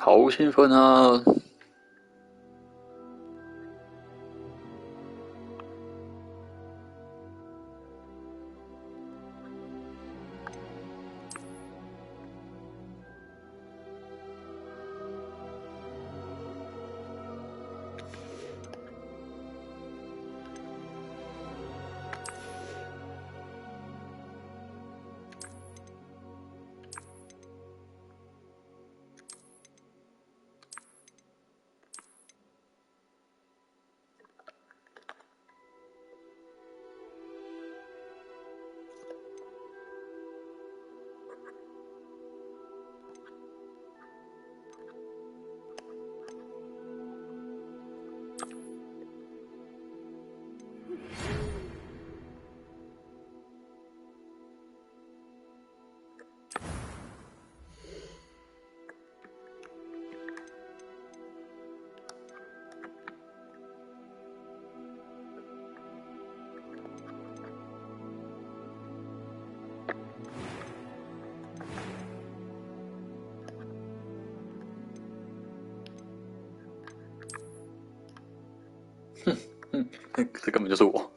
好兴奋啊！这根本就是我。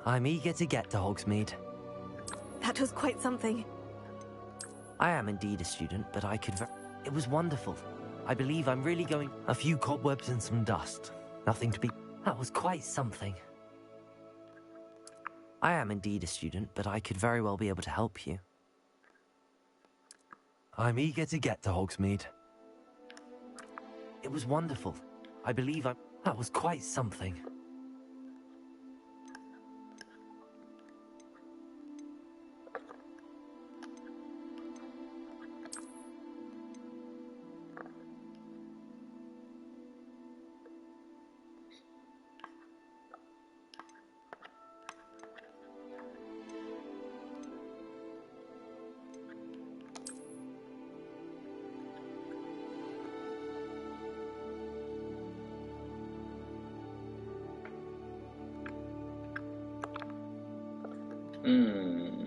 I'm eager to get to Hogsmeade. That was quite something. I am indeed a student, but I could... It was wonderful. I believe I'm really going... A few cobwebs and some dust. Nothing to be... That was quite something. I am indeed a student, but I could very well be able to help you. I'm eager to get to Hogsmeade. It was wonderful. I believe I'm... That was quite something. 嗯，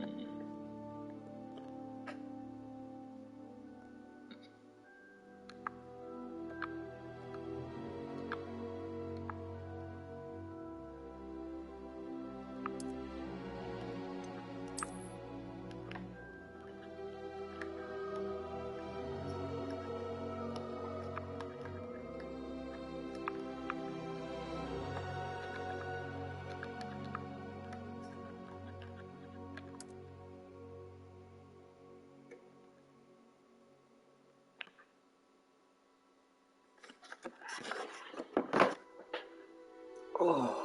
哦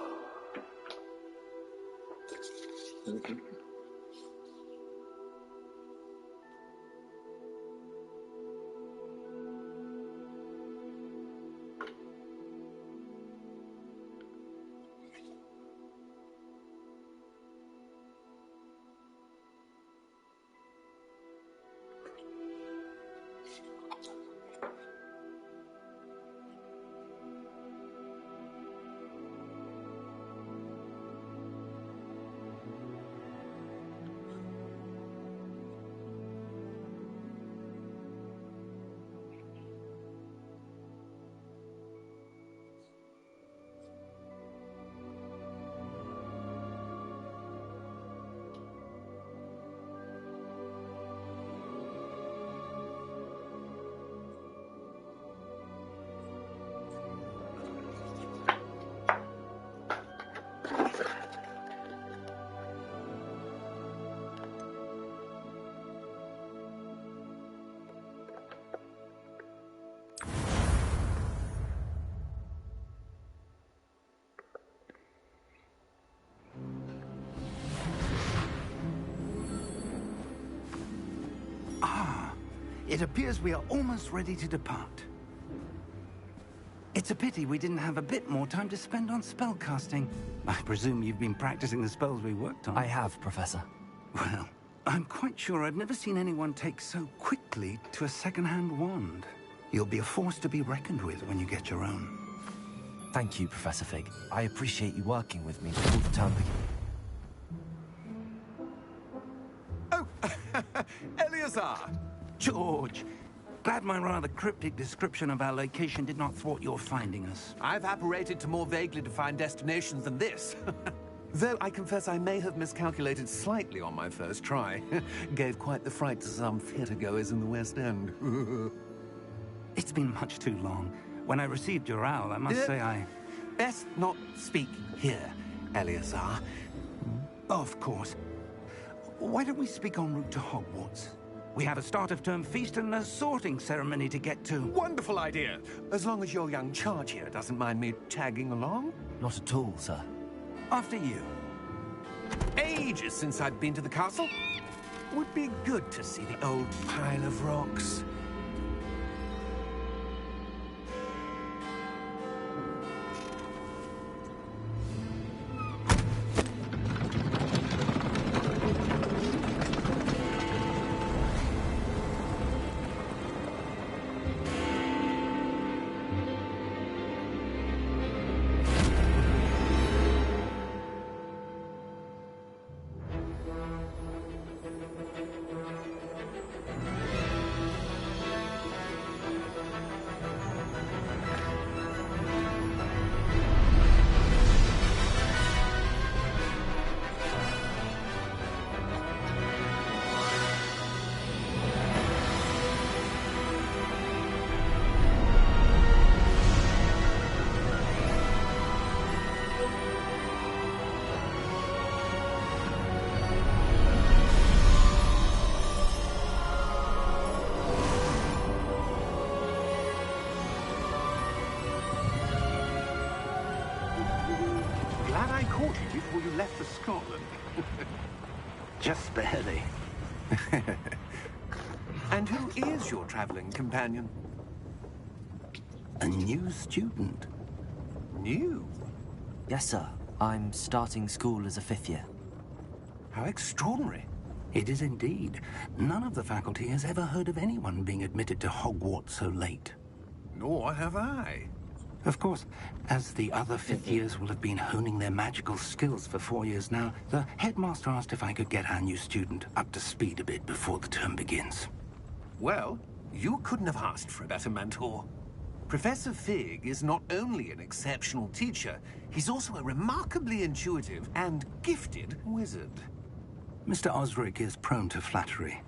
，It appears we are almost ready to depart. It's a pity we didn't have a bit more time to spend on spellcasting. I presume you've been practicing the spells we worked on. I have, Professor. Well, I'm quite sure I've never seen anyone take so quickly to a second-hand wand. You'll be a force to be reckoned with when you get your own. Thank you, Professor Fig. I appreciate you working with me all the time. Oh, Eleazar! George, glad my rather cryptic description of our location did not thwart your finding us. I've apparated to more vaguely defined destinations than this. Though I confess I may have miscalculated slightly on my first try. Gave quite the fright to some theatre-goers in the West End. It's been much too long. When I received your owl, I must say I... Best not speak here, Eleazar. Of course. Why don't we speak en route to Hogwarts? We have a start-of-term feast and a sorting ceremony to get to. Wonderful idea! As long as your young charge here doesn't mind me tagging along. Not at all, sir. After you. Ages since I've been to the castle. Would be good to see the old pile of rocks. Glad I caught you before you left for Scotland. Just barely. And who is your traveling companion? A new student. New? Yes, sir. I'm starting school as a 5th year. How extraordinary. It is indeed. None of the faculty has ever heard of anyone being admitted to Hogwarts so late. Nor have I. Of course, as the other fifth years will have been honing their magical skills for 4 years now, the headmaster asked if I could get our new student up to speed a bit before the term begins. Well, you couldn't have asked for a better mentor. Professor Fig is not only an exceptional teacher, he's also a remarkably intuitive and gifted wizard. Mr. Osric is prone to flattery.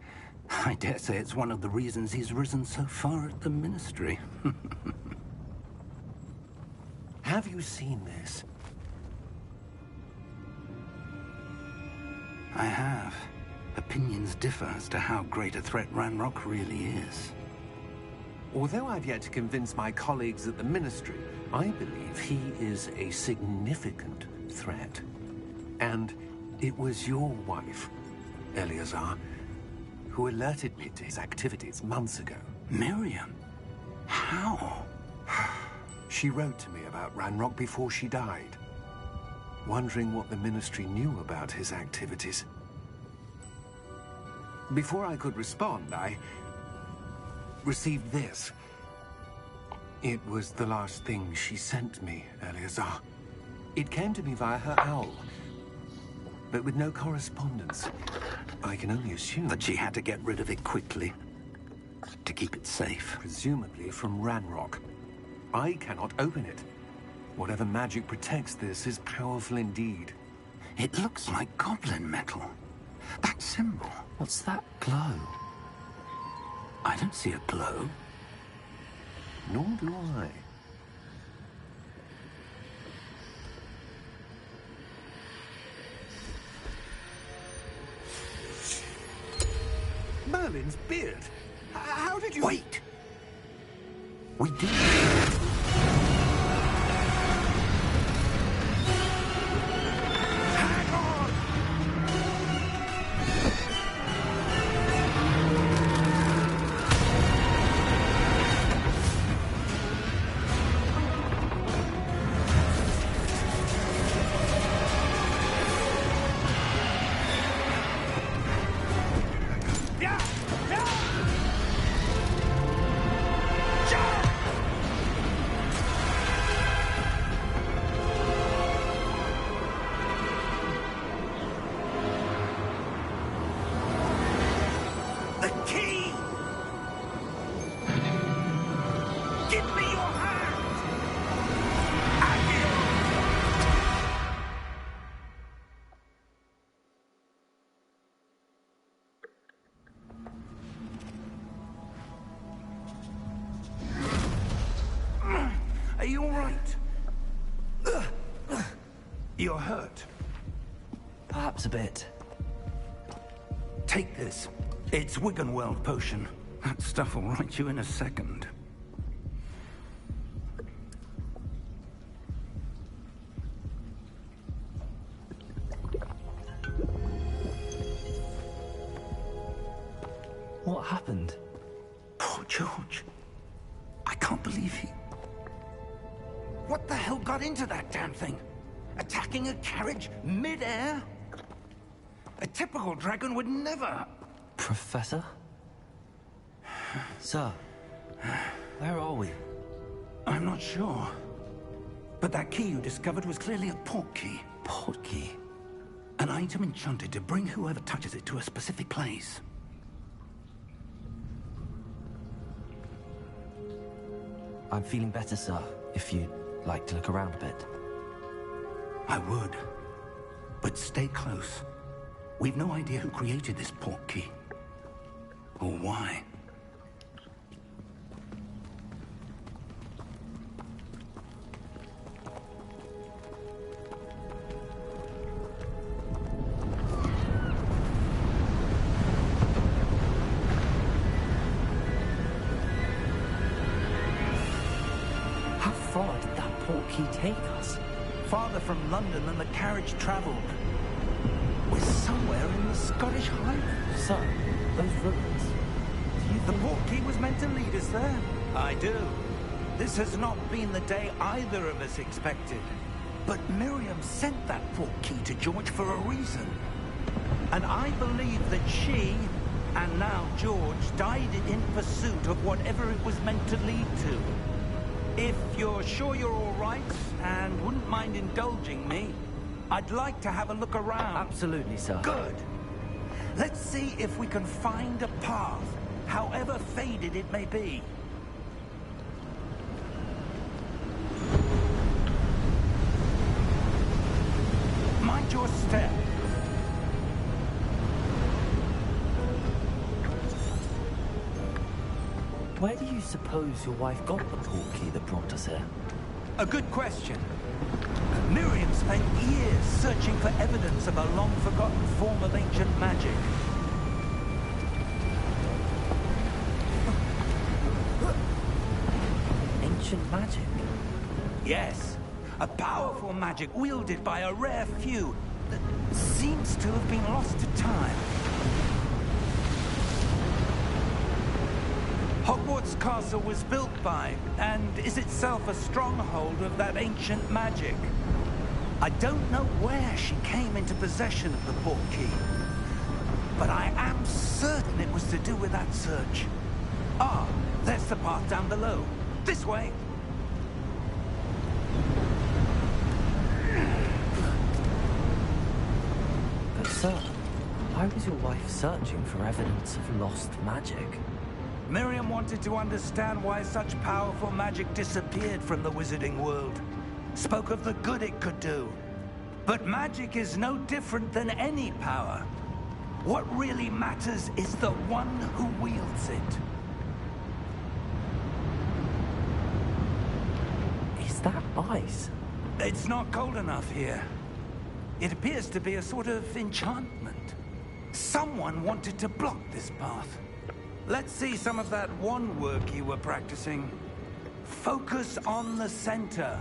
I dare say it's one of the reasons he's risen so far at the Ministry. Have you seen this? I have. Opinions differ as to how great a threat Ranrock really is. Although I've yet to convince my colleagues at the Ministry, I believe he is a significant threat. And it was your wife, Eleazar, who alerted me to his activities months ago. Miriam? How? She wrote to me about Ranrock before she died, wondering what the Ministry knew about his activities. Before I could respond, I received this. It was the last thing she sent me, Eleazar. It came to me via her owl, but with no correspondence. I can only assume That she had to get rid of it quickly, to keep it safe. presumably from Ranrock. I cannot open it. Whatever magic protects this is powerful indeed. It looks like goblin metal. That symbol. What's that glow? I don't see a glow. Nor do I. Merlin's beard. How did you... Wait! We did. Hang on! Yeah! Yeah! The key! Give me your hand! Are you all right? You're hurt. Perhaps a bit. Take this. It's Wiggenweld potion. That stuff will right you in a second. What happened? Poor George. I can't believe he... What the hell got into that damn thing? Attacking a carriage mid-air? A typical dragon would never... Professor? Sir, where are we? I'm not sure. But that key you discovered was clearly a port key. Port key? An item enchanted to bring whoever touches it to a specific place. I'm feeling better, sir, if you'd like to look around a bit. I would. But stay close. We've no idea who created this port key. Or why. How far did that port key take us? Farther from London than the carriage travelled. We're somewhere in the Scottish Highlands. Sir, those ruins. Do you The think... port key was meant to lead us there. I do. This has not been the day either of us expected. But Miriam sent that port key to George for a reason. And I believe that she, and now George, died in pursuit of whatever it was meant to lead to. If you're sure you're all right and wouldn't mind indulging me, I'd like to have a look around. Absolutely, sir. Good. Let's see if we can find a path, however faded it may be. Mind your step. Where do you suppose your wife got the portkey that brought us here? A good question. Miriam spent years searching for evidence of a long-forgotten form of ancient magic. Ancient magic? Yes, a powerful magic wielded by a rare few that seems to have been lost to time. Hogwarts Castle was built by, and is itself a stronghold of that ancient magic. I don't know where she came into possession of the portkey, but I am certain it was to do with that search. Ah, there's the path down below. This way. But sir, why was your wife searching for evidence of lost magic? Miriam wanted to understand why such powerful magic disappeared from the wizarding world. Spoke of the good it could do. But magic is no different than any power. What really matters is the one who wields it. Is that ice? It's not cold enough here. It appears to be a sort of enchantment. Someone wanted to block this path. Let's see some of that wand work you were practicing. Focus on the center.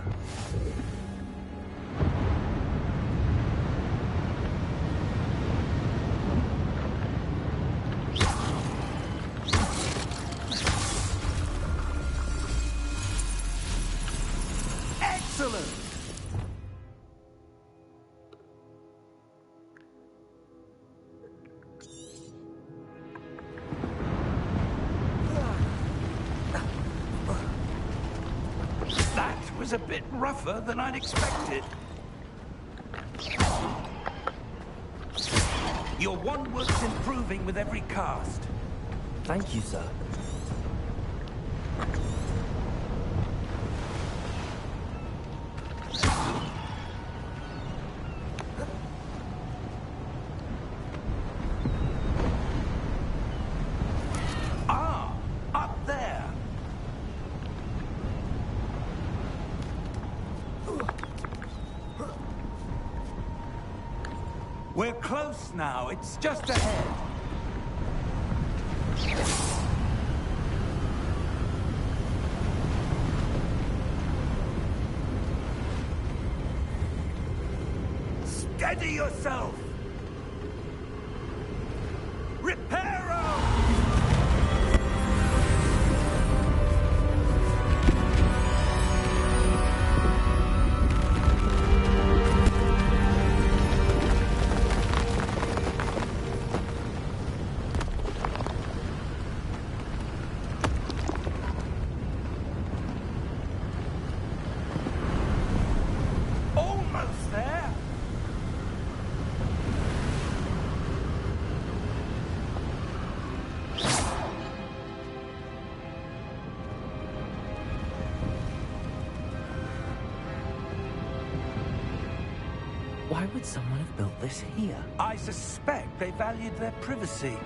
Excellent! That was a bit rougher than I'd expected. Your wand work's improving with every cast. Thank you, sir. Ah, up there. We're close now. It's just ahead. Steady yourself. Reparo! Almost there. Why would someone have built this here? I suspect they valued their privacy.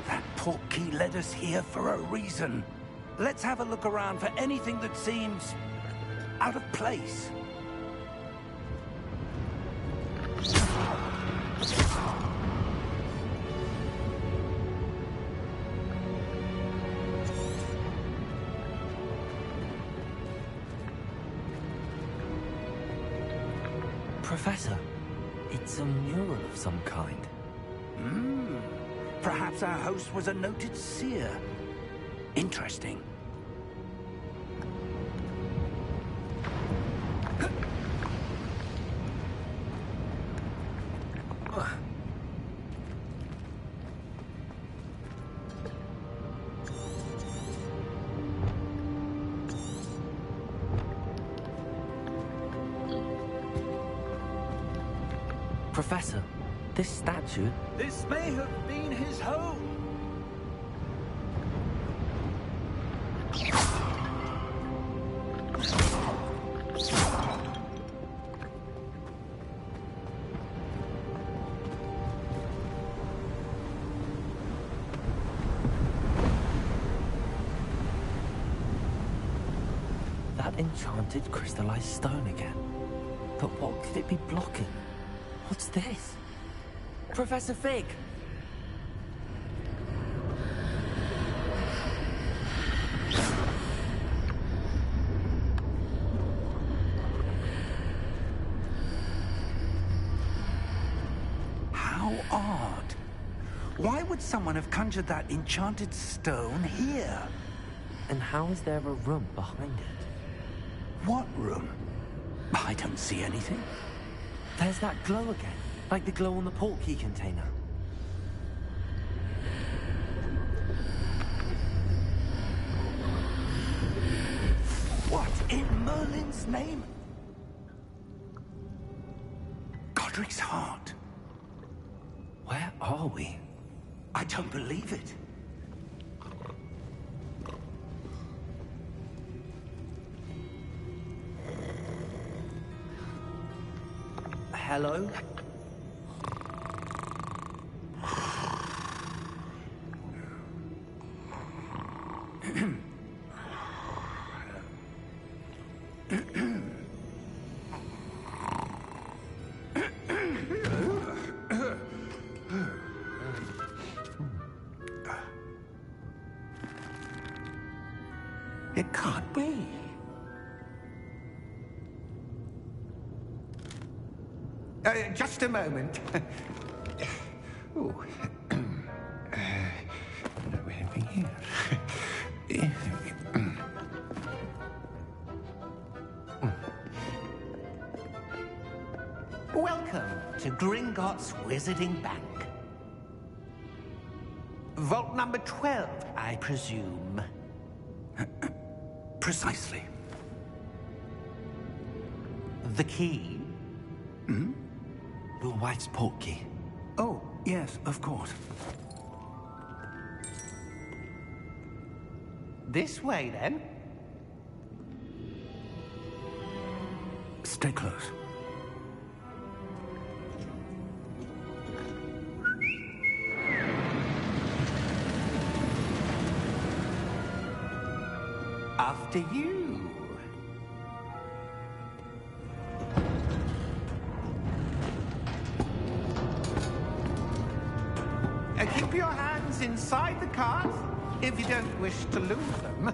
That portkey led us here for a reason. Let's have a look around for anything that seems out of place. Professor, it's a mural of some kind. Perhaps our host was a noted seer. Interesting. Professor, this statue... This may have been his home. That enchanted crystallized stone again. But what could it be blocking? What's this? Professor Fig! How odd. Why would someone have conjured that enchanted stone here? And how is there a room behind it? What room? I don't see anything. There's that glow again, like the glow on the portkey container. What in Merlin's name? Godric's heart. Where are we? I don't believe it. Hello? It can't be. Just a moment. Oh. Here. Welcome to Gringotts Wizarding Bank. Vault number 12, I presume. Precisely. The key? Hmm? Your wife's portkey. Oh, yes, of course. This way, then. Stay close. After you. Keep your hands inside the cart if you don't wish to lose them.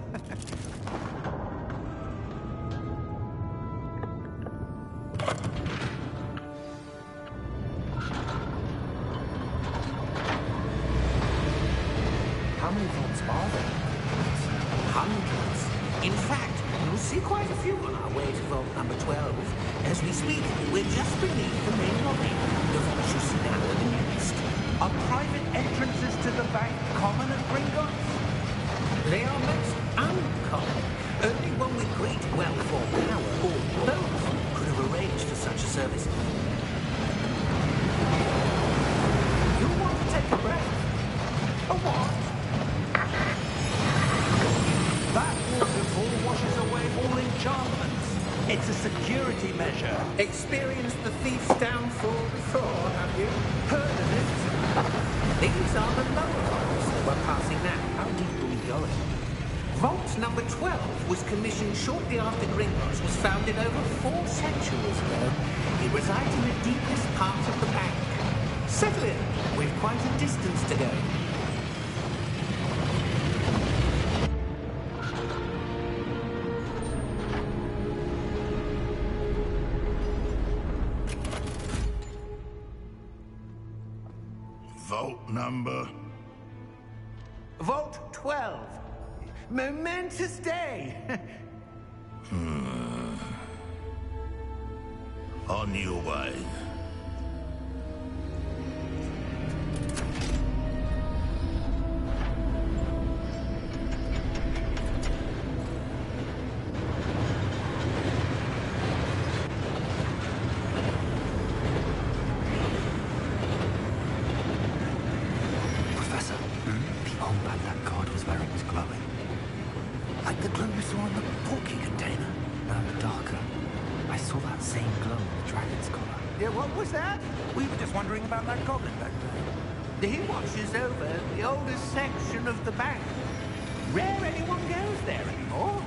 How many vaults are there? Hundreds. In fact, you'll see quite a few on our way to vault number 12. As we speak, we're just beneath the main lobby. The vaults you see now are the next. Are private entrances to the bank common at Gringotts? They are most uncommon. Only one with great wealth or power, or both, could have arranged for such a service. You want to take a breath? A what? That waterfall washes away all enchantments. It's a security measure. Experienced the thief's downfall before, have you? Heard of it? These are the lower vaults that we're passing now. How deep are we going? Vault number 12 was commissioned shortly after Gringotts was founded over 4 centuries ago. It resides in the deepest part of the bank. Settle in. We've quite a distance to go. Vault number? Vault 12. Momentous day. On your way. Yeah, what was that? We were just wondering about that goblin back there. He watches over the oldest section of the bank. Rare anyone goes there anymore.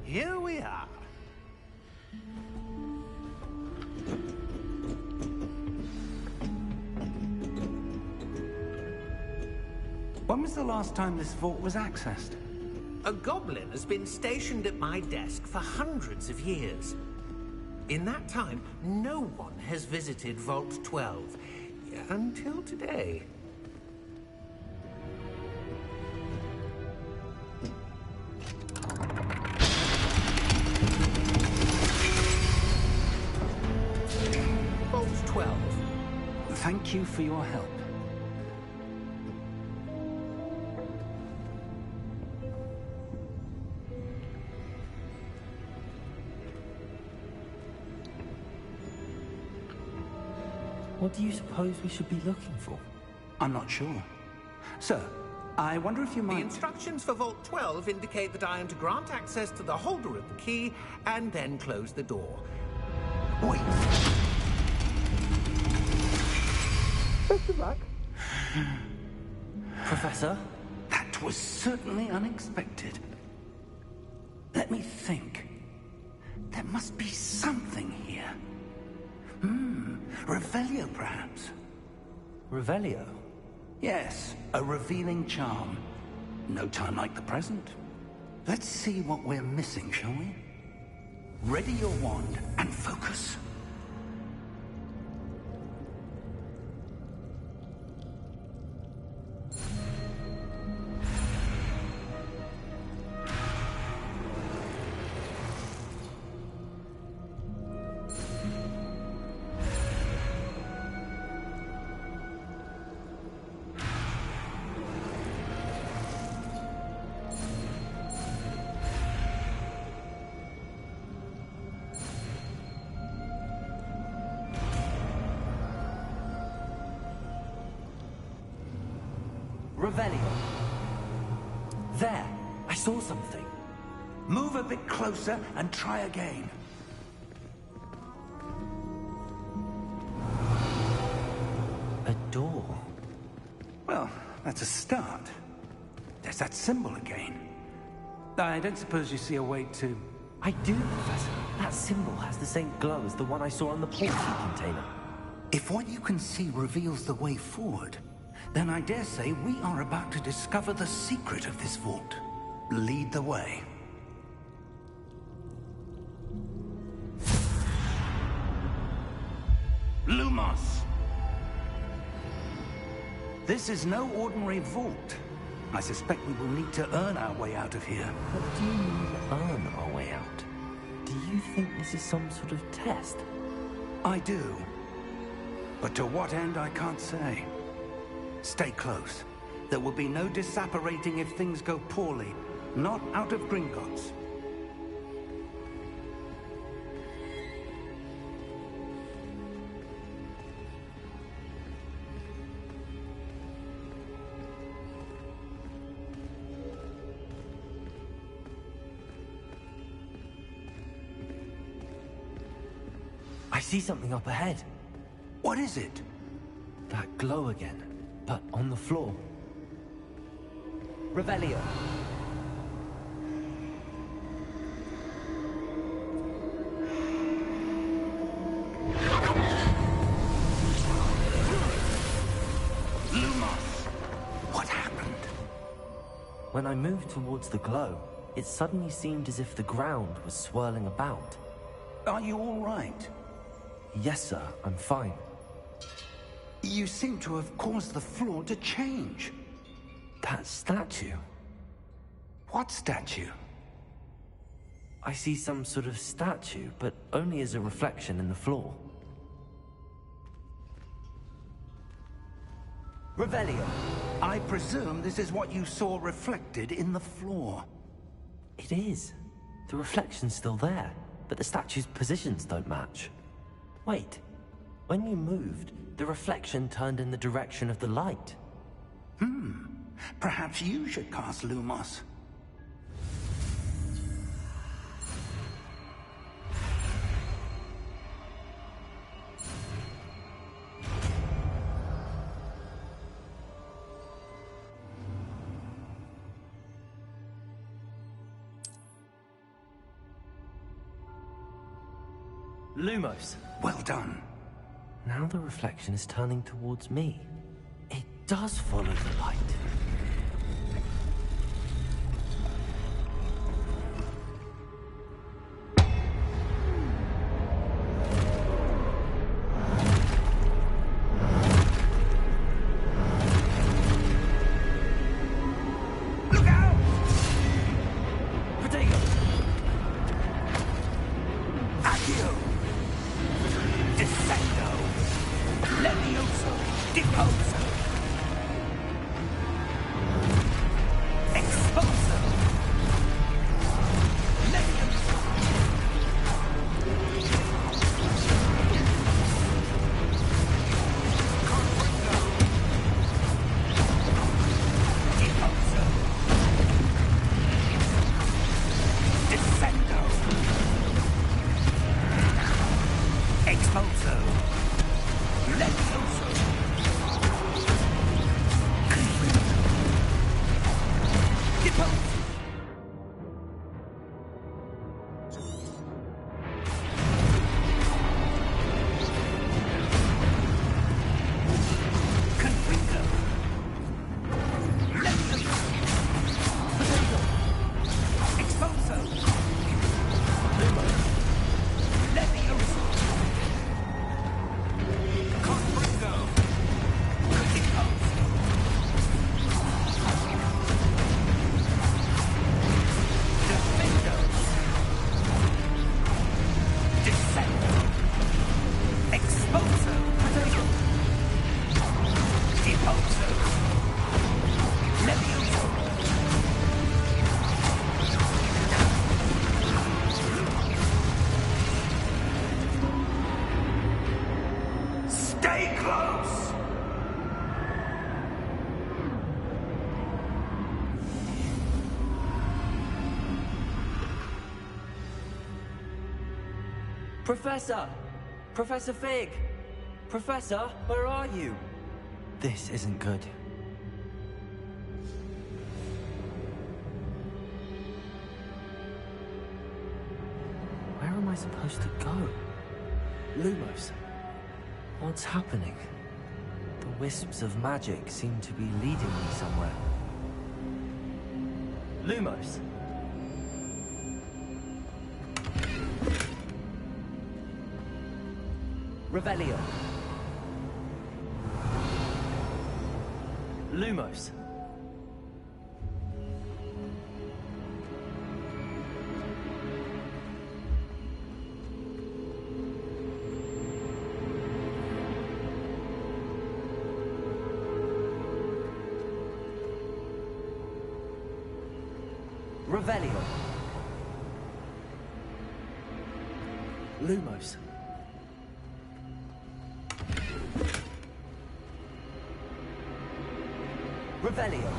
Here we are. When was the last time this vault was accessed? A goblin has been stationed at my desk for hundreds of years. In that time, no one has visited Vault 12. Until today. Vault 12. Thank you for your help. What do you suppose we should be looking for? I'm not sure. Sir, I wonder if you The might... instructions for Vault 12 indicate that I am to grant access to the holder of the key and then close the door. Wait. Best of luck. Professor? That was certainly unexpected. Let me think. There must be something here. Revelio, perhaps? Revelio? Yes, a revealing charm. No time like the present. Let's see what we're missing, shall we? Ready your wand and focus. Revelio. There, I saw something. Move a bit closer and try again. A door. Well, that's a start. There's that symbol again. I don't suppose you see a way to... I do, Professor. That symbol has the same glow as the one I saw on the portal container. If what you can see reveals the way forward, then I dare say we are about to discover the secret of this vault. Lead the way. Lumos! This is no ordinary vault. I suspect we will need to earn our way out of here. What do you mean, earn our way out? Do you think this is some sort of test? I do. But to what end, I can't say. Stay close. There will be no disapparating if things go poorly. Not out of Gringotts. I see something up ahead. What is it? That glow again, but on the floor. Revelio. Lumos! What happened? When I moved towards the glow, it suddenly seemed as if the ground was swirling about. Are you all right? Yes, sir, I'm fine. You seem to have caused the floor to change. That statue. What statue? I see some sort of statue, but only as a reflection in the floor. Revelio. I presume this is what you saw reflected in the floor. It is. The reflection's still there, but the statue's positions don't match. Wait, When you moved, the reflection turned in the direction of the light. Perhaps you should cast Lumos. Lumos. Well done. Now the reflection is turning towards me. It does follow the light. Look out! Potato! Accio! Descendo! Levioso! Deposo! Exposo! Levioso! Confringo! Deposo! Descendo! Exposo! Levioso! Deposo! Confringo! Levioso! Potato! Exposo! Levioso! Confringo! Deposo! Defendo! Descendo! Exposo! Potato! Deposo! Levioso! Stay close! Professor! Professor Fig! Professor, where are you? This isn't good. Where am I supposed to go? Lumos, what's happening? The wisps of magic seem to be leading me somewhere. Lumos! Revelio! Lumos! Revelio! Lumos! Revelio!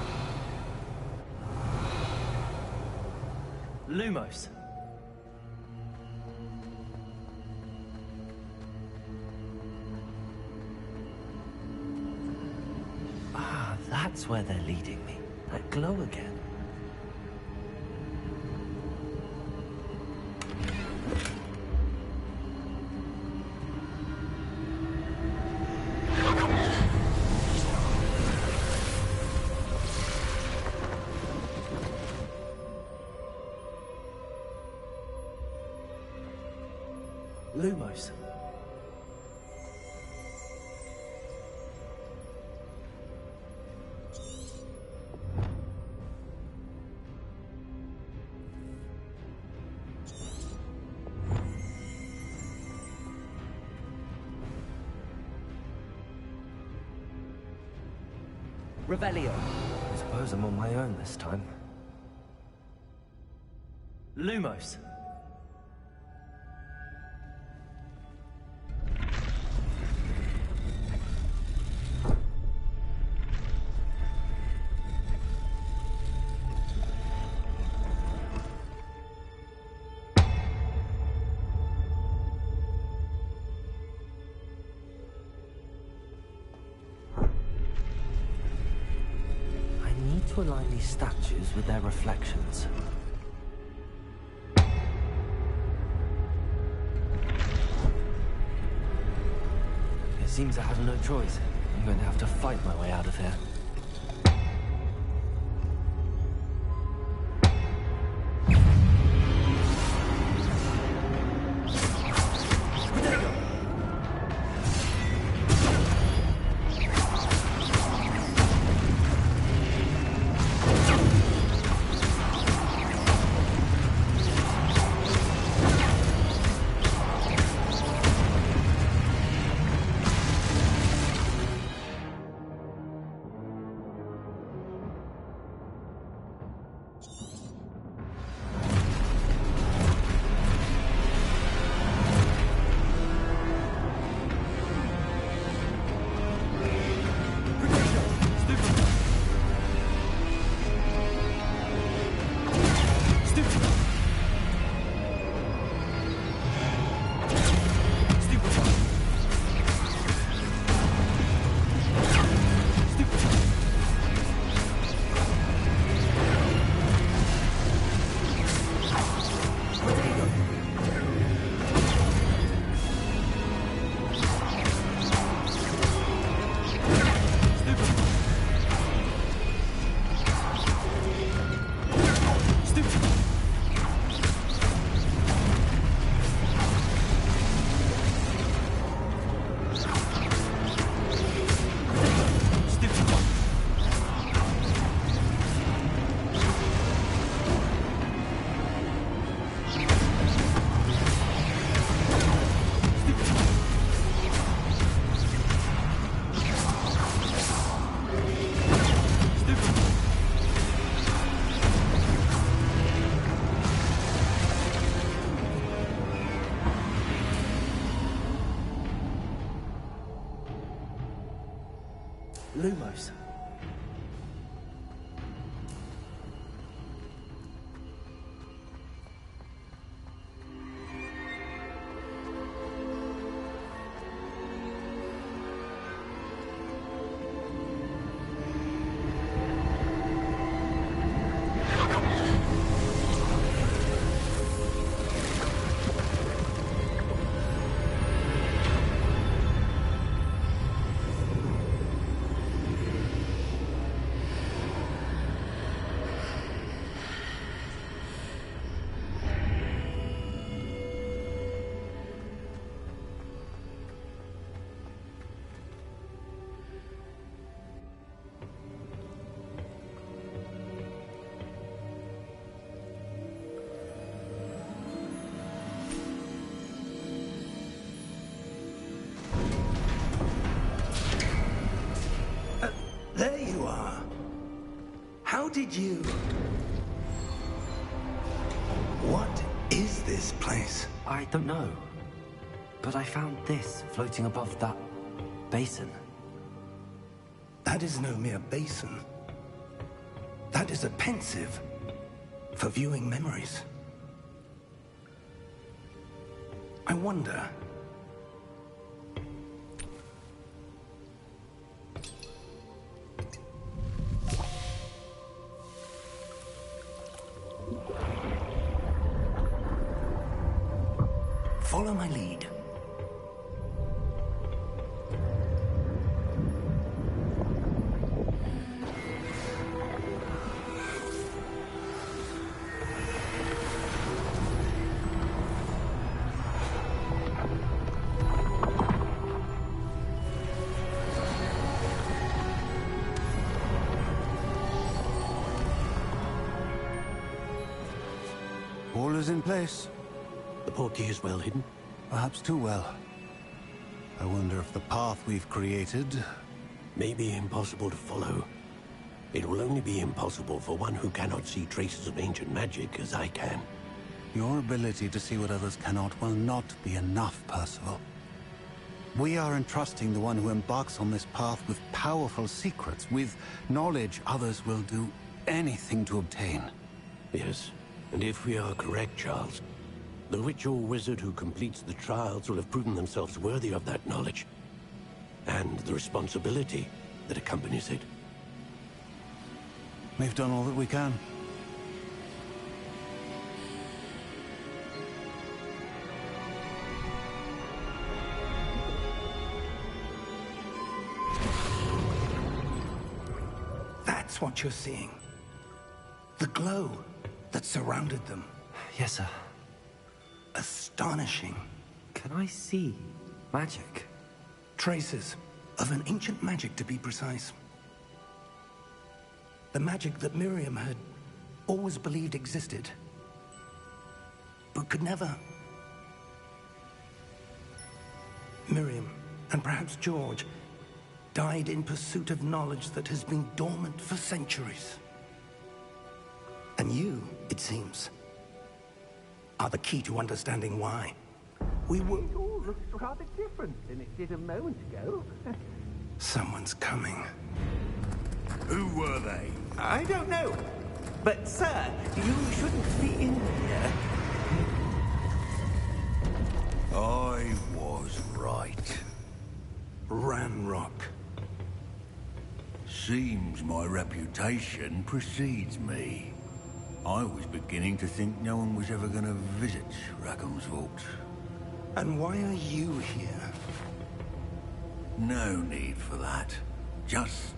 Lumos! Ah, that's where they're leading me. That glow again. Lumos. Revelio. I suppose I'm on my own this time. Lumos. to align these statues with their reflections. It seems I have no choice. I'm going to have to fight my way out of here. Lumos. There you are. How did you... What is this place? I don't know. But I found this floating above that basin. That is no mere basin. That is a pensive for viewing memories. I wonder... Follow my lead. All is in place. The portkey is well hidden? Perhaps too well. I wonder if the path we've created... may be impossible to follow. It will only be impossible for one who cannot see traces of ancient magic as I can. Your ability to see what others cannot will not be enough, Percival. We are entrusting the one who embarks on this path with powerful secrets, with knowledge others will do anything to obtain. Yes, and if we are correct, Charles, the witch or wizard who completes the trials will have proven themselves worthy of that knowledge, and the responsibility that accompanies it. We've done all that we can. That's what you're seeing. The glow that surrounded them. Yes, sir. Astonishing. Can I see magic? Traces of an ancient magic, to be precise. The magic that Miriam had always believed existed, but could never. Miriam, and perhaps George, died in pursuit of knowledge that has been dormant for centuries. And you, it seems, are the key to understanding why. We were... It all looks rather different than it did a moment ago. Someone's coming. Who were they? I don't know. But, sir, you shouldn't be in here. I was right. Ranrock. Seems my reputation precedes me. I was beginning to think no one was ever going to visit Rackham's vault. And why are you here? No need for that. Just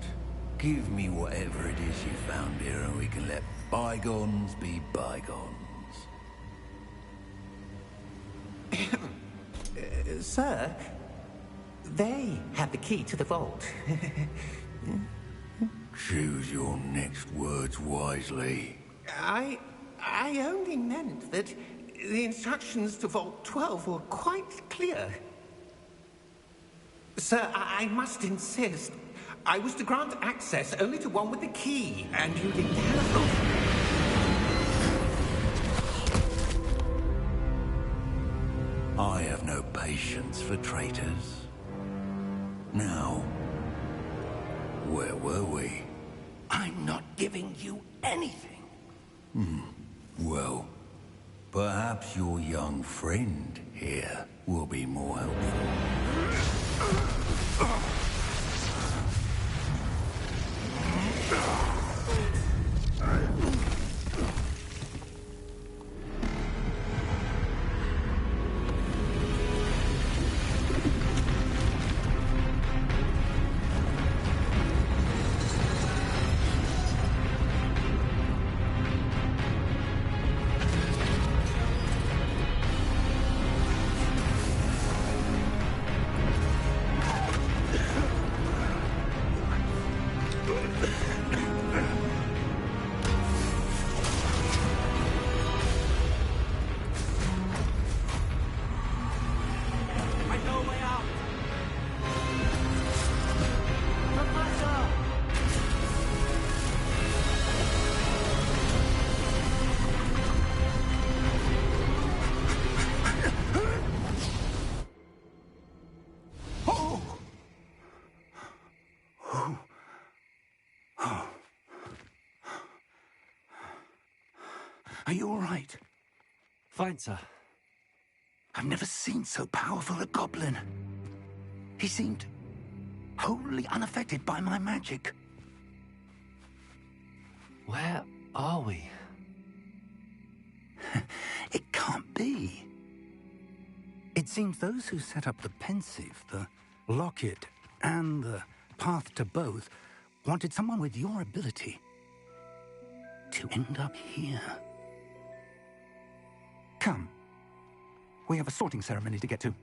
give me whatever it is you found here and we can let bygones be bygones. Sir, they have the key to the vault. Choose your next words wisely. I only meant that the instructions to Vault 12 were quite clear. Sir, I must insist. I was to grant access only to one with the key, and you didn't have... I have no patience for traitors. Now, where were we? I'm not giving you anything. Well, perhaps your young friend here will be more helpful. Are you all right? Fine, sir. I've never seen so powerful a goblin. He seemed wholly unaffected by my magic. Where are we? It can't be. It seems those who set up the pensive, the locket, and the path to both wanted someone with your ability to end up here. Come. We have a sorting ceremony to get to.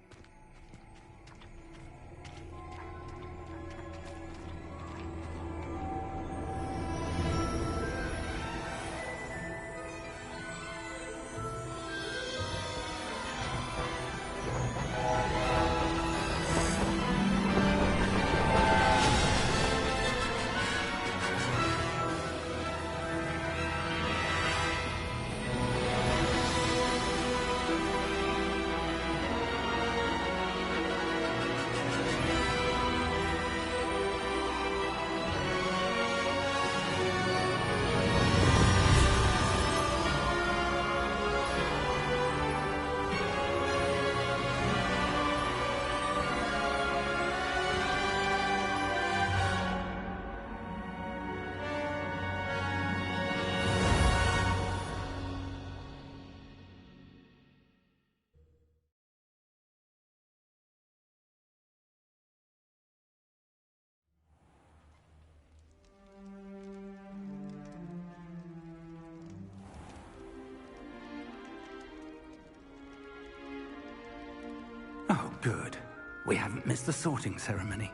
Good. We haven't missed the sorting ceremony.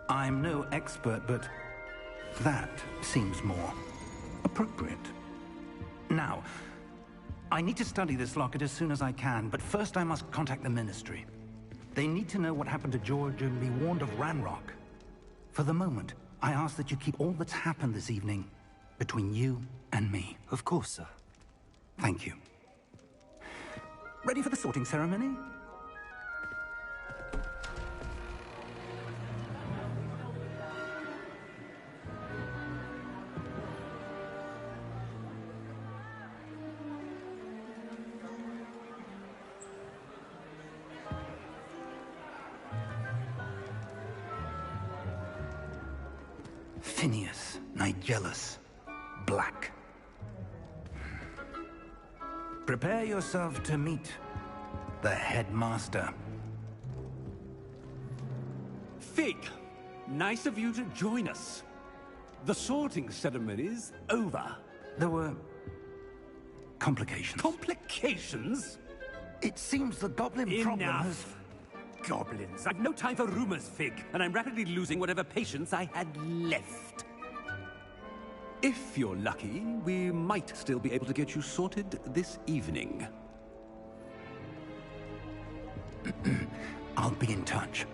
I'm no expert, but that seems more appropriate. Now, I need to study this locket as soon as I can, but first I must contact the Ministry. They need to know what happened to George and be warned of Ranrock. For the moment, I ask that you keep all that's happened this evening between you and me. Of course, sir. Thank you. Ready for the sorting ceremony? Phineas, Nigellus, Black. Prepare yourself to meet the headmaster. Fig, nice of you to join us. The sorting ceremony's over. There were complications. Complications? It seems the goblin problem has... Enough. Goblins. I've no time for rumors, Fig, and I'm rapidly losing whatever patience I had left. If you're lucky, we might still be able to get you sorted this evening. I'll be in touch.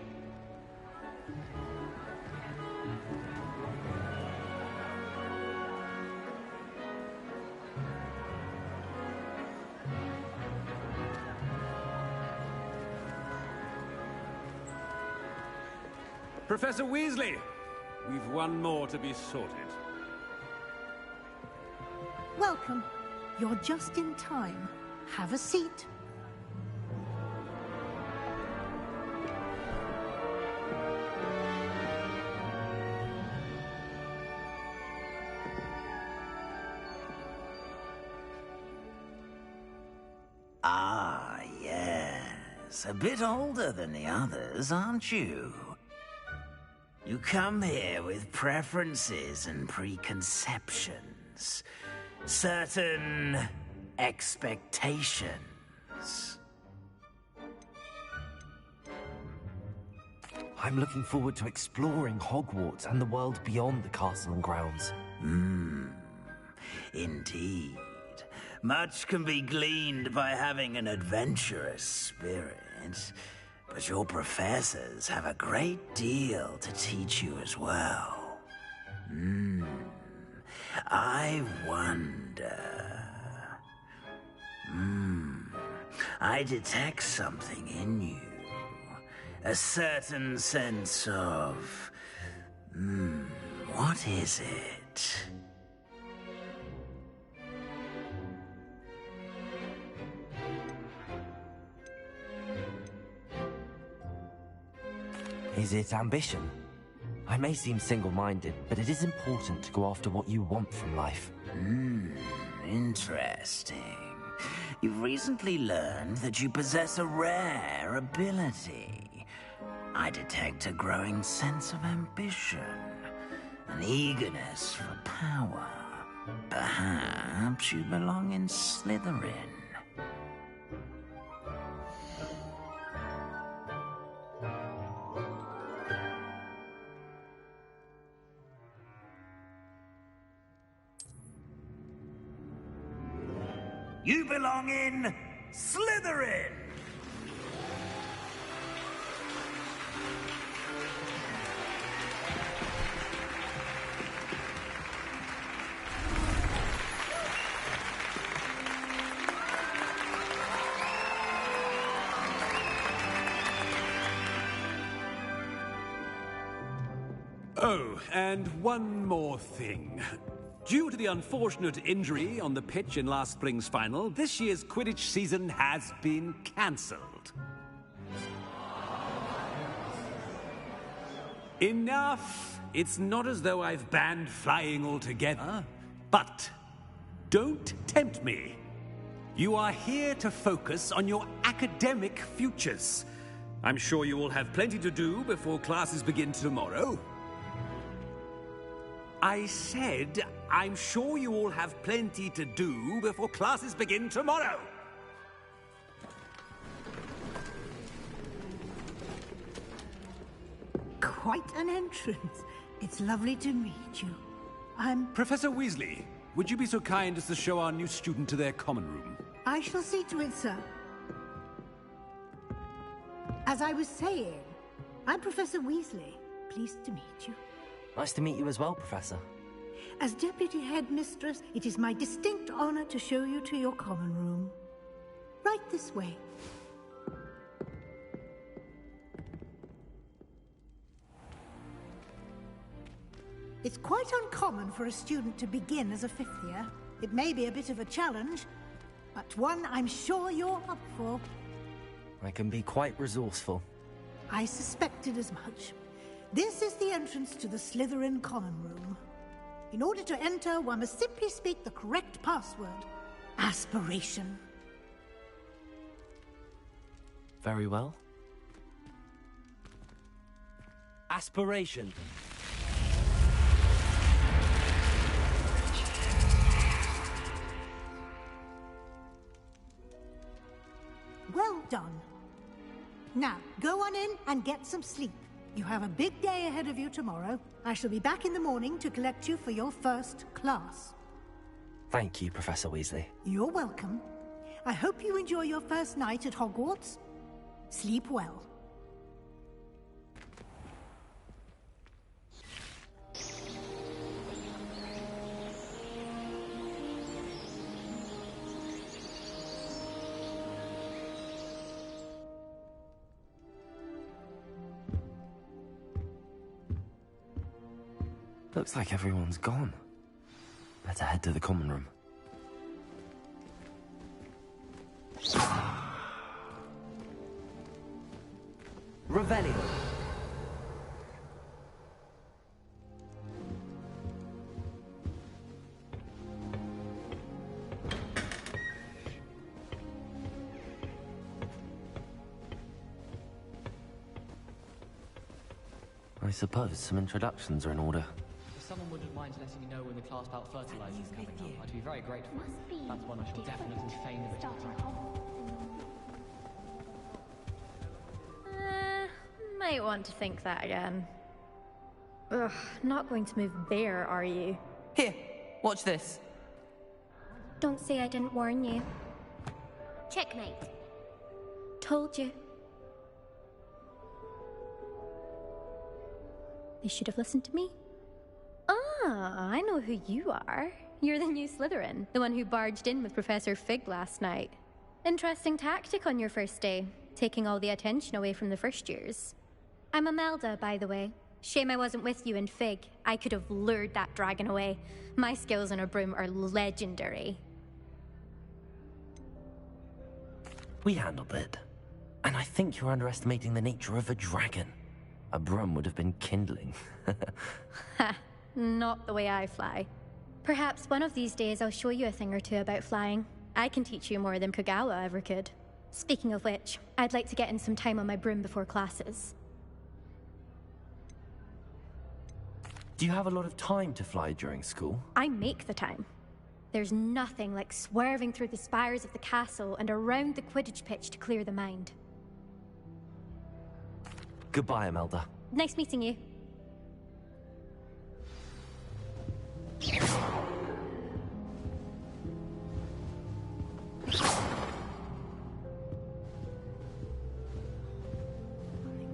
Professor Weasley, we've one more to be sorted. Welcome. You're just in time. Have a seat. Ah, yes. A bit older than the others, aren't you? You come here with preferences and preconceptions. Certain expectations. I'm looking forward to exploring Hogwarts and the world beyond the castle and grounds. Indeed. Much can be gleaned by having an adventurous spirit, but your professors have a great deal to teach you as well. I wonder... I detect something in you. A certain sense of... what is it? Is it ambition? I may seem single-minded, but it is important to go after what you want from life. Interesting. You've recently learned that you possess a rare ability. I detect a growing sense of ambition, an eagerness for power. Perhaps you belong in Slytherin. You belong in Slytherin! Oh, and one more thing. Due to the unfortunate injury on the pitch in last spring's final, this year's Quidditch season has been cancelled. Enough! It's not as though I've banned flying altogether, but don't tempt me. You are here to focus on your academic futures. I'm sure you will have plenty to do before classes begin tomorrow. I said, I'm sure you all have plenty to do before classes begin tomorrow. quite an entrance. It's lovely to meet you. I'm... Professor Weasley, would you be so kind as to show our new student to their common room? I shall see to it, sir. As I was saying, I'm Professor Weasley. Pleased to meet you. Nice to meet you as well, Professor. As Deputy Headmistress, it is my distinct honor to show you to your common room. Right this way. It's quite uncommon for a student to begin as a fifth year. It may be a bit of a challenge, but one I'm sure you're up for. I can be quite resourceful. I suspected as much. This is the entrance to the Slytherin common room. In order to enter, one must simply speak the correct password. Aspiration. Very well. Aspiration. Well done. Now, go on in and get some sleep. You have a big day ahead of you tomorrow. I shall be back in the morning to collect you for your first class. Thank you, Professor Weasley. You're welcome. I hope you enjoy your first night at Hogwarts. Sleep well. Looks like everyone's gone. Better head to the common room. Revelio. I suppose some introductions are in order. If someone wouldn't mind letting me know when the class about fertilizer is coming up, I'd be very grateful. That's one I shall definitely feign a bit of Might want to think that again. Ugh, not going to move there, are you? Here, watch this. Don't say I didn't warn you. Checkmate. Told you. They should have listened to me. Ah, I know who you are. You're the new Slytherin, the one who barged in with Professor Fig last night. Interesting tactic on your first day, taking all the attention away from the first years. I'm Imelda, by the way. Shame I wasn't with you in Fig. I could have lured that dragon away. My skills on a broom are legendary. We handled it. And I think you're underestimating the nature of a dragon. A broom would have been kindling. Ha, not the way I fly. Perhaps one of these days I'll show you a thing or two about flying. I can teach you more than Kogawa ever could. Speaking of which, I'd like to get in some time on my broom before classes. Do you have a lot of time to fly during school? I make the time. There's nothing like swerving through the spires of the castle and around the Quidditch pitch to clear the mind. Goodbye, Imelda. Nice meeting you.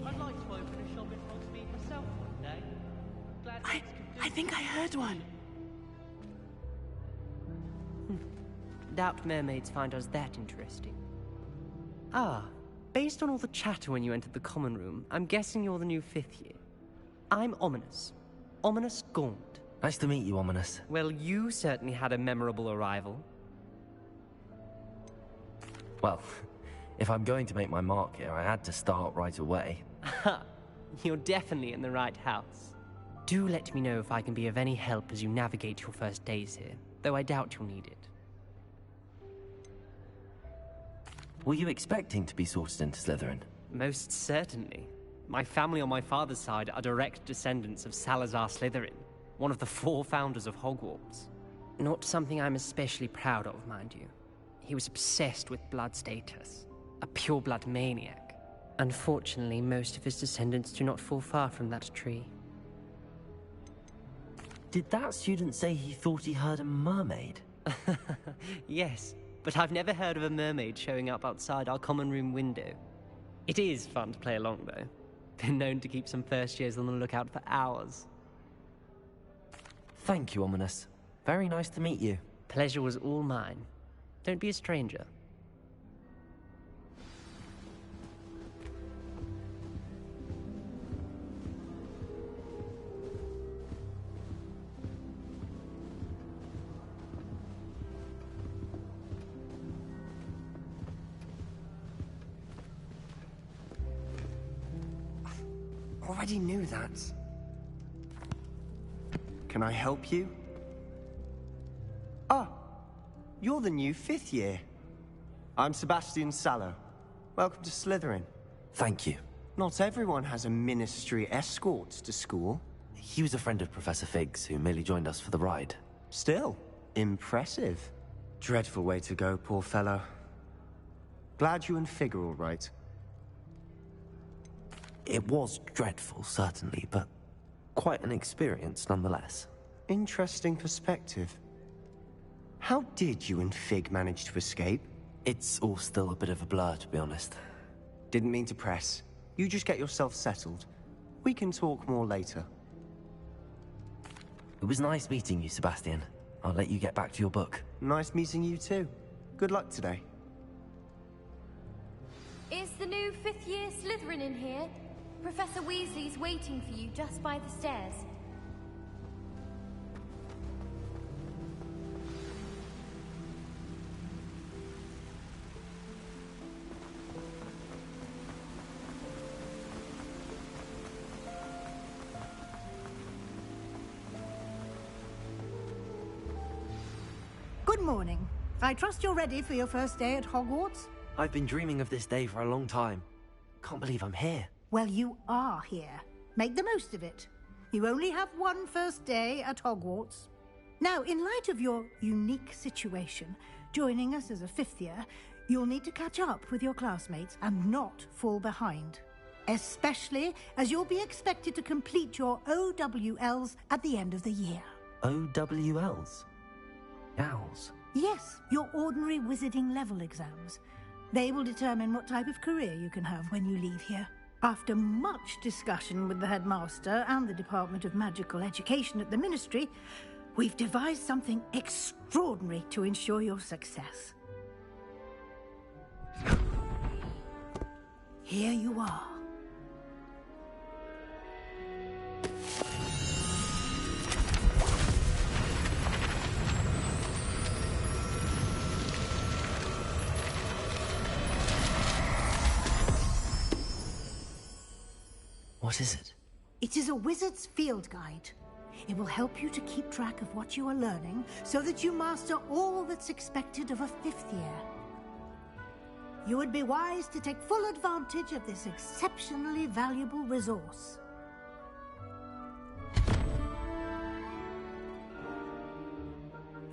I'd like to open a shop in Hogsmeade myself one day. Glad I think I heard one. Doubt mermaids find us that interesting. Ah, based on all the chatter when you entered the common room, I'm guessing you're the new fifth year. I'm Ominous. Ominous Gaunt. Nice to meet you, Ominous. Well, you certainly had a memorable arrival. Well, if I'm going to make my mark here, I had to start right away. Ha! You're definitely in the right house. Do let me know if I can be of any help as you navigate your first days here, though I doubt you'll need it. Were you expecting to be sorted into Slytherin? Most certainly. My family on my father's side are direct descendants of Salazar Slytherin, one of the 4 founders of Hogwarts. Not something I'm especially proud of, mind you. He was obsessed with blood status, a pure-blood maniac. Unfortunately, most of his descendants do not fall far from that tree. Did that student say he thought he heard a mermaid? Yes, but I've never heard of a mermaid showing up outside our common room window. It is fun to play along, though. Been known to keep some first years on the lookout for hours. Thank you, Ominous. Very nice to meet you. Pleasure was all mine. Don't be a stranger. Already knew that. Can I help you? Ah, you're the new 5th year. I'm Sebastian Sallow. Welcome to Slytherin. Thank you. Not everyone has a ministry escort to school. He was a friend of Professor Fig's who merely joined us for the ride. Still, impressive. Dreadful way to go, poor fellow. Glad you and Fig are all right. It was dreadful, certainly, but quite an experience nonetheless. Interesting perspective. How did you and Fig manage to escape? It's all still a bit of a blur, to be honest. Didn't mean to press. You just get yourself settled. We can talk more later. It was nice meeting you, Sebastian. I'll let you get back to your book. Nice meeting you too. Good luck today. Is the new 5th year Slytherin in here? Professor Weasley's waiting for you just by the stairs. Good morning. I trust you're ready for your first day at Hogwarts? I've been dreaming of this day for a long time. Can't believe I'm here. Well, you are here. Make the most of it. You only have one first day at Hogwarts. Now, in light of your unique situation, joining us as a 5th year, you'll need to catch up with your classmates and not fall behind. Especially as you'll be expected to complete your OWLs at the end of the year. OWLs? Owls? Yes, your ordinary wizarding level exams. They will determine what type of career you can have when you leave here. After much discussion with the headmaster and the Department of Magical Education at the Ministry, we've devised something extraordinary to ensure your success. Here you are. What is it? It is a wizard's field guide. It will help you to keep track of what you are learning so that you master all that's expected of a 5th year. You would be wise to take full advantage of this exceptionally valuable resource.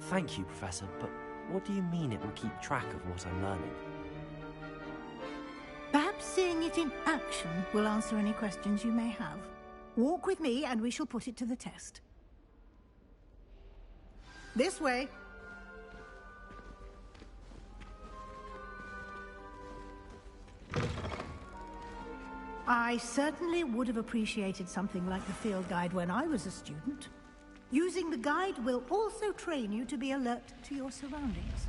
Thank you, Professor, but what do you mean it will keep track of what I'm learning? Perhaps seeing it in action will answer any questions you may have. Walk with me and we shall put it to the test. This way. I certainly would have appreciated something like the field guide when I was a student. Using the guide will also train you to be alert to your surroundings.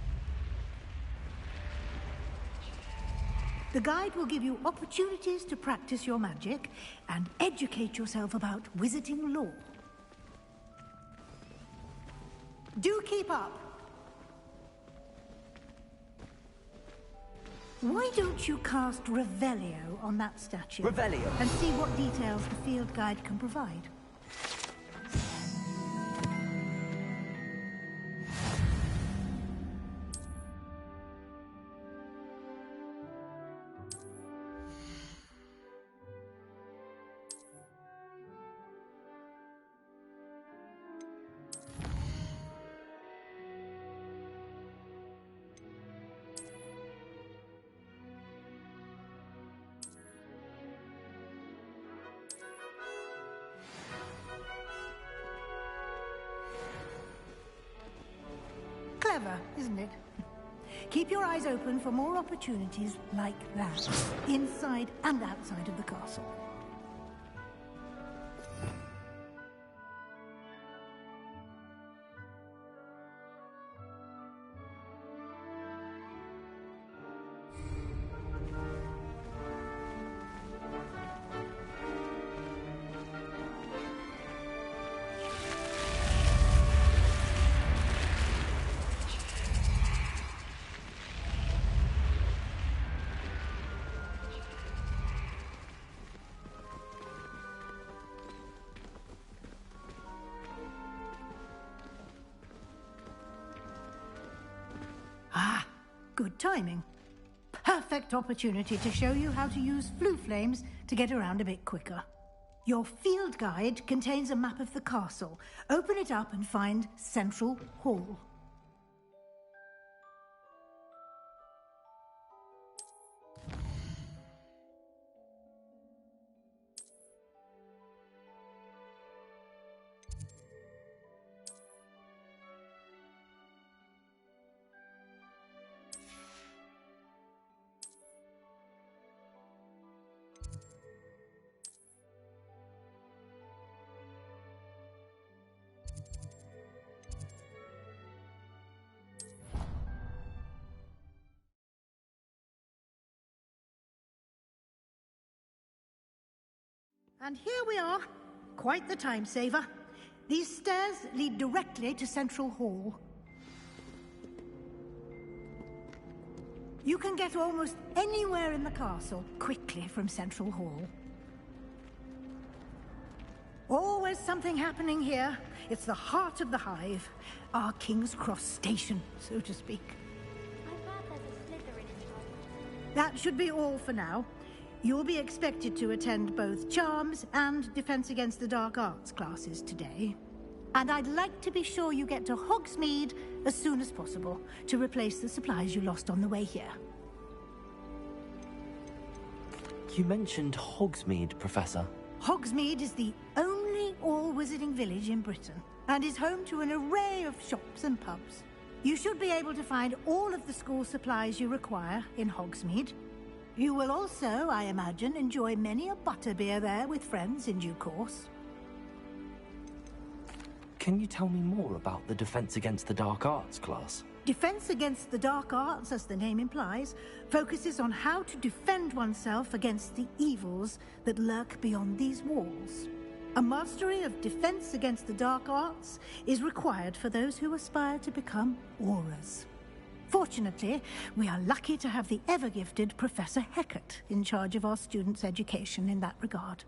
The guide will give you opportunities to practice your magic and educate yourself about wizarding lore. Do keep up. Why don't you cast Revelio on that statue? Revelio? And see what details the field guide can provide. Clever, isn't it? Keep your eyes open for more opportunities like that, inside and outside of the castle. Ah, good timing. Perfect opportunity to show you how to use flue flames to get around a bit quicker. Your field guide contains a map of the castle. Open it up and find Central Hall. And here we are. Quite the time saver. These stairs lead directly to Central Hall. You can get almost anywhere in the castle quickly from Central Hall. Always something happening here. It's the heart of the Hive. Our King's Cross station, so to speak. I'm glad there's a Slytherin in charge. That should be all for now. You'll be expected to attend both Charms and Defense Against the Dark Arts classes today. And I'd like to be sure you get to Hogsmeade as soon as possible to replace the supplies you lost on the way here. You mentioned Hogsmeade, Professor. Hogsmeade is the only all-wizarding village in Britain and is home to an array of shops and pubs. You should be able to find all of the school supplies you require in Hogsmeade. You will also, I imagine, enjoy many a butterbeer there with friends in due course. Can you tell me more about the Defense Against the Dark Arts class? Defense Against the Dark Arts, as the name implies, focuses on how to defend oneself against the evils that lurk beyond these walls. A mastery of Defense Against the Dark Arts is required for those who aspire to become Aurors. Fortunately, we are lucky to have the ever-gifted Professor Hecat in charge of our students' education in that regard.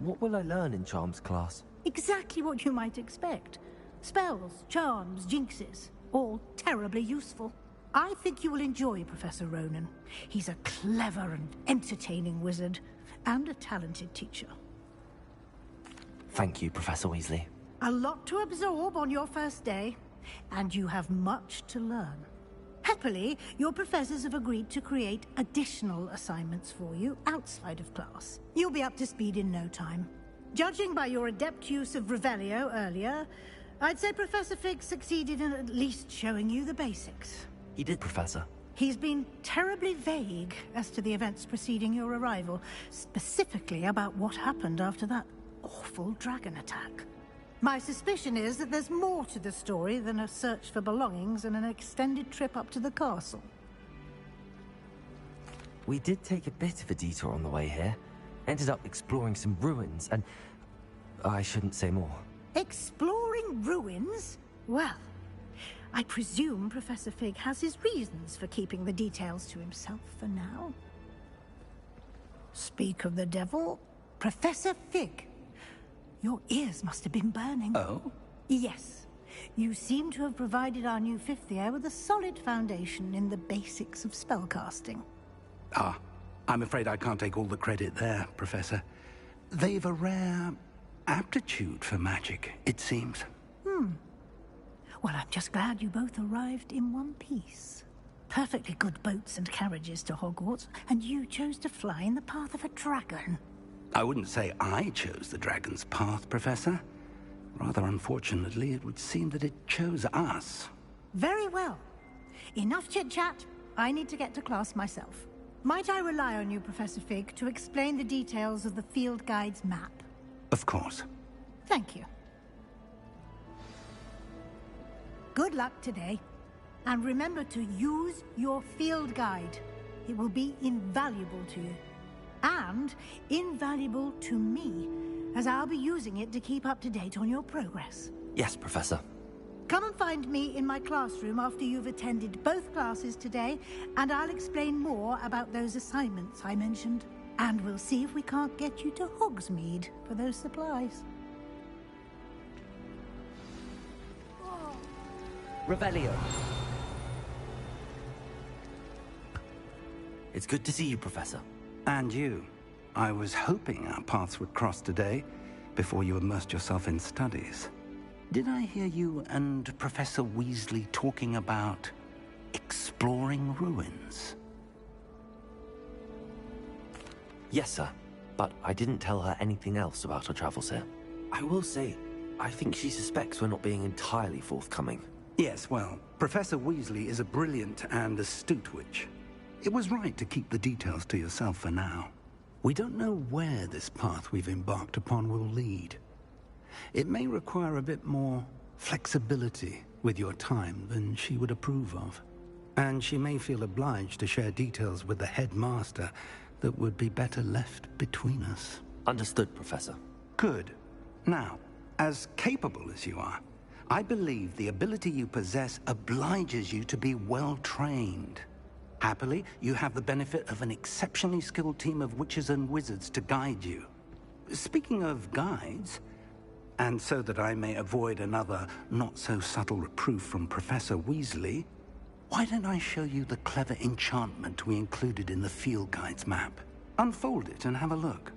What will I learn in Charms class? Exactly what you might expect. Spells, charms, jinxes, all terribly useful. I think you will enjoy Professor Ronan. He's a clever and entertaining wizard, and a talented teacher. Thank you, Professor Weasley. A lot to absorb on your first day. And you have much to learn. Happily, your professors have agreed to create additional assignments for you outside of class. You'll be up to speed in no time. Judging by your adept use of Revelio earlier, I'd say Professor Fig succeeded in at least showing you the basics. He did, Professor. He's been terribly vague as to the events preceding your arrival, specifically about what happened after that awful dragon attack. My suspicion is that there's more to the story than a search for belongings and an extended trip up to the castle. We did take a bit of a detour on the way here. Ended up exploring some ruins and... I shouldn't say more. Exploring ruins? Well, I presume Professor Fig has his reasons for keeping the details to himself for now. Speak of the devil, Professor Fig. Your ears must have been burning. Oh? Yes. You seem to have provided our new fifth year with a solid foundation in the basics of spellcasting. Ah, I'm afraid I can't take all the credit there, Professor. They've a rare aptitude for magic, it seems. Well, I'm just glad you both arrived in one piece. Perfectly good boats and carriages to Hogwarts, and you chose to fly in the path of a dragon. I wouldn't say I chose the dragon's path, Professor. Rather unfortunately, it would seem that it chose us. Very well. Enough chit-chat. I need to get to class myself. Might I rely on you, Professor Fig, to explain the details of the field guide's map? Of course. Thank you. Good luck today. And remember to use your field guide. It will be invaluable to you. And invaluable to me, as I'll be using it to keep up to date on your progress. Yes, Professor. Come and find me in my classroom after you've attended both classes today, and I'll explain more about those assignments I mentioned. And we'll see if we can't get you to Hogsmeade for those supplies. Revelio. It's good to see you, Professor. And you. I was hoping our paths would cross today, before you immersed yourself in studies. Did I hear you and Professor Weasley talking about exploring ruins? Yes, sir. But I didn't tell her anything else about our travels here. I will say, I think she suspects we're not being entirely forthcoming. Yes, well, Professor Weasley is a brilliant and astute witch. It was right to keep the details to yourself for now. We don't know where this path we've embarked upon will lead. It may require a bit more flexibility with your time than she would approve of. And she may feel obliged to share details with the headmaster that would be better left between us. Understood, Professor. Good. Now, as capable as you are, I believe the ability you possess obliges you to be well-trained. Happily, you have the benefit of an exceptionally skilled team of witches and wizards to guide you. Speaking of guides, and so that I may avoid another not-so-subtle reproof from Professor Weasley, why don't I show you the clever enchantment we included in the field guide's map? Unfold it and have a look.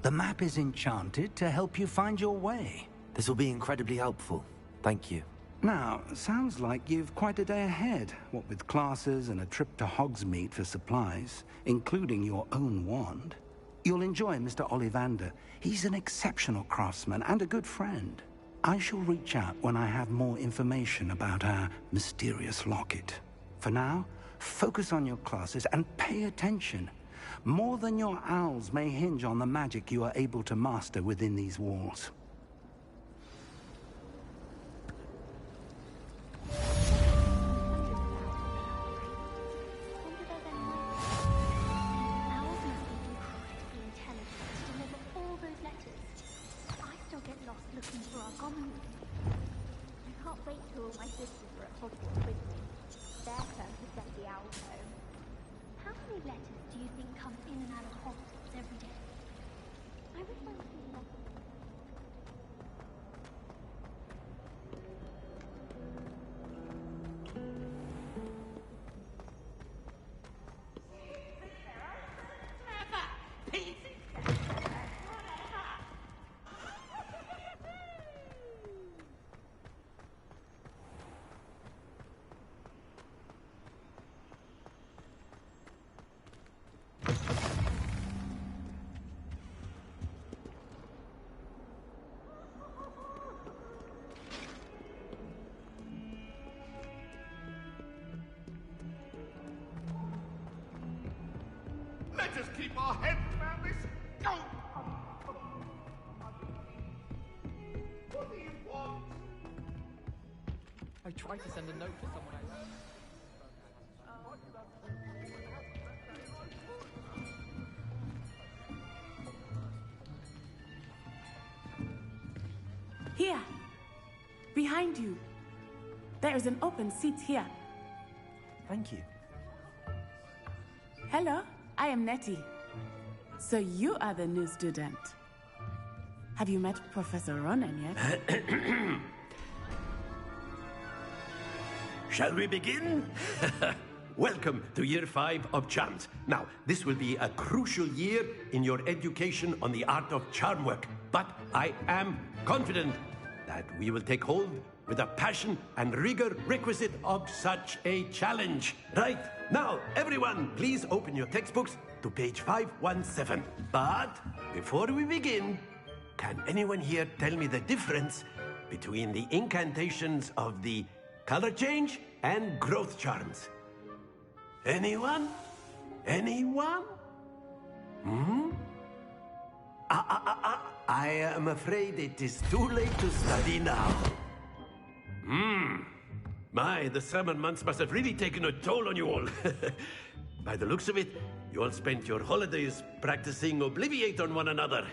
The map is enchanted to help you find your way. This will be incredibly helpful. Thank you. Now, sounds like you've quite a day ahead, what with classes and a trip to Hogsmeade for supplies, including your own wand. You'll enjoy Mr. Ollivander. He's an exceptional craftsman and a good friend. I shall reach out when I have more information about our mysterious locket. For now, focus on your classes and pay attention. More than your owls may hinge on the magic you are able to master within these walls. I can't wait till my sisters are at Hogwarts with me. Their turn to set the owl home. How many letters do you think come in and out of Hogwarts every day? I wish I could see lots. Let us keep our heads around this. Go! What do you want? I tried to send a note to someone else. Here. Behind you. There is an open seat here. Thank you. Hello, I am Nettie. So you are the new student. Have you met Professor Ronan yet? Shall we begin? welcome to Year 5 of Charms. Now, this will be a crucial year in your education on the art of charm work. But I am confident that we will take hold with the passion and rigor requisite of such a challenge. Right, now, everyone, please open your textbooks to page 517. But before we begin, can anyone here tell me the difference between the incantations of the color change and growth charms? Anyone? Anyone? I am afraid it is too late to study now. My, the summer months must have really taken a toll on you all. By the looks of it, you all spent your holidays practicing Obliviate on one another.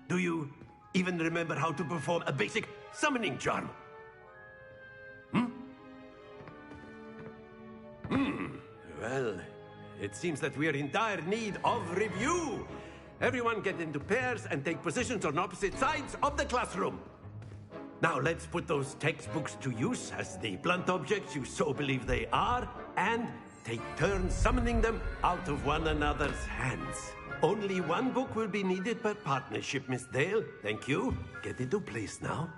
Do you even remember how to perform a basic summoning charm? Well, it seems that we are in dire need of review. Everyone get into pairs and take positions on opposite sides of the classroom. Now let's put those textbooks to use as the blunt objects you so believe they are, and take turns summoning them out of one another's hands. Only one book will be needed per partnership, Miss Dale. Thank you. Get into place now.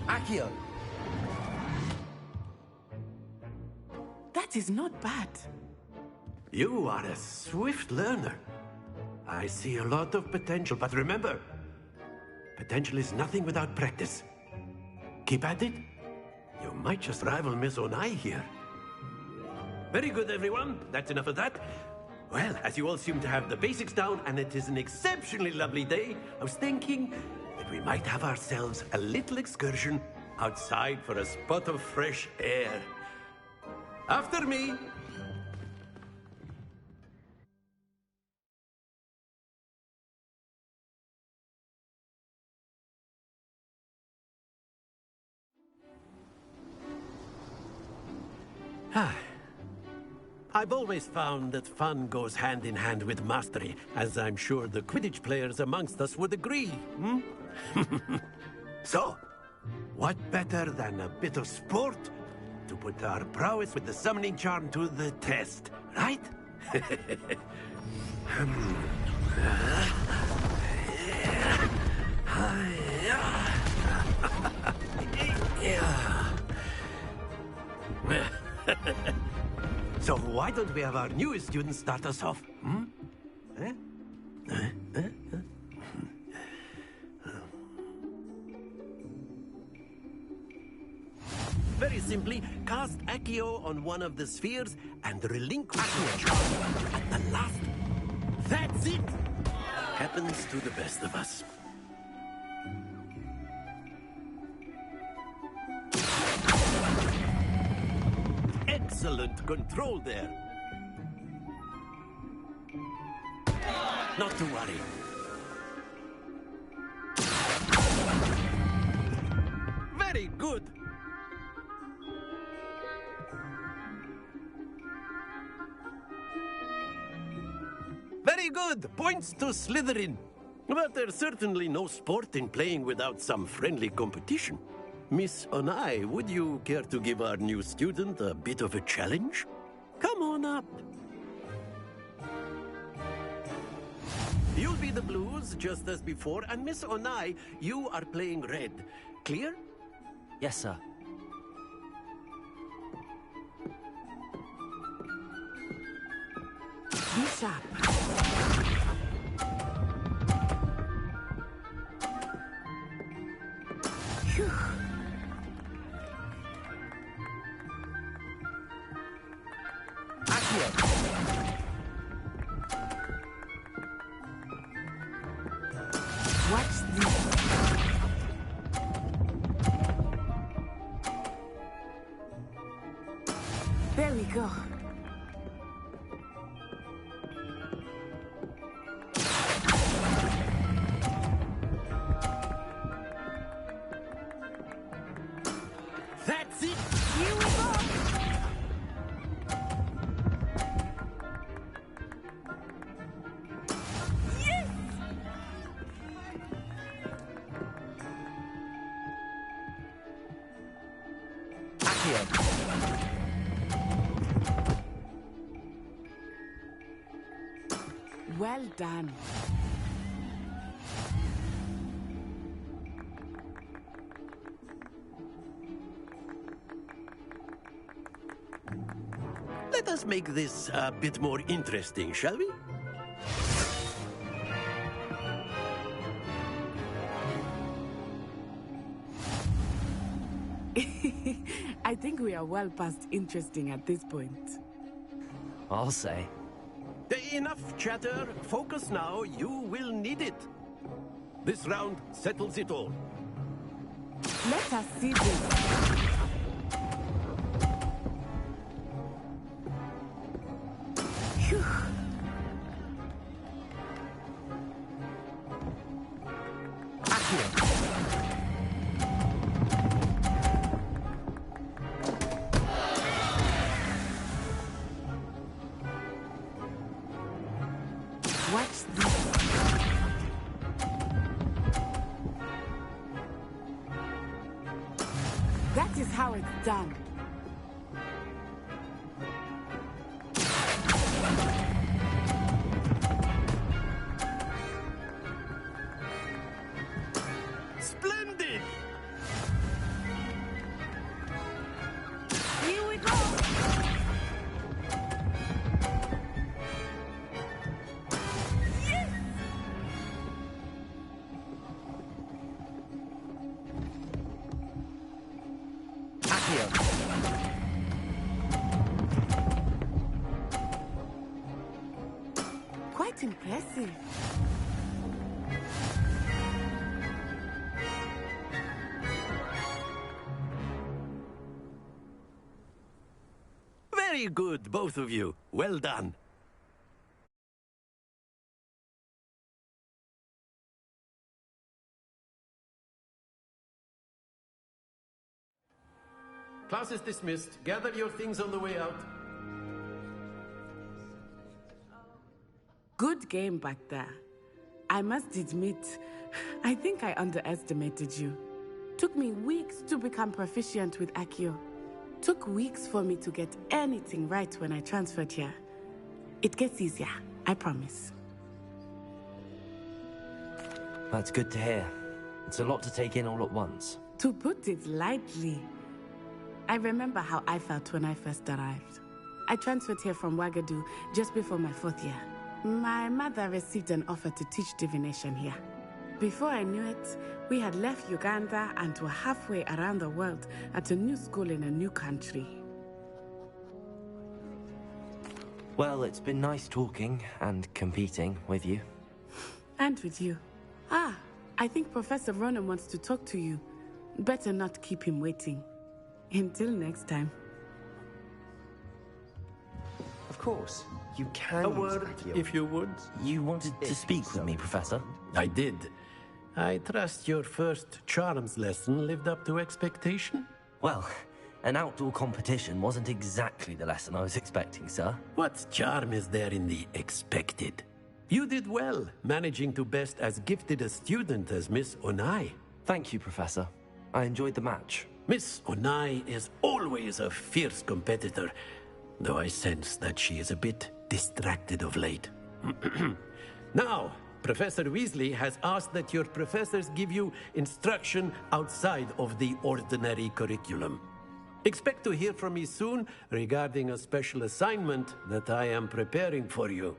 Accio! That is not bad. You are a swift learner. I see a lot of potential, but remember, potential is nothing without practice. Keep at it. You might just rival Miss Onai here. Very good, everyone. That's enough of that. Well, as you all seem to have the basics down, and it is an exceptionally lovely day, I was thinking that we might have ourselves a little excursion outside for a spot of fresh air. After me. I've always found that fun goes hand in hand with mastery, as I'm sure the Quidditch players amongst us would agree. So, what better than a bit of sport to put our prowess with the summoning charm to the test, right? So why don't we have our newest student start us off? Very simply, cast Accio on one of the spheres and relinquish your charm at the last. That's it! Happens to the best of us. Excellent control there. Not to worry. Very good. Very good. Points to Slytherin. But there's certainly no sport in playing without some friendly competition. Miss Onai, would you care to give our new student a bit of a challenge? Come on up. You'll be the blues, just as before, and Miss Onai, you are playing red. Clear? Yes, sir. Be sharp. Phew. Watch this. There we go. Well done. Let us make this a bit more interesting, shall we? I think we are well past interesting at this point. I'll say. Enough chatter. Focus now. You will need it. This round settles it all. Let us see this. Phew. Watch this. That is how it's done. Splendid! Here we go. Quite impressive. Very good, both of you. Well done. Class is dismissed. Gather your things on the way out. Good game back there. I must admit, I think I underestimated you. Took me weeks to become proficient with Accio. Took weeks for me to get anything right when I transferred here. It gets easier, I promise. That's good to hear. It's a lot to take in all at once. To put it lightly, I remember how I felt when I first arrived. I transferred here from Wagadu just before my 4th year. My mother received an offer to teach divination here. Before I knew it, we had left Uganda and were halfway around the world at a new school in a new country. Well, it's been nice talking and competing with you. And with you. Ah, I think Professor Ronan wants to talk to you. Better not keep him waiting. Until next time. Of course. You can A use word, Accio. if you would. You wanted to speak with me, Professor? I did. I trust your first charms lesson lived up to expectation? Well, an outdoor competition wasn't exactly the lesson I was expecting, sir. What charm is there in the expected? You did well, managing to best as gifted a student as Miss Onai. Thank you, Professor. I enjoyed the match. Miss Onai is always a fierce competitor, though I sense that she is a bit distracted of late. Now, Professor Weasley has asked that your professors give you instruction outside of the ordinary curriculum. Expect to hear from me soon regarding a special assignment that I am preparing for you.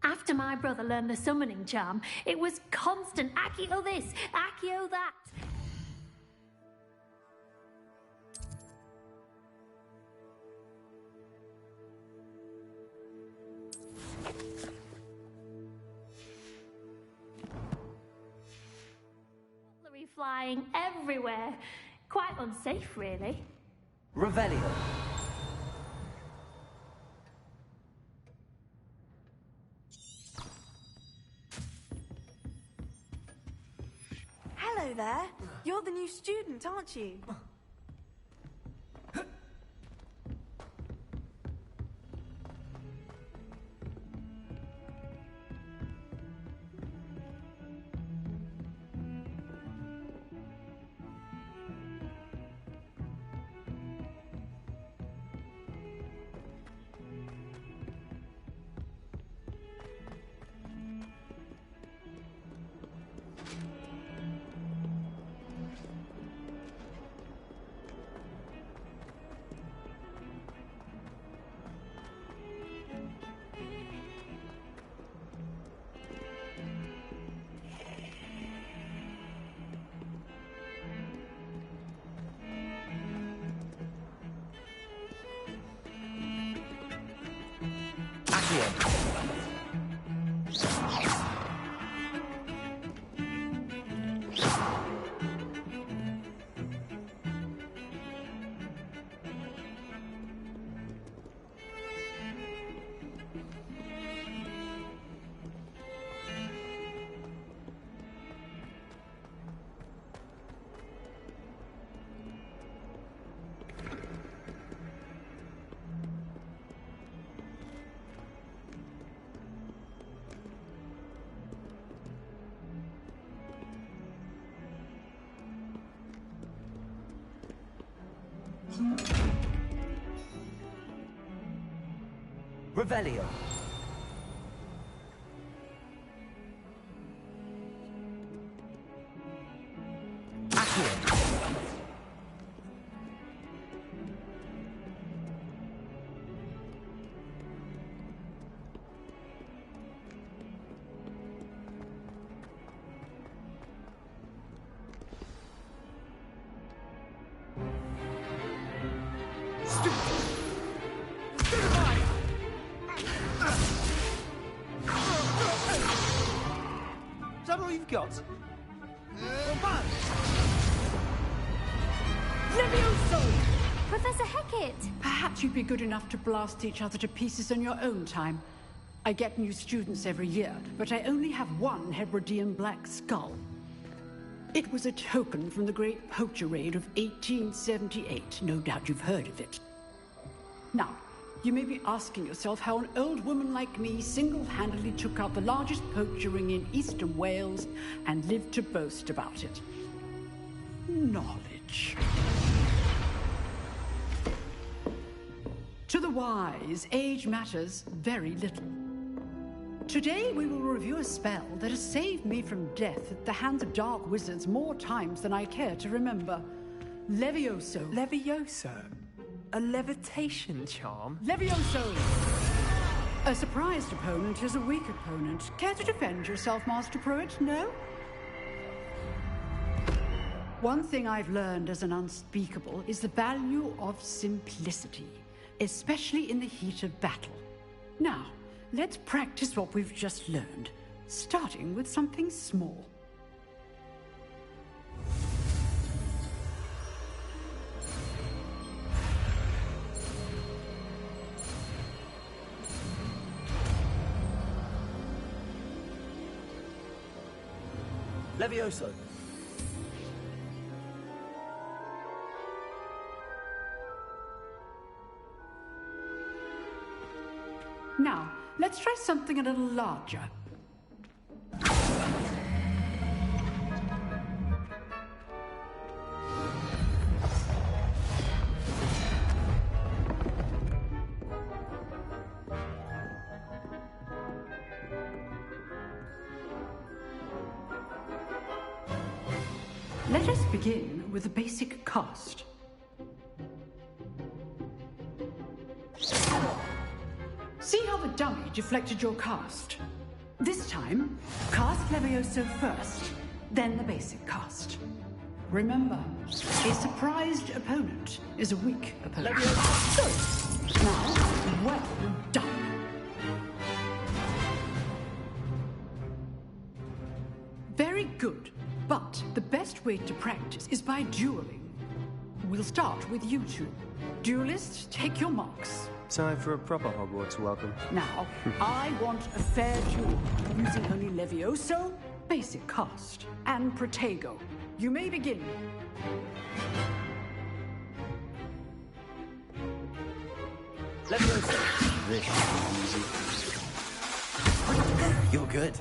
After my brother learned the summoning charm, it was constant Accio this, Accio that. Cutlery flying everywhere. Quite unsafe, really. Revelio. Hello there. You're the new student, aren't you? Revelio. Is that all you've got? Levioso! Professor Hecat! Perhaps you'd be good enough to blast each other to pieces in your own time. I get new students every year, but I only have one Hebridean black skull. It was a token from the Great Poacher Raid of 1878. No doubt you've heard of it. Now, you may be asking yourself how an old woman like me single-handedly took out the largest poacher ring in eastern Wales and lived to boast about it. Knowledge. To the wise, age matters very little. Today we will review a spell that has saved me from death at the hands of dark wizards more times than I care to remember. Levioso. Levioso? A levitation charm? Levioso! A surprised opponent is a weak opponent. Care to defend yourself, Master Pruitt? No? One thing I've learned as an unspeakable is the value of simplicity, especially in the heat of battle. Now, let's practice what we've just learned, starting with something small. Levioso. Now, let's try something a little larger. Let us begin with the basic cast. See how the dummy deflected your cast? This time, cast Levioso first, then the basic cast. Remember, a surprised opponent is a weak opponent. Good. Now, well done. Very good. But the best way to practice is by dueling. We'll start with you two. Duelists, take your marks. Time for a proper Hogwarts welcome. Now, I want a fair duel, using only Levioso, basic cast, and Protego. You may begin. Levioso. This should be easy. You're good.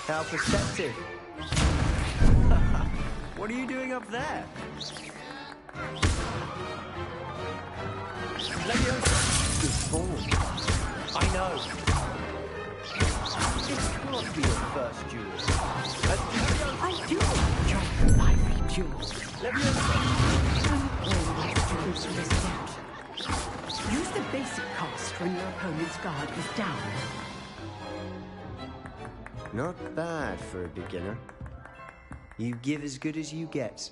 How perceptive. What are you doing up there? Leviosa. Good form. I know. This can't be your first duel. I do enjoy lively duels. Leviosa. Always duels to this point. Use the basic cast when your opponent's guard is down. Not bad for a beginner. You give as good as you get.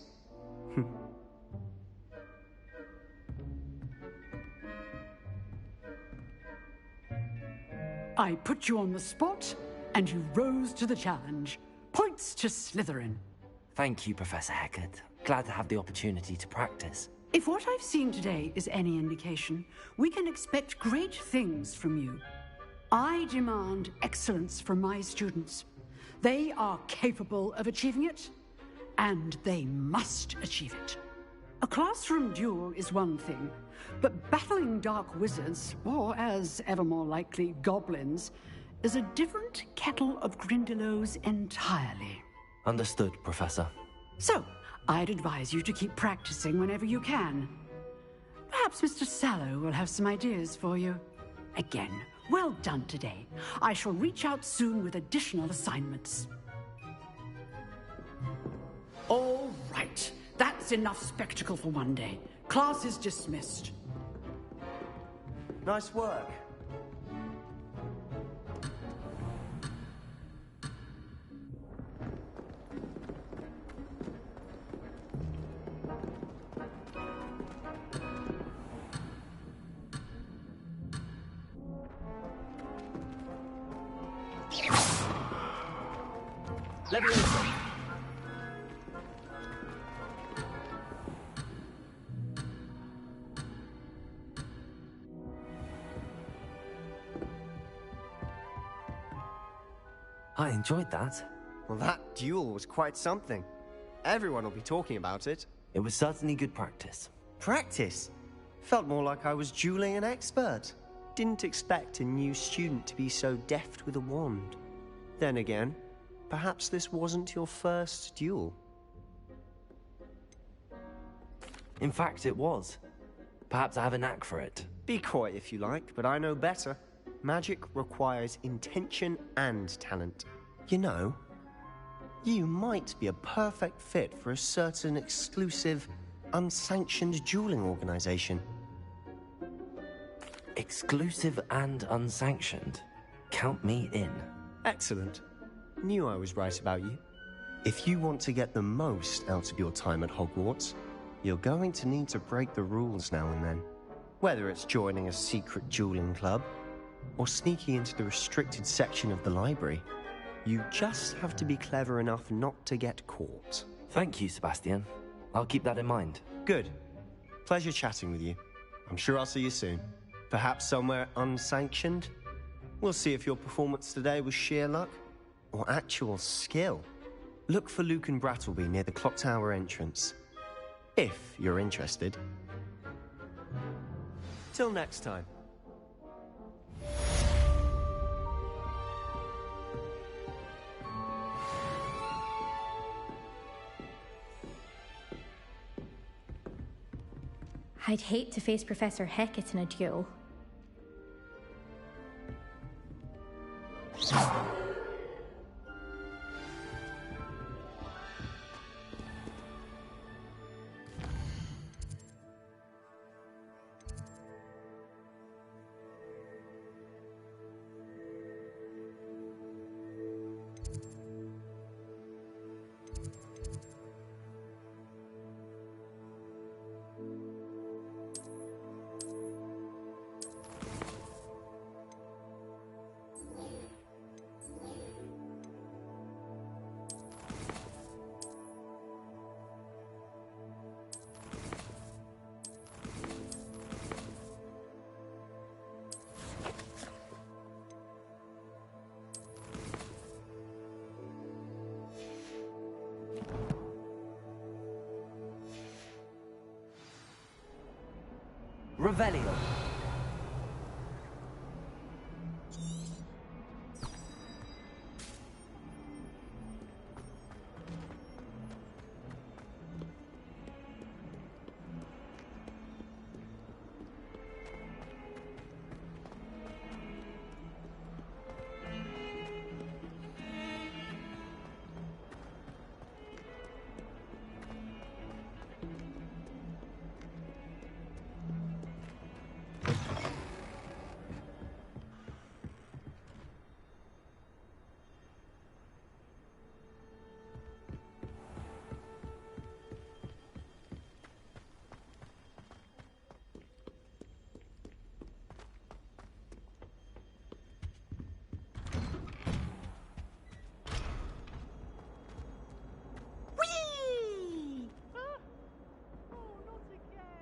I put you on the spot, and you rose to the challenge. Points to Slytherin. Thank you, Professor Hecat. Glad to have the opportunity to practice. If what I've seen today is any indication, we can expect great things from you. I demand excellence from my students. They are capable of achieving it, and they must achieve it. A classroom duel is one thing, but battling dark wizards, or as ever more likely, goblins, is a different kettle of Grindylows entirely. Understood, Professor. So, I'd advise you to keep practicing whenever you can. Perhaps Mr. Sallow will have some ideas for you. Again, well done today. I shall reach out soon with additional assignments. All right. That's enough spectacle for one day. Class is dismissed. Nice work. Leviosa. I enjoyed that. Well, that duel was quite something. Everyone will be talking about it. It was certainly good practice. Practice? Felt more like I was dueling an expert. Didn't expect a new student to be so deft with a wand. Then again, perhaps this wasn't your first duel. In fact, it was. Perhaps I have a knack for it. Be coy if you like, but I know better. Magic requires intention and talent. You know, you might be a perfect fit for a certain exclusive, unsanctioned dueling organization. Exclusive and unsanctioned? Count me in. Excellent. Knew I was right about you. If you want to get the most out of your time at Hogwarts, you're going to need to break the rules now and then. Whether it's joining a secret dueling club, or sneaking into the restricted section of the library, you just have to be clever enough not to get caught. Thank you, Sebastian. I'll keep that in mind. Good. Pleasure chatting with you. I'm sure I'll see you soon. Perhaps somewhere unsanctioned? We'll see if your performance today was sheer luck or actual skill. Look for Luke and Brattleby near the clock tower entrance. If you're interested. Till next time. I'd hate to face Professor Hecat in a duel. Revelio.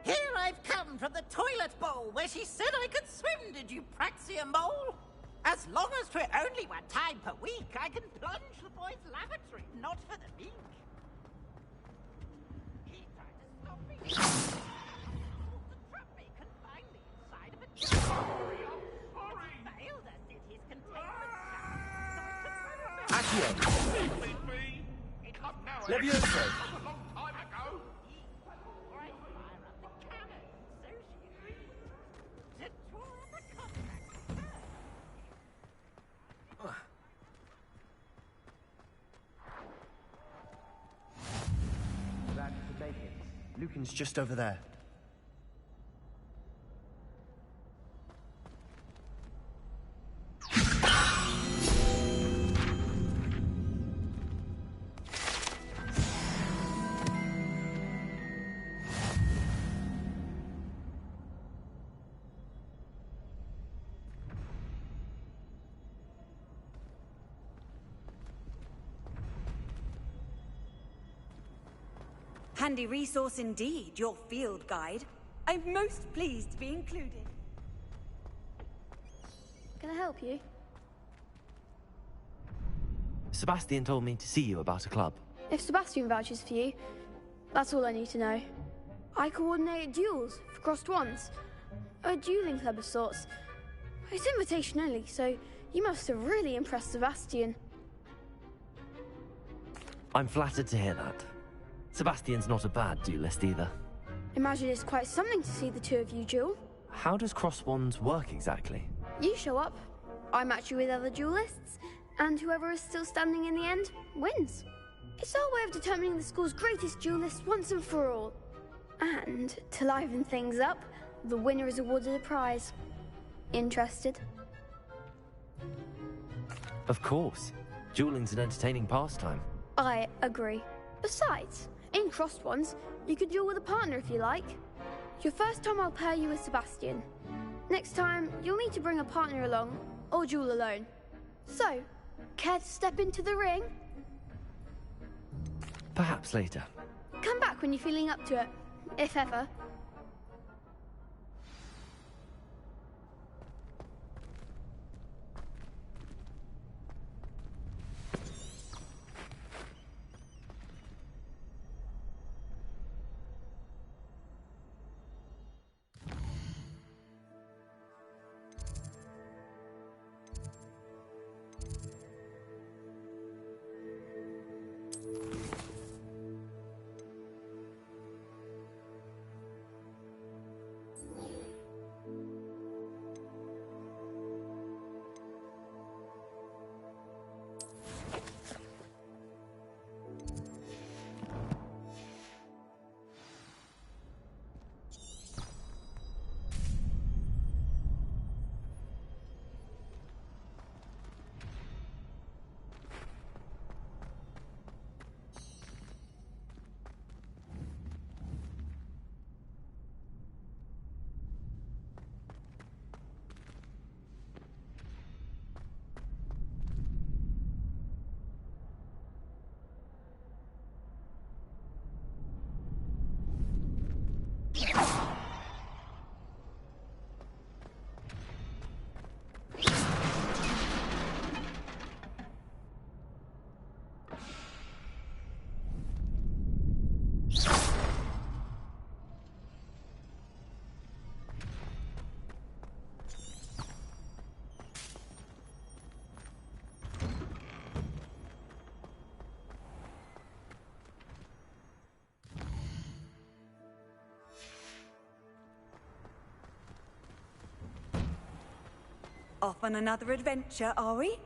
Here I've come from the toilet bowl where she said I could swim, did you praxia mole? As long as 'twere only 1 time per week, I can plunge the boy's lavatory, not for the meek. He tried to stop me. To trap me, confine me inside of a jar. Sorry, I'm sorry. He failed us, did his containment jar. So I took Accio. Levioso. Glad you could make it. Lucan's just over there. Handy resource indeed, your field guide. I'm most pleased to be included. Can I help you? Sebastian told me to see you about a club. If Sebastian vouches for you, that's all I need to know. I coordinate duels for crossed wands. A dueling club of sorts. It's invitation only, so you must have really impressed Sebastian. I'm flattered to hear that. Sebastian's not a bad duelist either. Imagine it's quite something to see the two of you duel. How does cross wands work exactly? You show up, I match you with other duelists, and whoever is still standing in the end wins. It's our way of determining the school's greatest duelist once and for all. And to liven things up, the winner is awarded a prize. Interested? Of course. Dueling's an entertaining pastime. I agree. Besides, in crossed ones, you could duel with a partner if you like. Your first time I'll pair you with Sebastian. Next time, you'll need to bring a partner along, or duel alone. So, care to step into the ring? Perhaps later. Come back when you're feeling up to it, if ever. Off on another adventure, are we?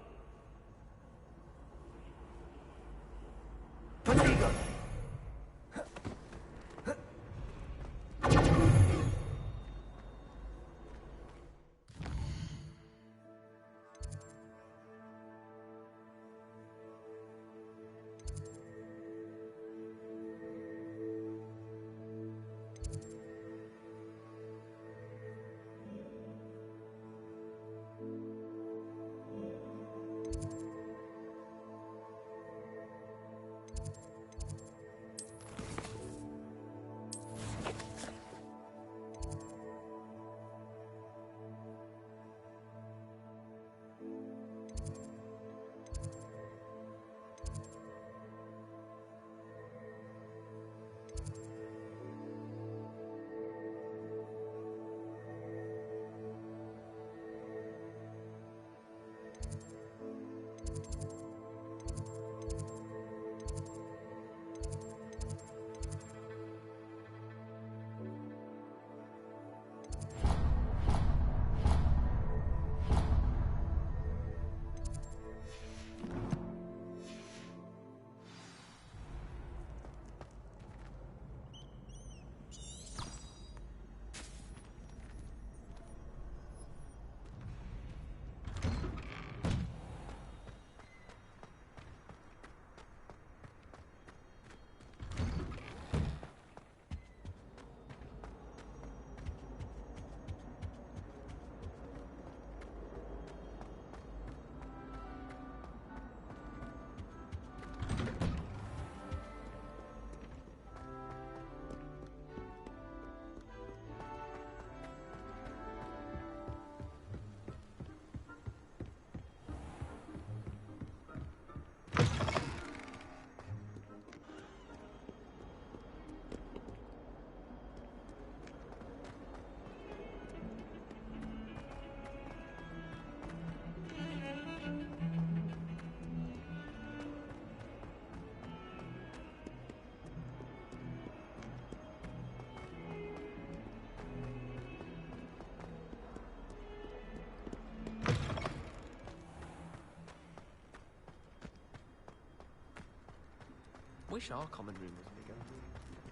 Wish our common room was bigger.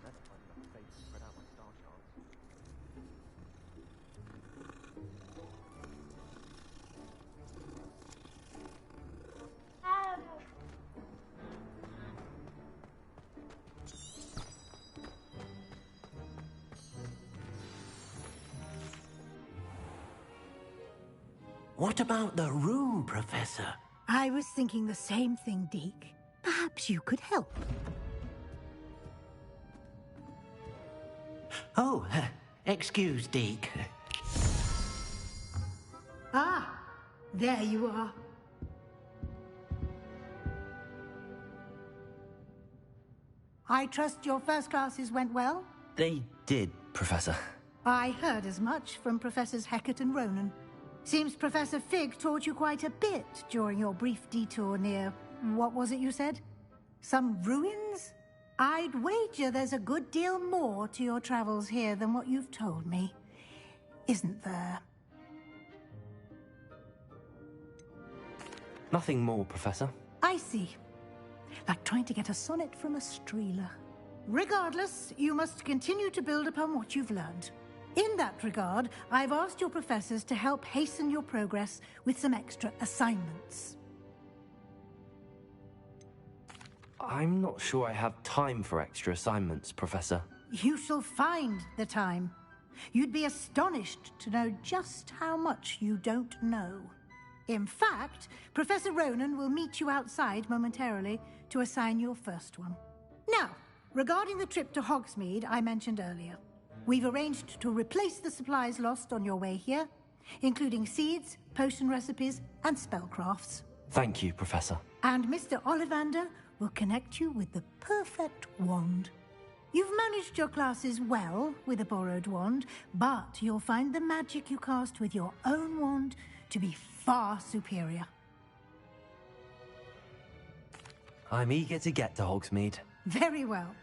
Never find enough space to spread out my star charts. What about the room, Professor? I was thinking the same thing, Deke. Perhaps you could help. Oh, excuse, Deke. Ah, there you are. I trust your first classes went well? They did, Professor. I heard as much from Professors Hecat and Ronan. Seems Professor Fig taught you quite a bit during your brief detour near... what was it you said? Some ruins? I'd wager there's a good deal more to your travels here than what you've told me. Isn't there? Nothing more, Professor. I see. Like trying to get a sonnet from a streeler. Regardless, you must continue to build upon what you've learned. In that regard, I've asked your professors to help hasten your progress with some extra assignments. I'm not sure I have time for extra assignments, Professor. You shall find the time. You'd be astonished to know just how much you don't know. In fact, Professor Ronan will meet you outside momentarily to assign your first one. Now, regarding the trip to Hogsmeade I mentioned earlier, we've arranged to replace the supplies lost on your way here, including seeds, potion recipes, and spellcrafts. Thank you, Professor. And Mr. Ollivander will connect you with the perfect wand. You've managed your classes well with a borrowed wand, but you'll find the magic you cast with your own wand to be far superior. I'm eager to get to Hogsmeade. Very well.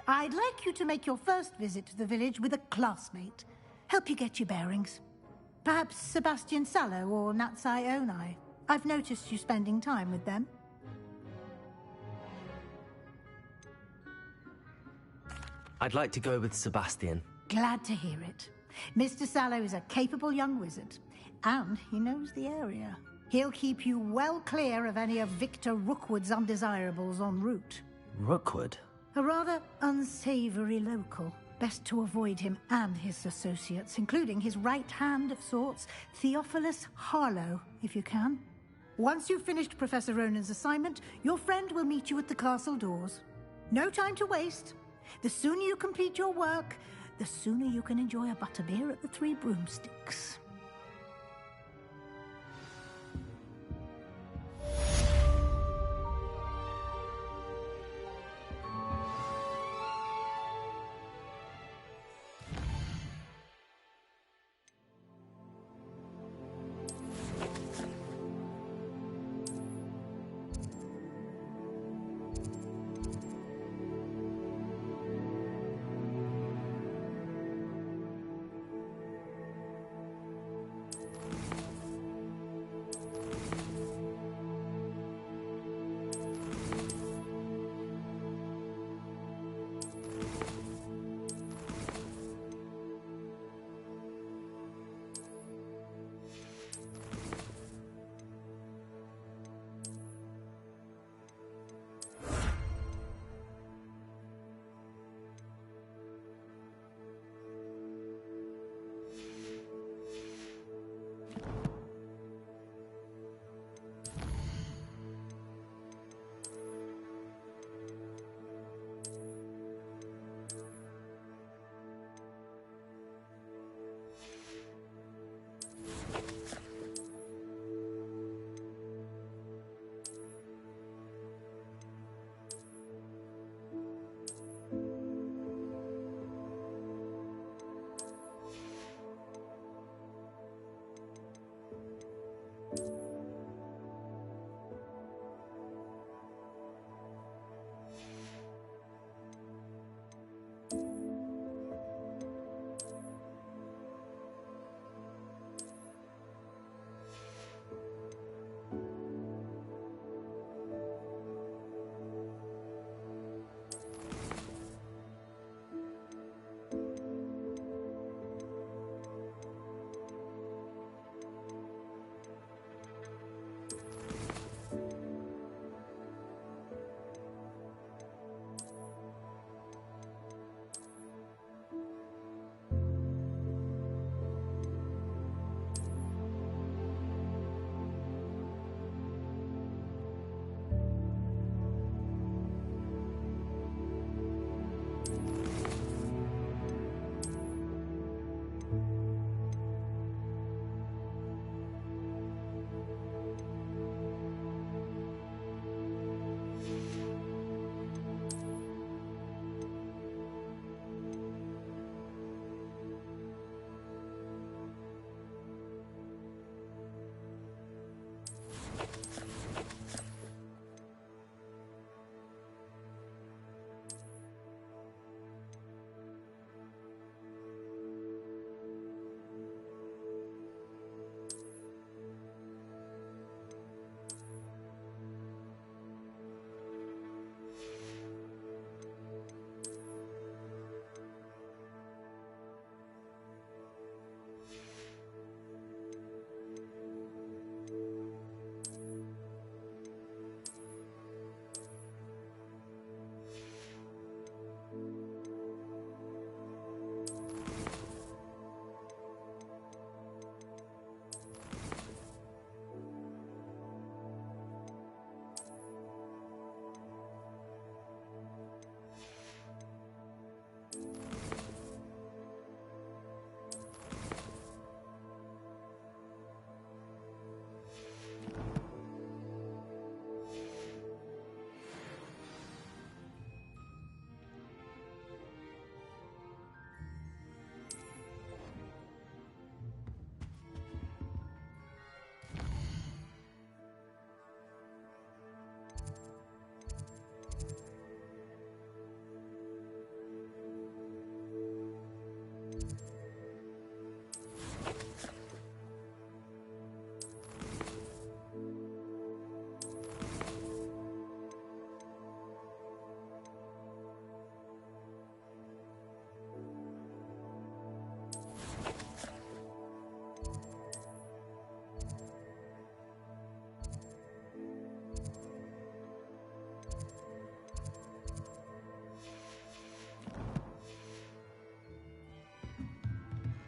I'd like you to make your first visit to the village with a classmate. Help you get your bearings. Perhaps Sebastian Sallow or Natsai Onai. I've noticed you spending time with them. I'd like to go with Sebastian. Glad to hear it. Mr. Sallow is a capable young wizard, and he knows the area. He'll keep you well clear of any of Victor Rookwood's undesirables en route. Rookwood? A rather unsavory local. Best to avoid him and his associates, including his right hand of sorts, Theophilus Harlow, if you can. Once you've finished Professor Ronan's assignment, your friend will meet you at the castle doors. No time to waste. The sooner you complete your work, the sooner you can enjoy a butterbeer at the Three Broomsticks.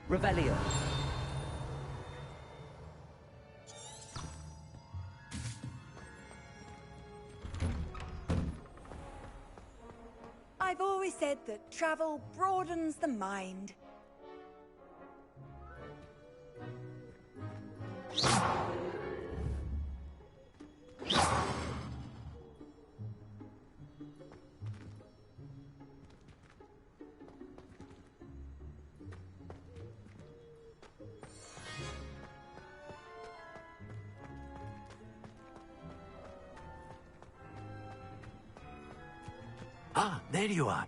Revelio. I've always said that travel broadens the mind. Ah, there you are.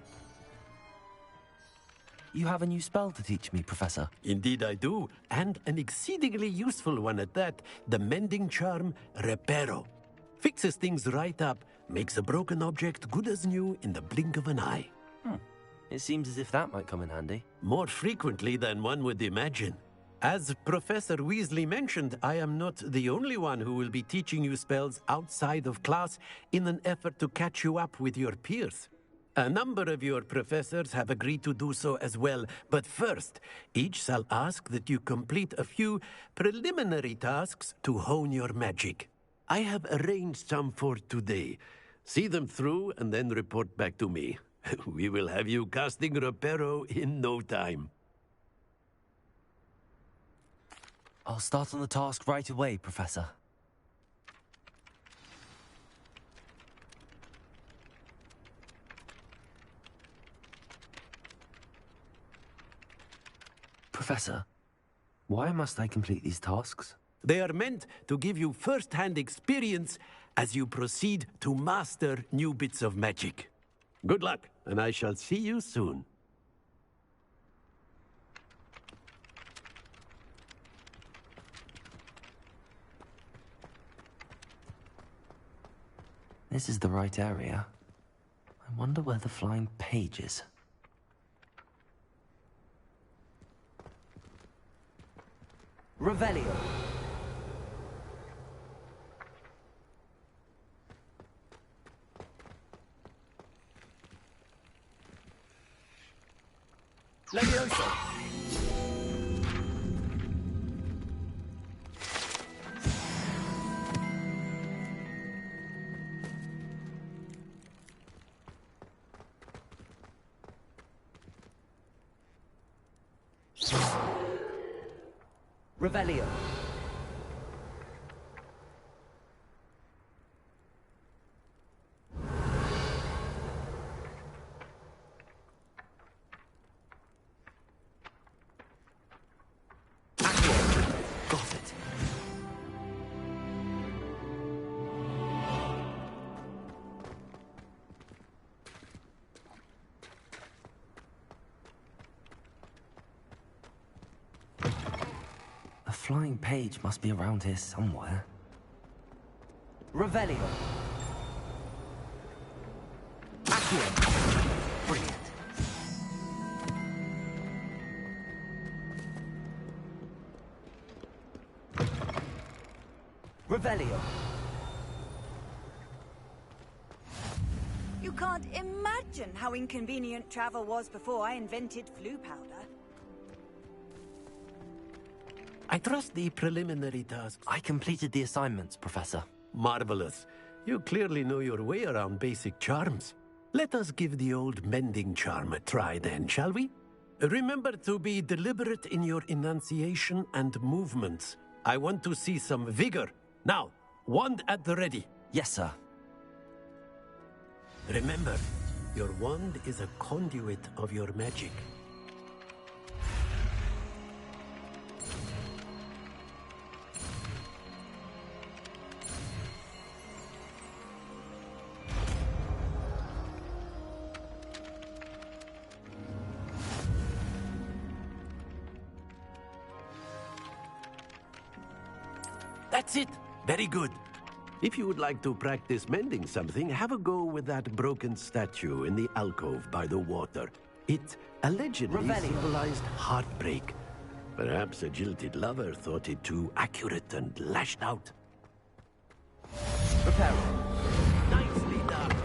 You have a new spell to teach me, Professor. Indeed I do, and an exceedingly useful one at that. The mending charm, Reparo. Fixes things right up, makes a broken object good as new in the blink of an eye. It seems as if that might come in handy. More frequently than one would imagine. As Professor Weasley mentioned, I am not the only one who will be teaching you spells outside of class in an effort to catch you up with your peers. A number of your professors have agreed to do so as well, but first, each shall ask that you complete a few preliminary tasks to hone your magic. I have arranged some for today. See them through and then report back to me. We will have you casting Reparo in no time. I'll start on the task right away, Professor. Professor, why must I complete these tasks? They are meant to give you first-hand experience as you proceed to master new bits of magic. Good luck, and I shall see you soon. This is the right area. I wonder where the flying page is. Revelio. Leviosa. Revelio. Got it. A flying page must be around here somewhere. Revelio. Accio. Brilliant. Revelio. You can't imagine how inconvenient travel was before I invented flu powder. I trust the preliminary tasks. I completed the assignments, Professor. Marvelous. You clearly know your way around basic charms. Let us give the old mending charm a try then, shall we? Remember to be deliberate in your enunciation and movements. I want to see some vigor. Now, wand at the ready. Yes, sir. Remember, your wand is a conduit of your magic. That's it. Very good. If you would like to practice mending something, have a go with that broken statue in the alcove by the water. It allegedly symbolized heartbreak. Perhaps a jilted lover thought it too accurate and lashed out. Prepare. Nicely done.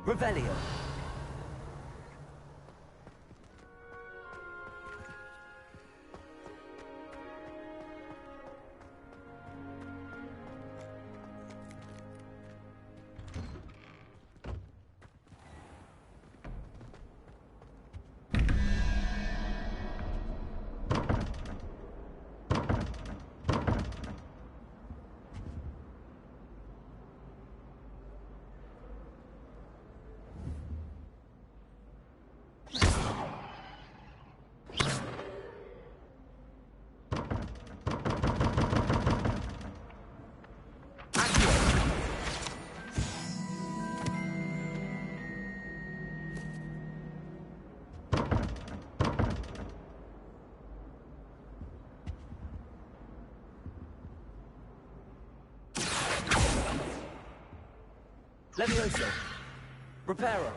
Revelio. Levioso. Reparo.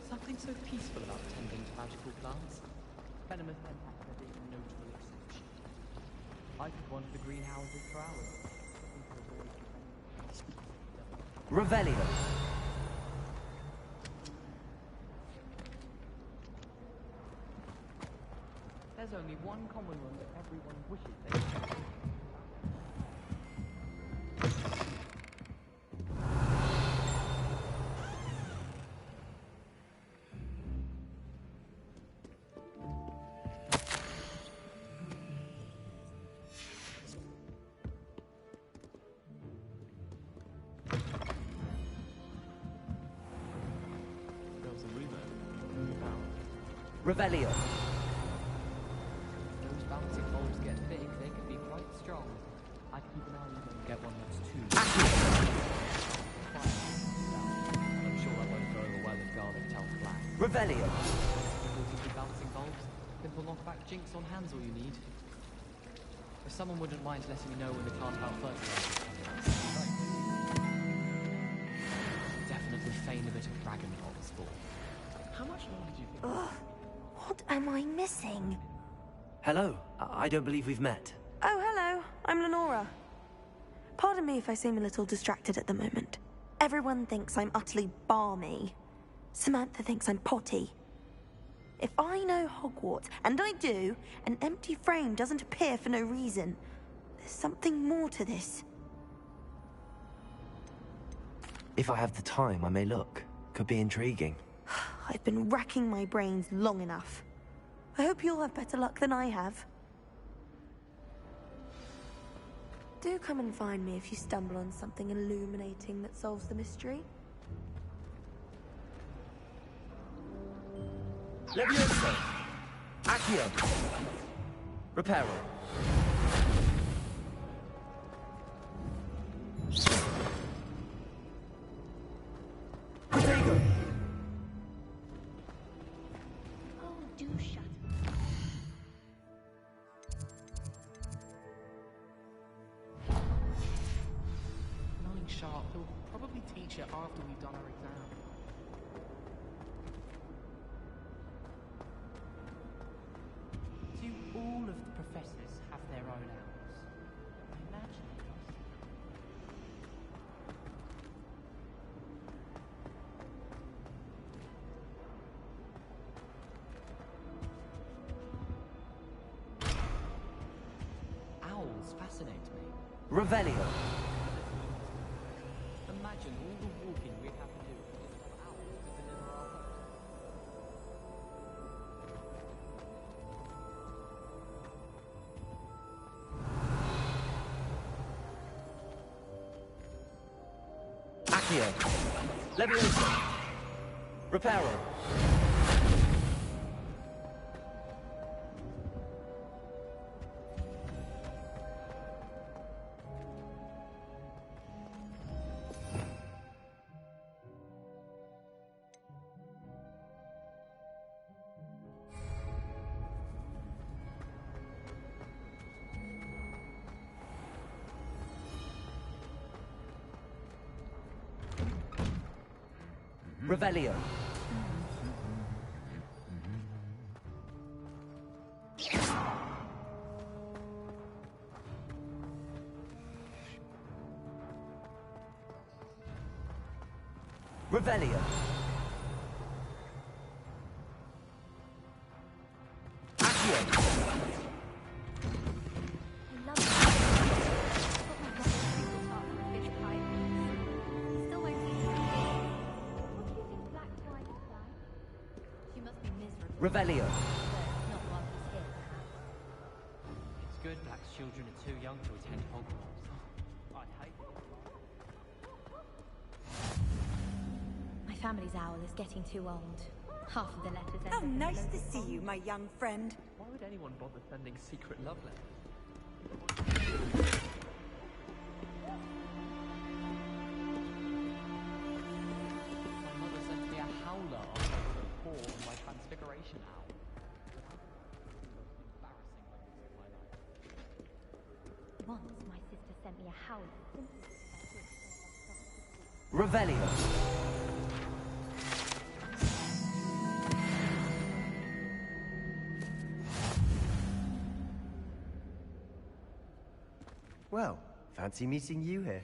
Something so peaceful about tending to magical plants. Venomous pentacles are being a notable exception. I could wander the greenhouses for hours. Revelio. There's only one common room that everyone wishes they could. Revelio. Those bouncing balls get big, they can be quite strong. I'd keep an eye on them and get one that's too. I'm sure that won't go over well if Garlic tells Black. Revelio. Difficulty bouncing bulbs. Simple knockback jinx on hands all you need. If someone wouldn't mind letting me know when the class about fertilizer. Definitely feign a bit of dragon ball sport. How much longer do you think? What am I missing? Hello. I don't believe we've met. Oh, hello. I'm Lenora. Pardon me if I seem a little distracted at the moment. Everyone thinks I'm utterly balmy. Samantha thinks I'm potty. If I know Hogwarts, and I do, an empty frame doesn't appear for no reason. There's something more to this. If I have the time, I may look. Could be intriguing. I've been racking my brains long enough. I hope you'll have better luck than I have. Do come and find me if you stumble on something illuminating that solves the mystery. Levioso. Accio. Reparo. Protego. probably teach it after we've done our exam. Do all of the professors have their own owls? I imagine it does. Owls fascinate me. Revelio. Imagine all the walking we'd have to do if we didn't have owls to deliver our post. Accio. Leviosa. Reparo. Revelio. Revelio. Accio. Revelio. It's good Black's children are too young to attend Hogwarts. I'd hate it. My family's owl is getting too old. Half of the letters end How up in the nice to local see pond. you, my young friend. Why would anyone bother sending secret love letters? My mother sent me a howler after I was poor on my transfiguration owl. Once my sister sent me a howler simply because I thought it Revelio. Well, fancy meeting you here.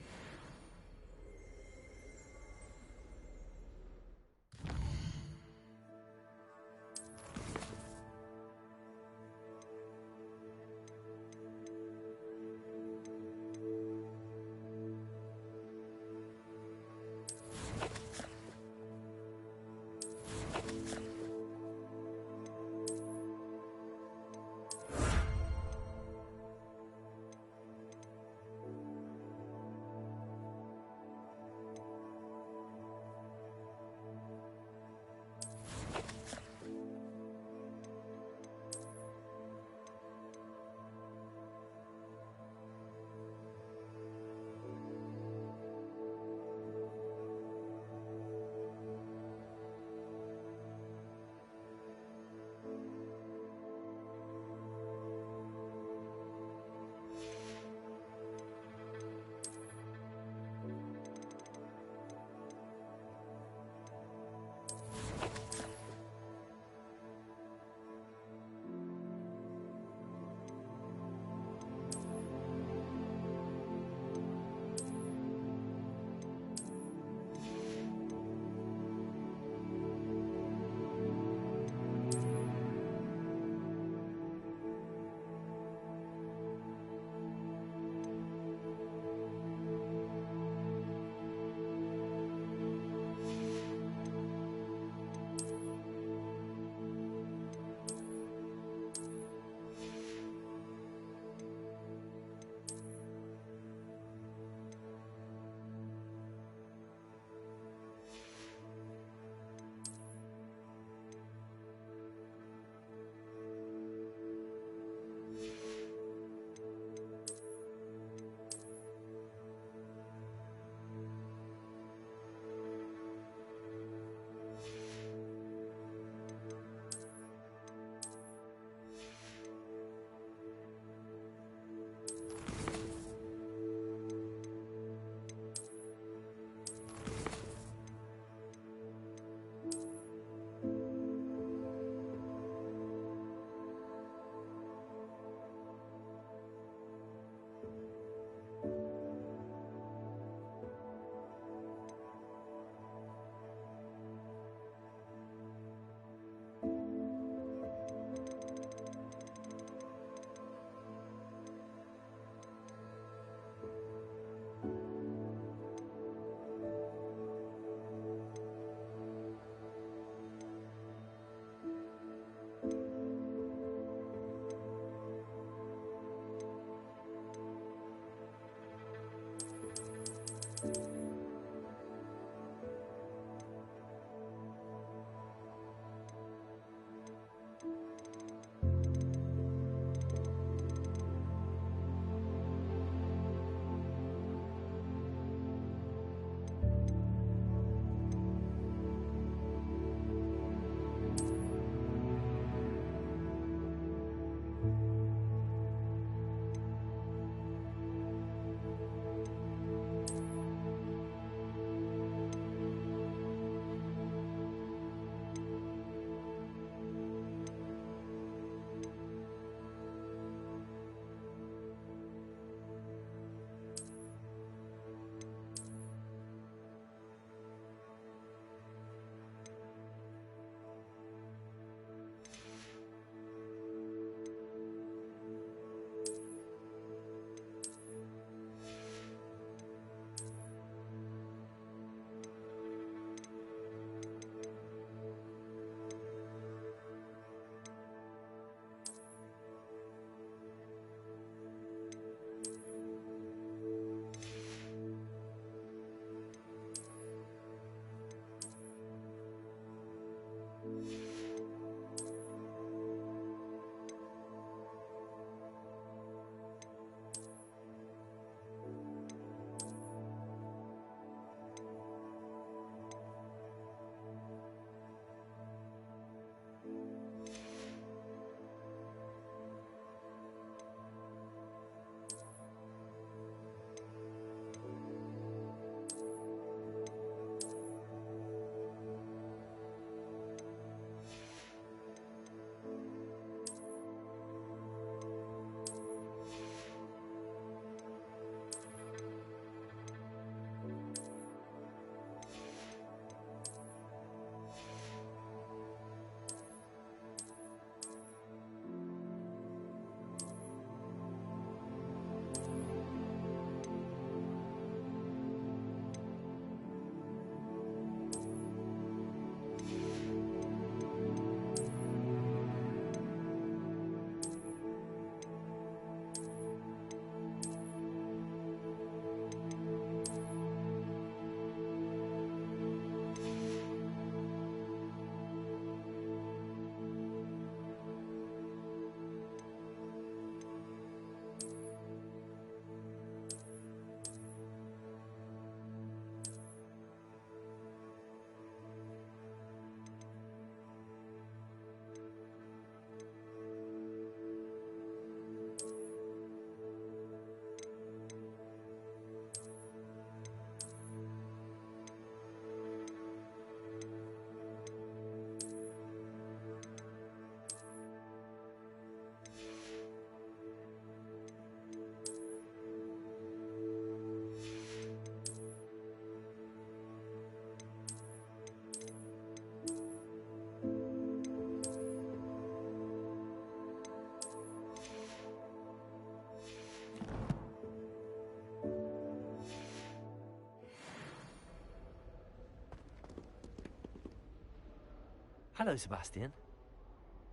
Hello, Sebastian.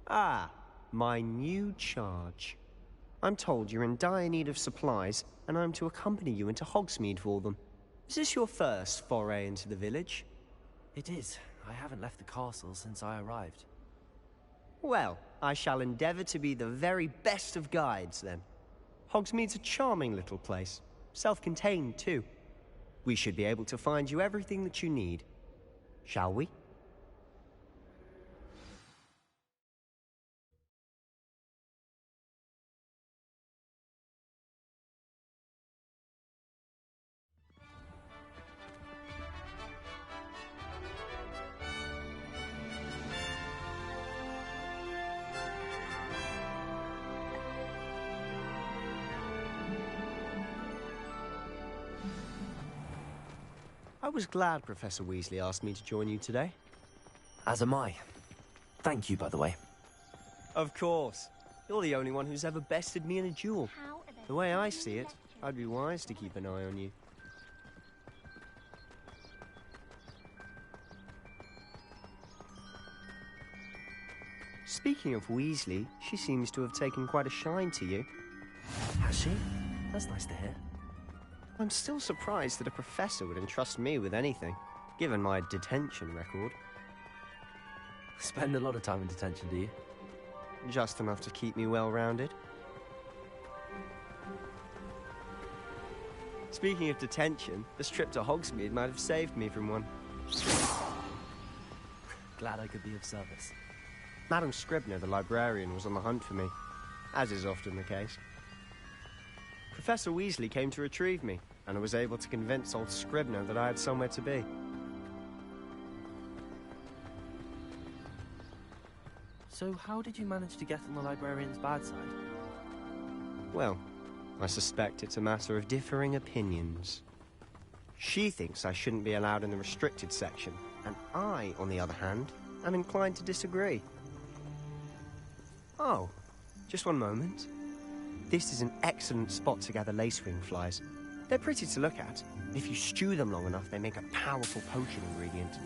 Ah, my new charge. I'm told you're in dire need of supplies, and I'm to accompany you into Hogsmeade for them. Is this your first foray into the village? It is. I haven't left the castle since I arrived. Well, I shall endeavour to be the very best of guides, then. Hogsmeade's a charming little place. Self-contained, too. We should be able to find you everything that you need. Shall we? I was glad Professor Weasley asked me to join you today. As am I. Thank you, by the way. Of course. You're the only one who's ever bested me in a duel. The way I see it, I'd be wise to keep an eye on you. Speaking of Weasley, she seems to have taken quite a shine to you. Has she? That's nice to hear. I'm still surprised that a professor would entrust me with anything, given my detention record. Spend a lot of time in detention, do you? Just enough to keep me well-rounded. Speaking of detention, this trip to Hogsmeade might have saved me from one. Glad I could be of service. Madam Scribner, the librarian, was on the hunt for me, as is often the case. Professor Weasley came to retrieve me, and I was able to convince old Scribner that I had somewhere to be. So how did you manage to get on the librarian's bad side? Well, I suspect it's a matter of differing opinions. She thinks I shouldn't be allowed in the restricted section, and I, on the other hand, am inclined to disagree. Oh, just one moment. This is an excellent spot to gather lacewing flies. They're pretty to look at. If you stew them long enough, they make a powerful potion ingredient.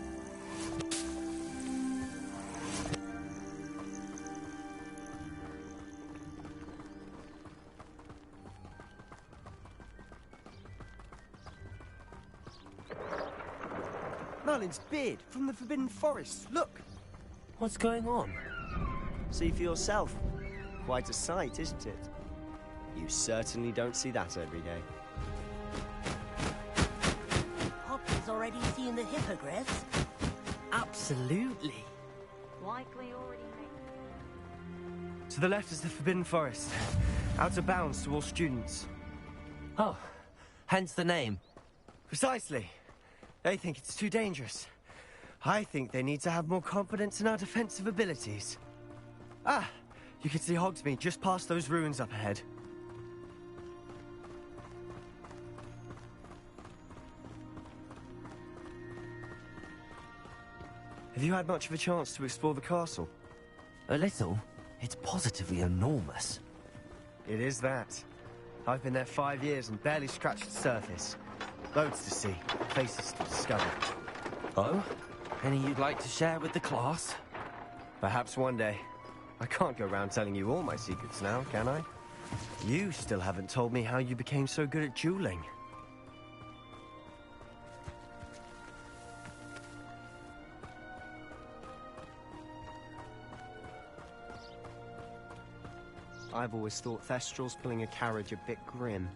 Merlin's beard from the Forbidden Forest. Look! What's going on? See for yourself. Quite a sight, isn't it? You certainly don't see that every day. Poppy's already seen the hippogriffs. Absolutely. Likely already made. To the left is the Forbidden Forest. Out of bounds to all students. Oh, hence the name. Precisely. They think it's too dangerous. I think they need to have more confidence in our defensive abilities. Ah, you can see Hogsmeade just past those ruins up ahead. Have you had much of a chance to explore the castle? A little. It's positively enormous. It is that. I've been there 5 years and barely scratched the surface. Loads to see, places to discover. Oh? Any you'd like to share with the class? Perhaps one day. I can't go around telling you all my secrets now, can I? You still haven't told me how you became so good at dueling. I've always thought Thestrals pulling a carriage a bit grim.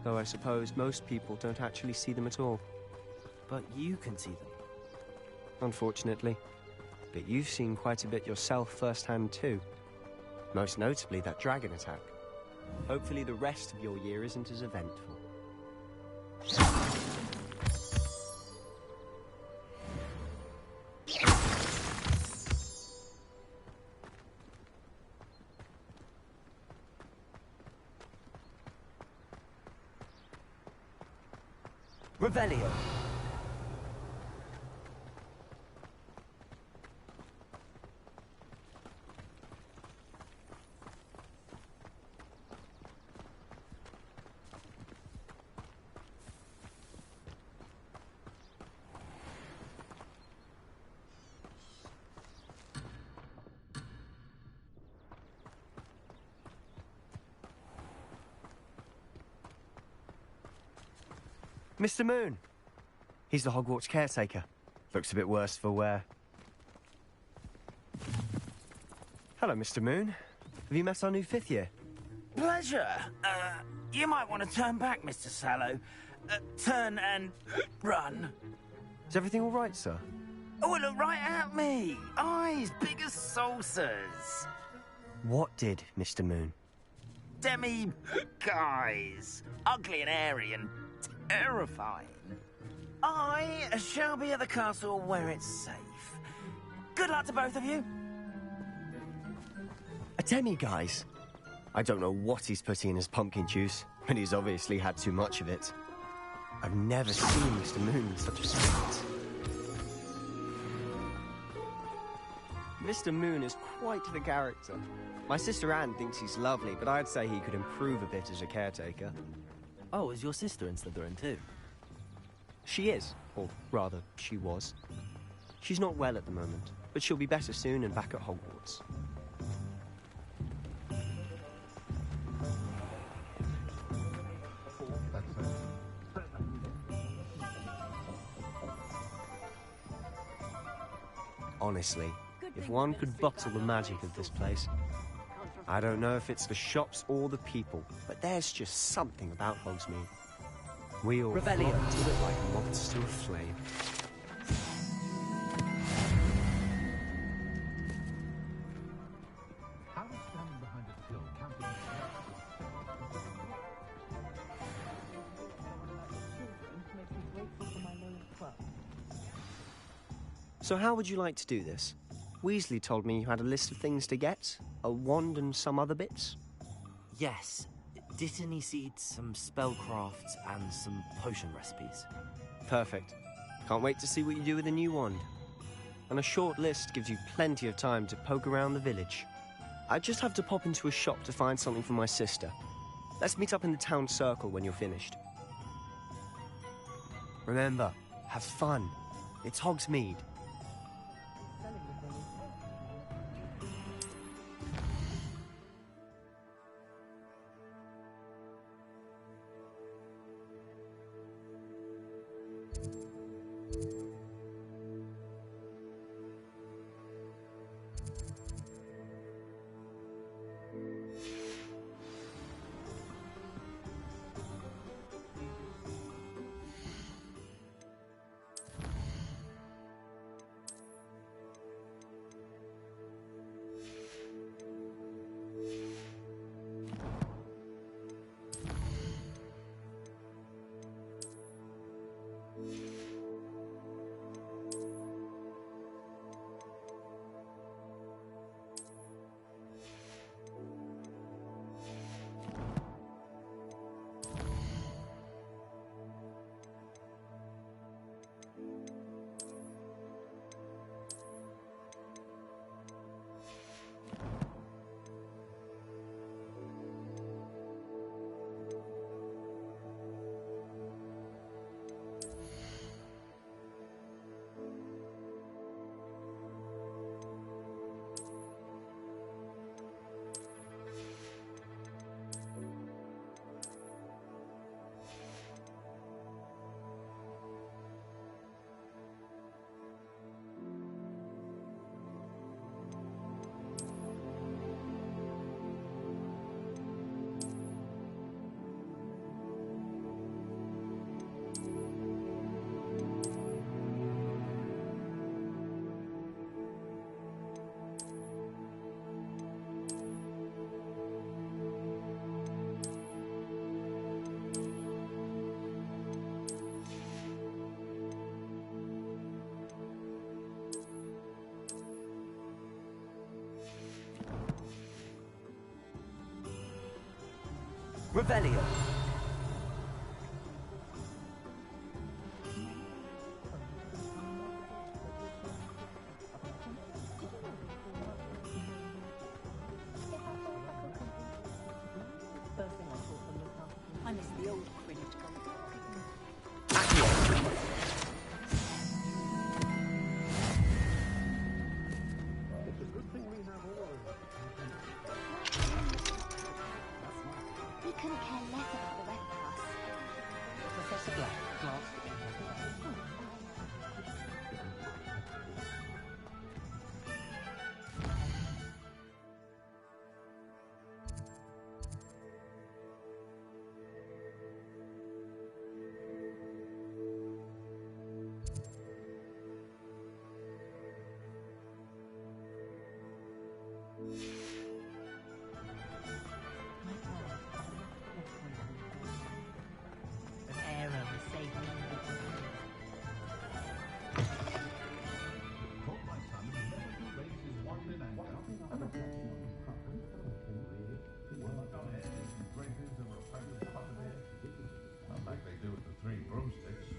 Though I suppose most people don't actually see them at all. But you can see them. Unfortunately. But you've seen quite a bit yourself firsthand too. Most notably that dragon attack. Hopefully the rest of your year isn't as eventful. Revelio. Mr. Moon. He's the Hogwarts caretaker. Looks a bit worse for wear. Hello, Mr. Moon. Have you met our new 5th year? Pleasure. You might want to turn back, Mr. Sallow. Turn and run. Is everything all right, sir? Oh, look right at me. Eyes big as saucers. What did, Mr. Moon? Demi-guys. Ugly and airy and terrifying. I shall be at the castle where it's safe. Good luck to both of you. A demi-guise? I don't know what he's putting in his pumpkin juice, but he's obviously had too much of it. I've never seen Mr. Moon in such a state. Mr. Moon is quite the character. My sister Anne thinks he's lovely, but I'd say he could improve a bit as a caretaker. Oh, is your sister in Slytherin too? She is, or rather, she was. She's not well at the moment, but she'll be better soon and back at Hogwarts. Honestly, if one could bottle the magic of this place. I don't know if it's the shops or the people, but there's just something about Hogsmeade. We all flock to it like moths to a flame. So how would you like to do this? Weasley told me you had a list of things to get, a wand and some other bits. Yes. Dittany seeds, some spellcrafts, and some potion recipes. Perfect. Can't wait to see what you do with the new wand. And a short list gives you plenty of time to poke around the village. I just have to pop into a shop to find something for my sister. Let's meet up in the town circle when you're finished. Remember, have fun. It's Hogsmeade. Revelio. I miss the old Quidditch. We couldn't care less about the rest of us. Professor Black, class.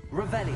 Revelio.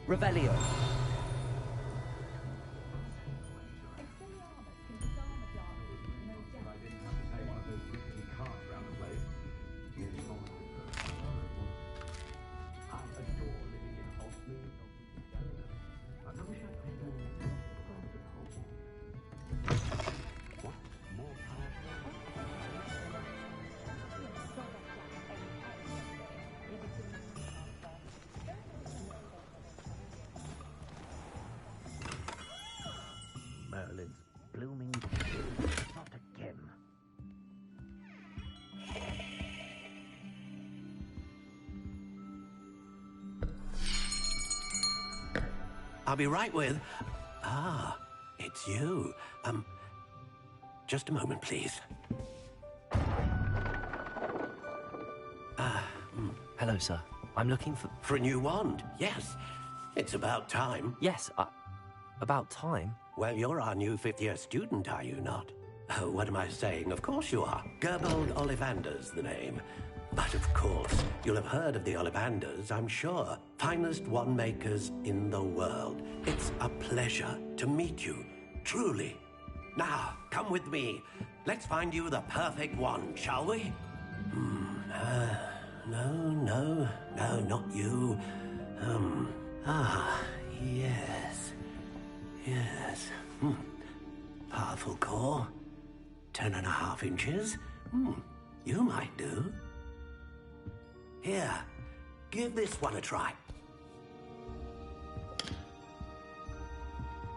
Revelio. Merlin's blooming not again. I'll be right with... Ah, it's you. Just a moment, please. Hello, sir. I'm looking for... For a new wand, yes. It's about time. Yes, about time? Well, you're our new fifth-year student, are you not? Oh, what am I saying? Of course you are. Gerbold Ollivander's the name. But of course, you'll have heard of the Ollivanders, I'm sure. Finest wand makers in the world. It's a pleasure to meet you, truly. Now, come with me. Let's find you the perfect wand, shall we? No, not you. Yes. Powerful core. 10.5 inches. You might do. Here, give this one a try.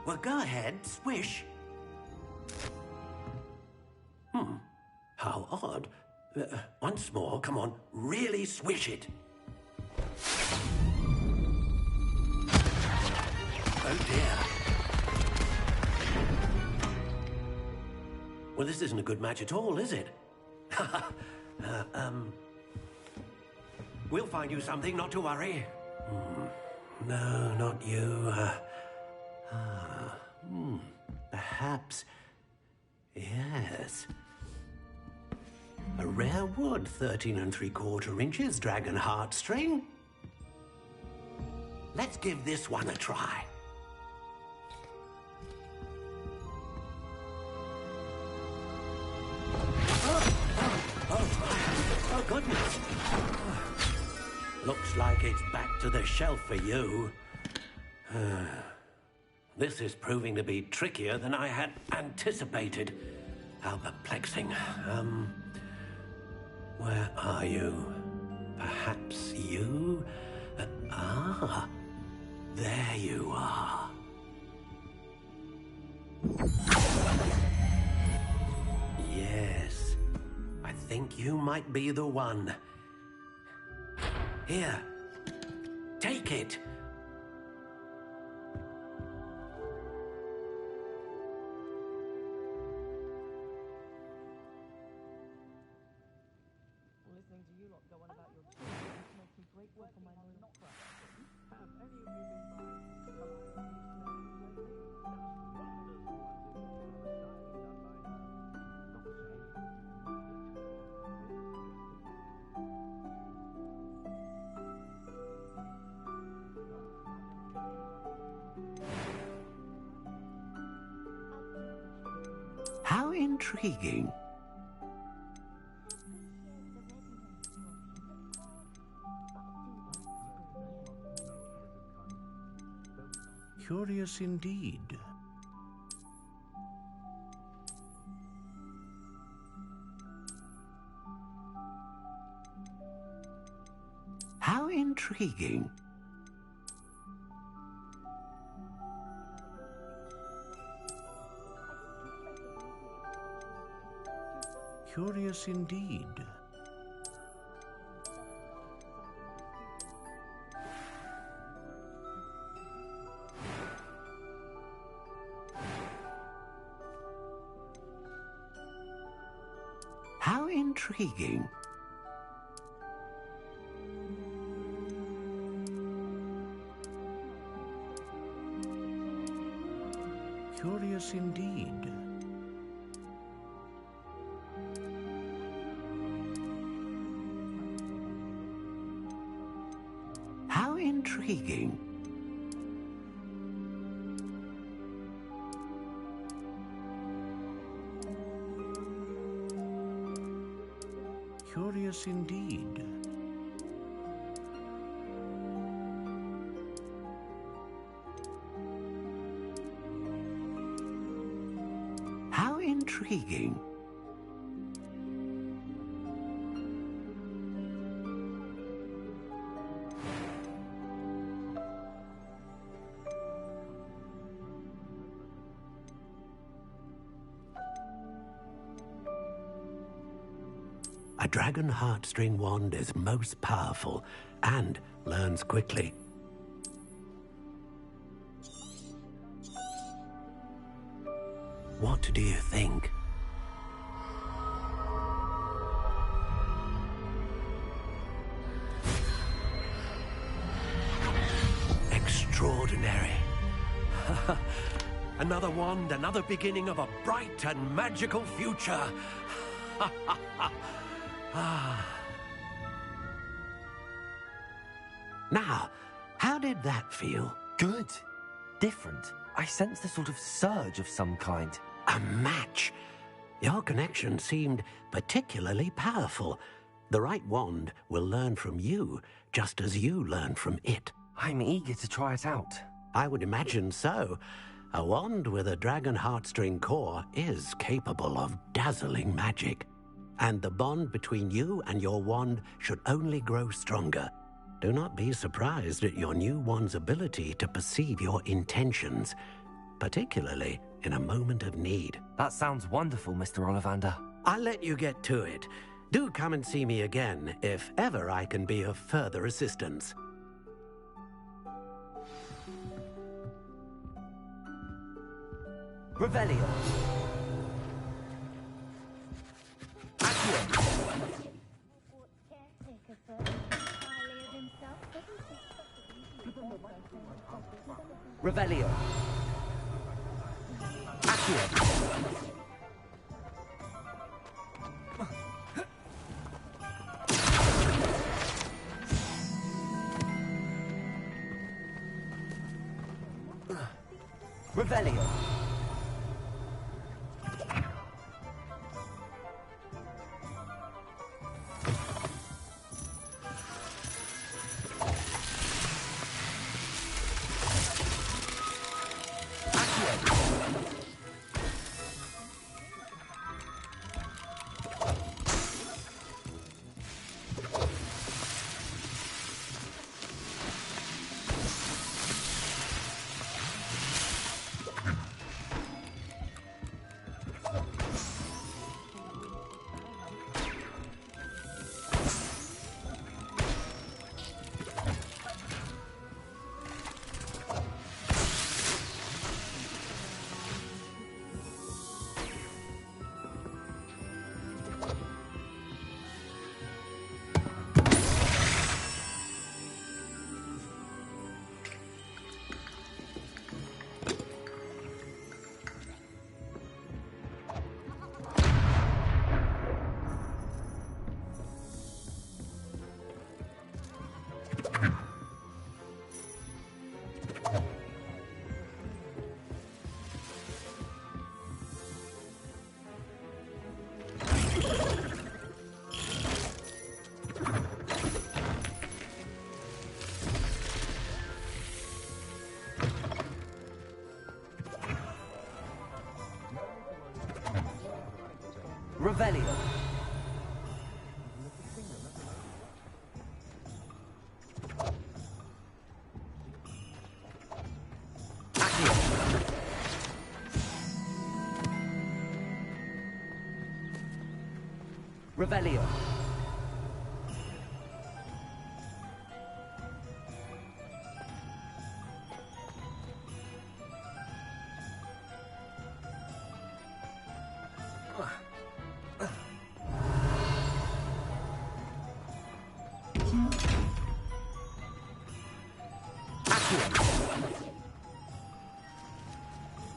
Well, go ahead, swish. How odd. Once more, come on, really swish it. Oh dear. Well, this isn't a good match at all, is it? We'll find you something, not to worry. No, not you. Perhaps... Yes. A rare wood, 13 3/4 inches, dragon heartstring. Let's give this one a try. Oh, goodness. Looks like it's back to the shelf for you. This is proving to be trickier than I had anticipated. How perplexing. Where are you? Perhaps you? There you are. Yes, I think you might be the one. Here, take it. Listening to you lot go on about your makes me grateful for my loyal friends. Have any of you been by How intriguing. Curious indeed. How intriguing. Curious indeed. How intriguing. Curious indeed. How intriguing. Curious indeed. How intriguing. A dragon heartstring wand is most powerful and learns quickly. What do you think? Extraordinary. Another wand, another beginning of a bright and magical future. Now, how did that feel? Good. Different. I sensed a sort of surge of some kind. A match. Your connection seemed particularly powerful. The right wand will learn from you, just as you learn from it. I'm eager to try it out. I would imagine so. A wand with a dragon heartstring core is capable of dazzling magic. And the bond between you and your wand should only grow stronger. Do not be surprised at your new wand's ability to perceive your intentions, particularly in a moment of need. That sounds wonderful, Mr. Ollivander. I'll let you get to it. Do come and see me again if ever I can be of further assistance. Revelio. Revelio. Accio. Revelio. Revelio. Accio. Revelio.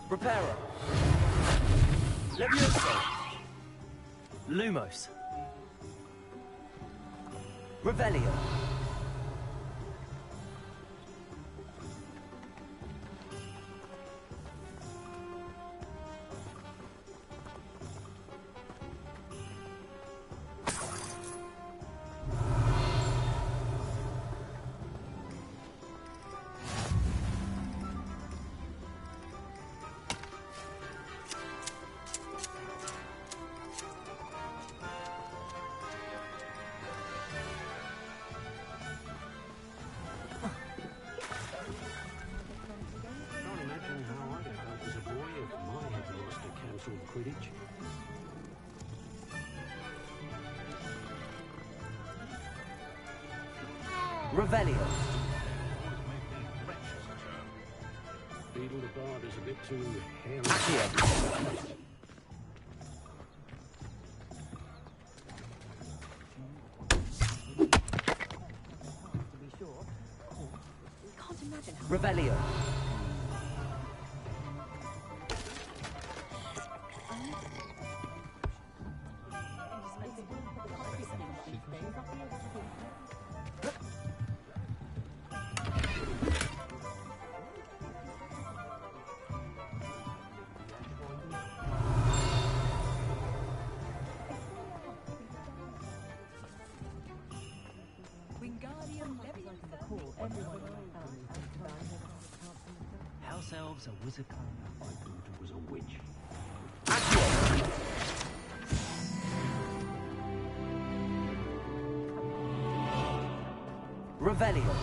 Reparo. Levioso. Lumos. Revelio. Quidditch? Revelio. Beetle the Bard is a bit too hairy. Accio. Revelio. House elves are wizard. My daughter was a witch. Revelio.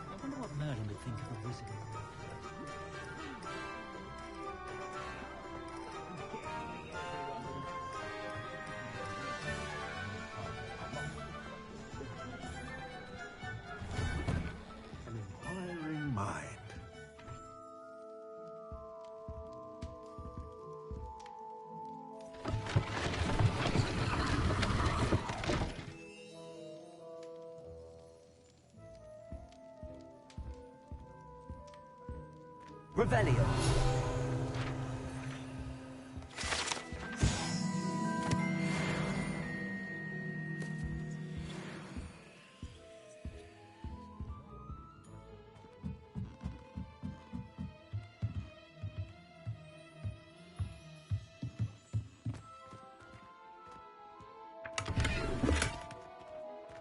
I wonder what Merlin would think of a wizard. An inquiring mind. Revelio.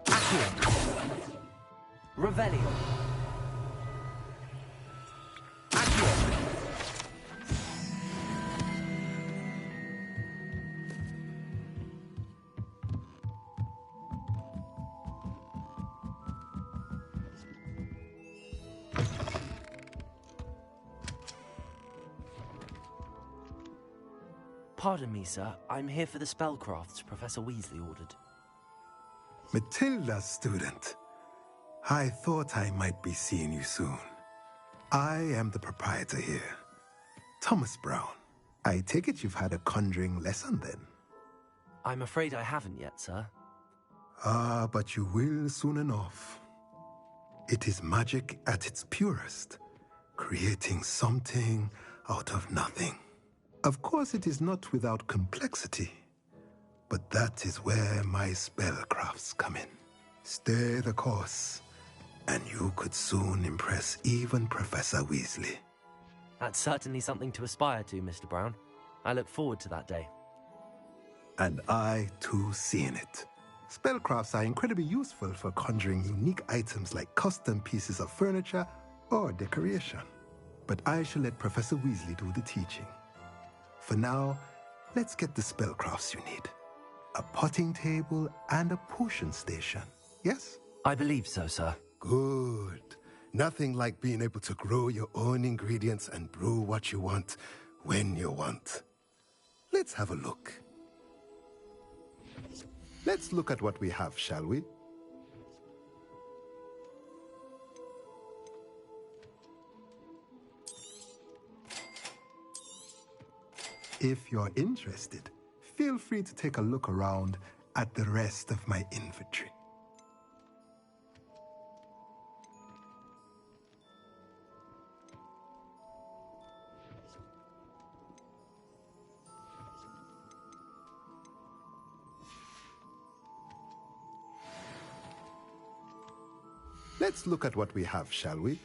Accio. Revelio. Pardon me, sir. I'm here for the spellcrafts Professor Weasley ordered. Matilda's student. I thought I might be seeing you soon. I am the proprietor here, Thomas Brown. I take it you've had a conjuring lesson then? I'm afraid I haven't yet, sir. Ah, but you will soon enough. It is magic at its purest, creating something out of nothing. Of course, it is not without complexity, but that is where my spellcrafts come in. Stay the course, and you could soon impress even Professor Weasley. That's certainly something to aspire to, Mr. Brown. I look forward to that day. And I, too, seeing it. Spellcrafts are incredibly useful for conjuring unique items like custom pieces of furniture or decoration. But I shall let Professor Weasley do the teaching. For now, let's get the spellcrafts you need. A potting table and a potion station, yes? I believe so, sir. Good. Nothing like being able to grow your own ingredients and brew what you want when you want. Let's have a look. Let's look at what we have, shall we? If you're interested, feel free to take a look around at the rest of my inventory. Let's look at what we have, shall we?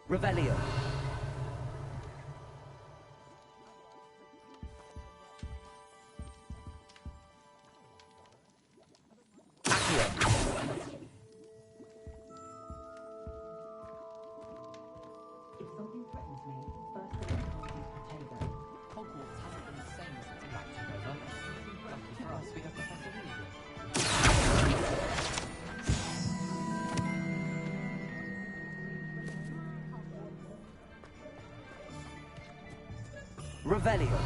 Revelio. Accio. If something threatens me, first thing I use potato. Hogwarts hasn't been the same since Black took over. Lucky for us, we have Professor Weasley. Revelio.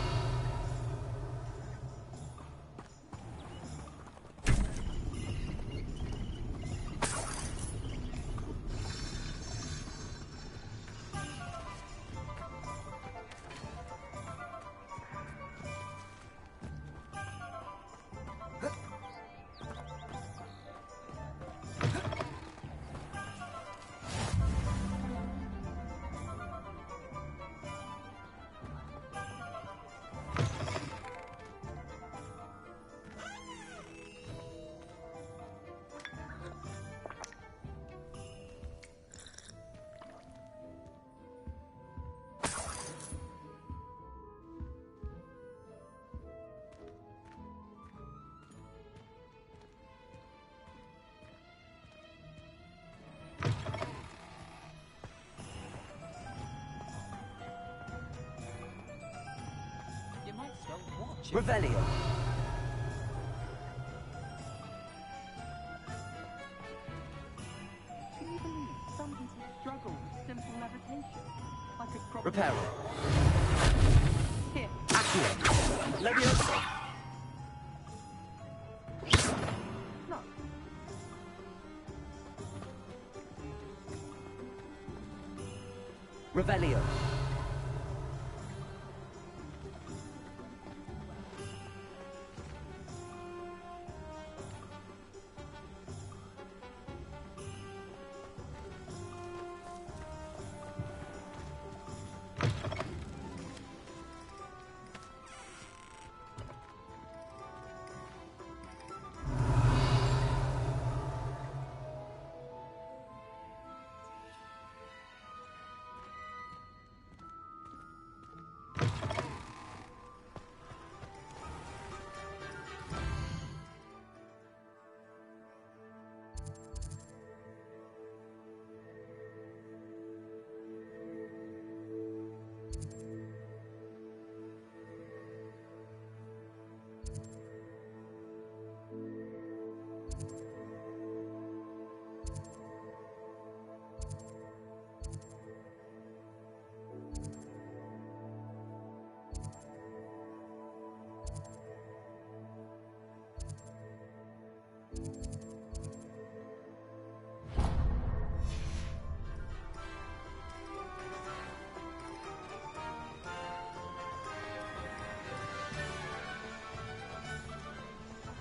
Revelio. Can you believe some people struggle with simple levitation? I could probably... Reparo. Here. Accio. Leviosa. Look. Revelio.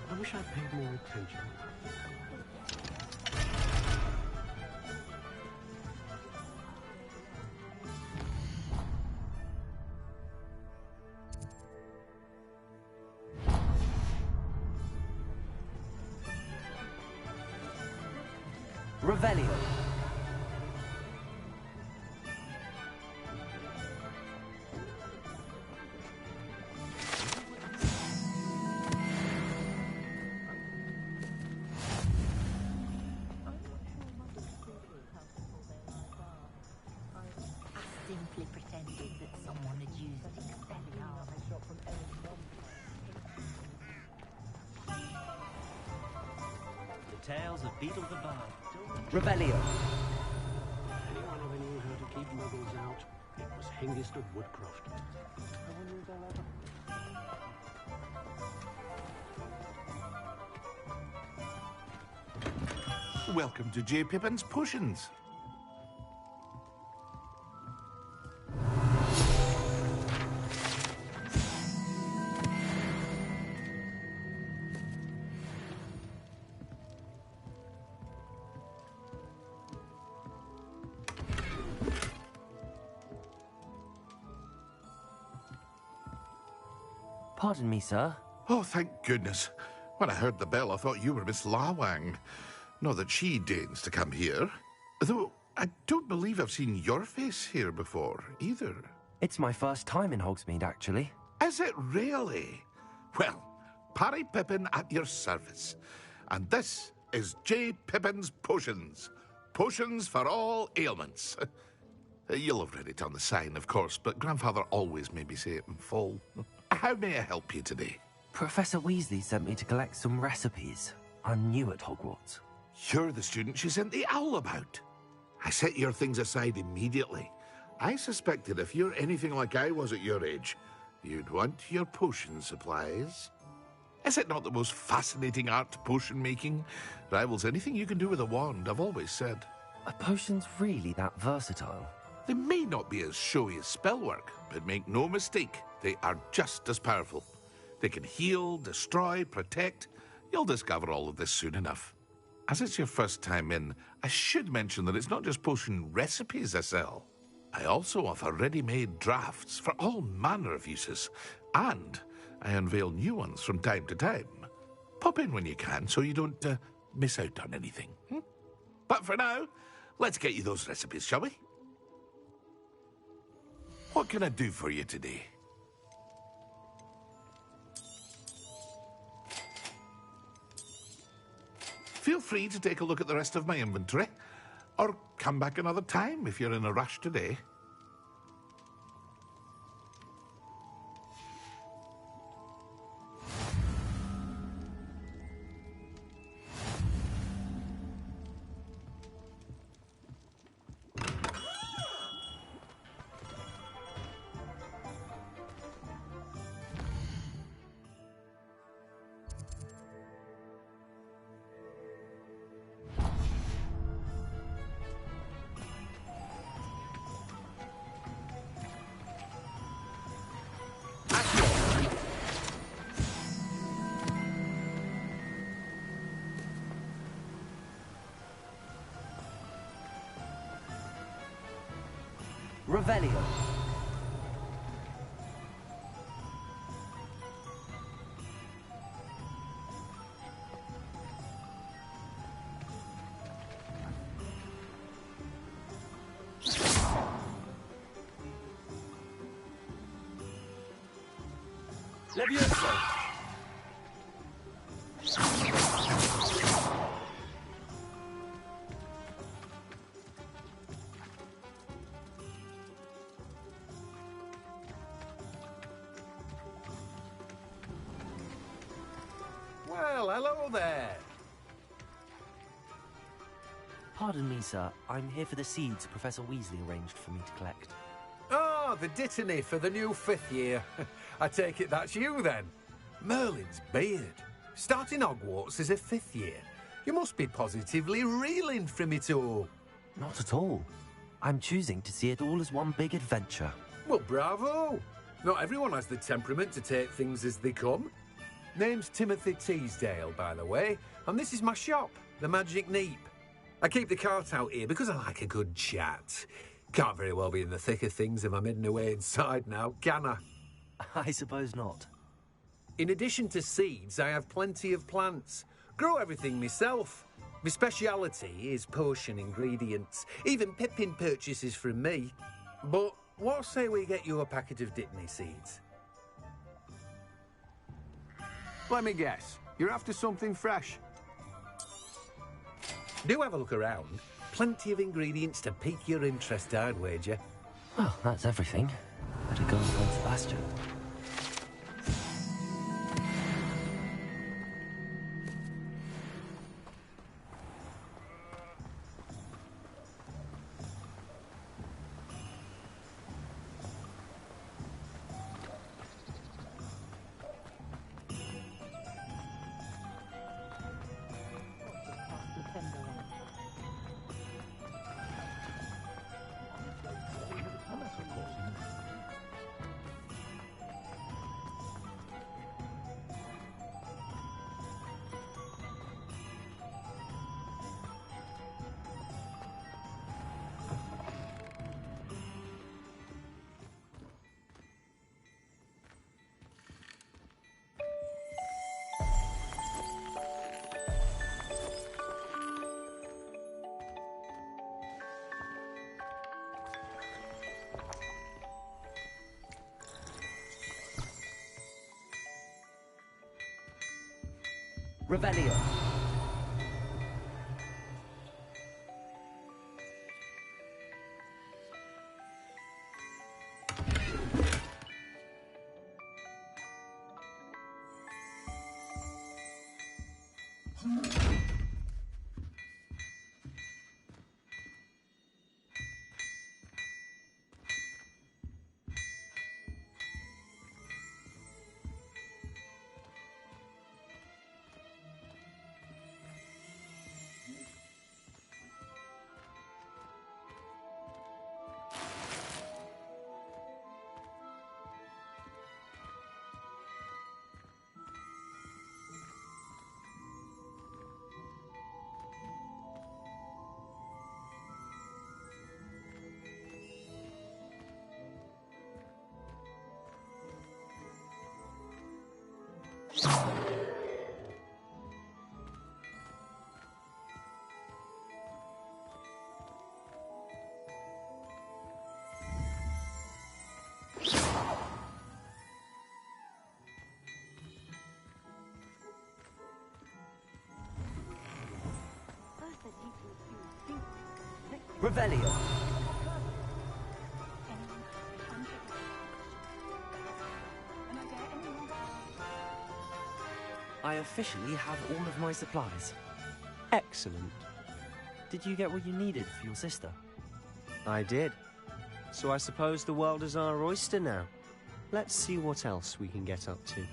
I wish I'd paid more attention. Revelio. Simply pretended that someone had used Expelliarmus. The Tales of Beetle the Bard. Revelio. Anyone ever knew how to keep muggles out? It was Hengist of Woodcroft. Welcome to J. Pippin's Potions. Pardon me, sir. Oh, thank goodness. When I heard the bell, I thought you were Miss Lawang. Not that she deigns to come here. Though, I don't believe I've seen your face here before, either. It's my first time in Hogsmeade, actually. Is it really? Well, Parry Pippin at your service. And this is J. Pippin's Potions. Potions for all ailments. You'll have read it on the sign, of course, but Grandfather always made me say it in full. How may I help you today? Professor Weasley sent me to collect some recipes. I'm new at Hogwarts. You're the student she sent the owl about. I set your things aside immediately. I suspected if you're anything like I was at your age, you'd want your potion supplies. Is it not the most fascinating art, potion making? Rivals anything you can do with a wand, I've always said. Are potions really that versatile? They may not be as showy as spellwork, but make no mistake, they are just as powerful. They can heal, destroy, protect. You'll discover all of this soon enough. As it's your first time in, I should mention that it's not just potion recipes I sell. I also offer ready-made drafts for all manner of uses, and I unveil new ones from time to time. Pop in when you can so you don't miss out on anything. But for now, let's get you those recipes, shall we? What can I do for you today? Feel free to take a look at the rest of my inventory, or come back another time if you're in a rush today. Revelio. Levioso. Well, hello there. Pardon me, sir. I'm here for the seeds Professor Weasley arranged for me to collect. Oh, the dittany for the new 5th year. I take it that's you, then. Merlin's beard. Starting Hogwarts as a 5th year. You must be positively reeling from it all. Not at all. I'm choosing to see it all as one big adventure. Well, bravo. Not everyone has the temperament to take things as they come. Name's Timothy Teasdale, by the way, and this is my shop, the Magic Neep. I keep the cart out here because I like a good chat. Can't very well be in the thick of things if I'm hidden away inside now, can I? I suppose not. In addition to seeds, I have plenty of plants. Grow everything myself. My speciality is potion ingredients. Even Pippin purchases from me. But what say we get you a packet of Dittany seeds? Let me guess. You're after something fresh. Do have a look around. Plenty of ingredients to pique your interest, I'd wager. Well, that's everything. Better go and find Sebastian. Revelio. Revelio. I officially have all of my supplies. Excellent. Did you get what you needed for your sister? I did. So I suppose the world is our oyster now. Let's see what else we can get up to.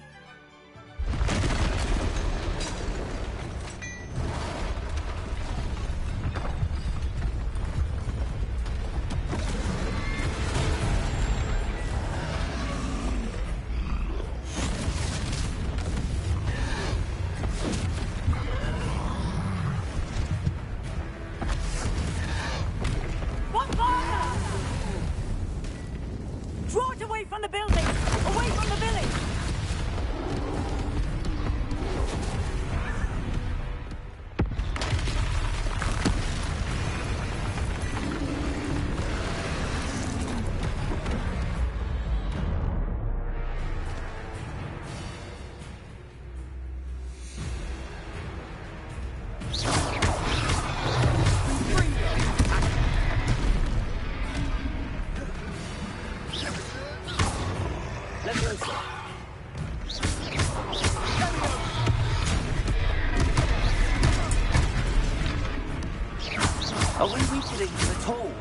Are we reaching it at all?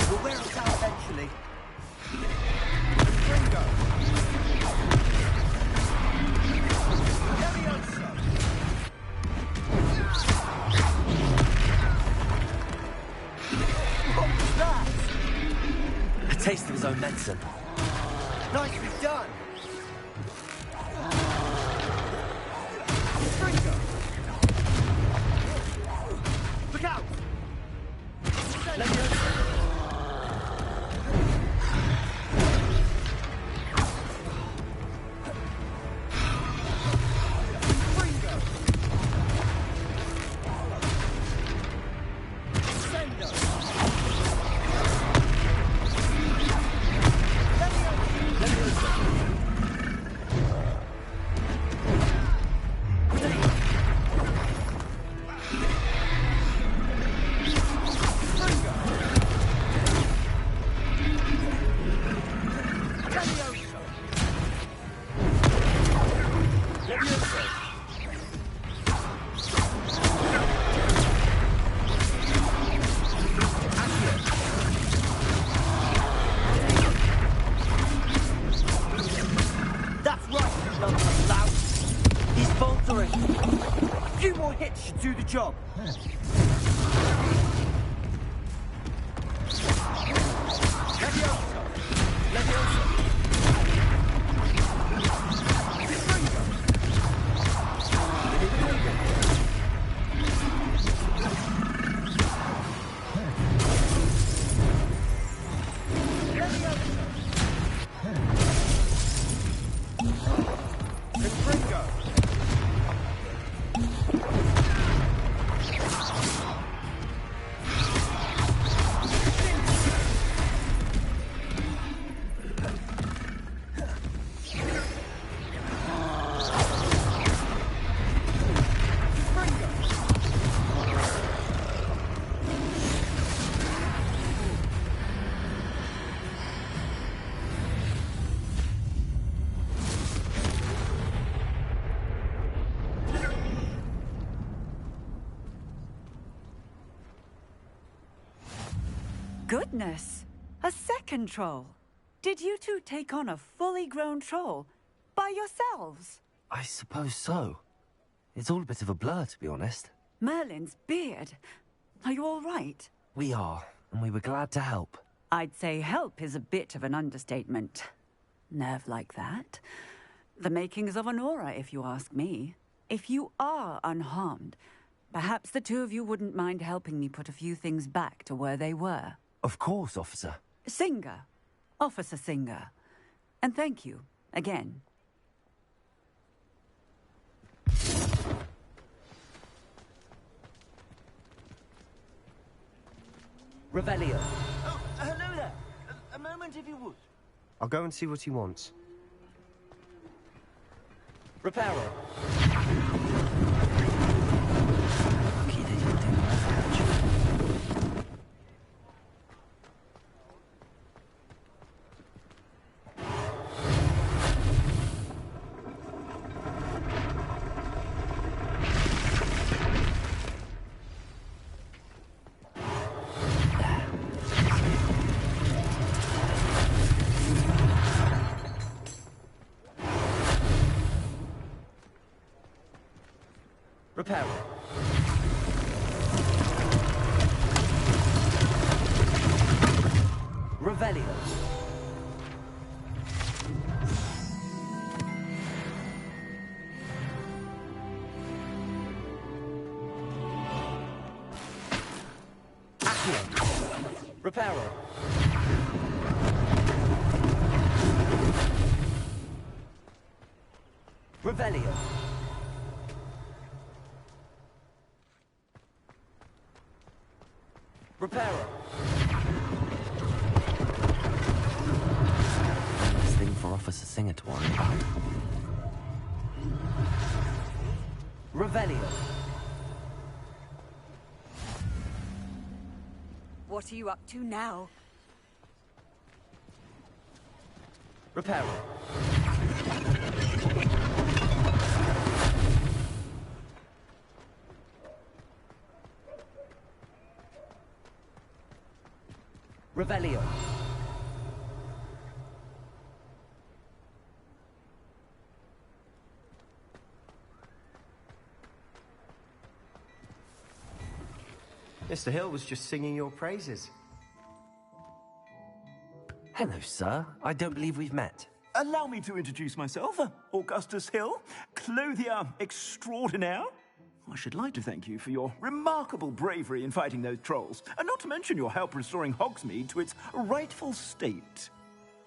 We'll wear us out eventually. Ringo! What was that? A taste of his own medicine. Nicely done! Look out! Let me over. Do the job. Goodness! A second troll. Did you two take on a fully grown troll by yourselves? I suppose so. It's all a bit of a blur, to be honest. Merlin's beard. Are you all right? We are, and we were glad to help. I'd say help is a bit of an understatement. Nerve like that. The makings of an aura, if you ask me. If you are unharmed, perhaps the two of you wouldn't mind helping me put a few things back to where they were. Of course, officer. Singer. Officer Singer. And thank you, again. Revelio. Oh, hello there. A moment, if you would. I'll go and see what he wants. Reparo. Lucky they didn't do much. Reparo. Revelio. Accio. Reparo. Revelio. Reparo. Nice thing for Officer Singer to worry about. Revelio. What are you up to now? Reparo. Revelio. Mr. Hill was just singing your praises. Hello, sir. I don't believe we've met. Allow me to introduce myself, Augustus Hill, clothier extraordinaire. I should like to thank you for your remarkable bravery in fighting those trolls, and not to mention your help restoring Hogsmeade to its rightful state.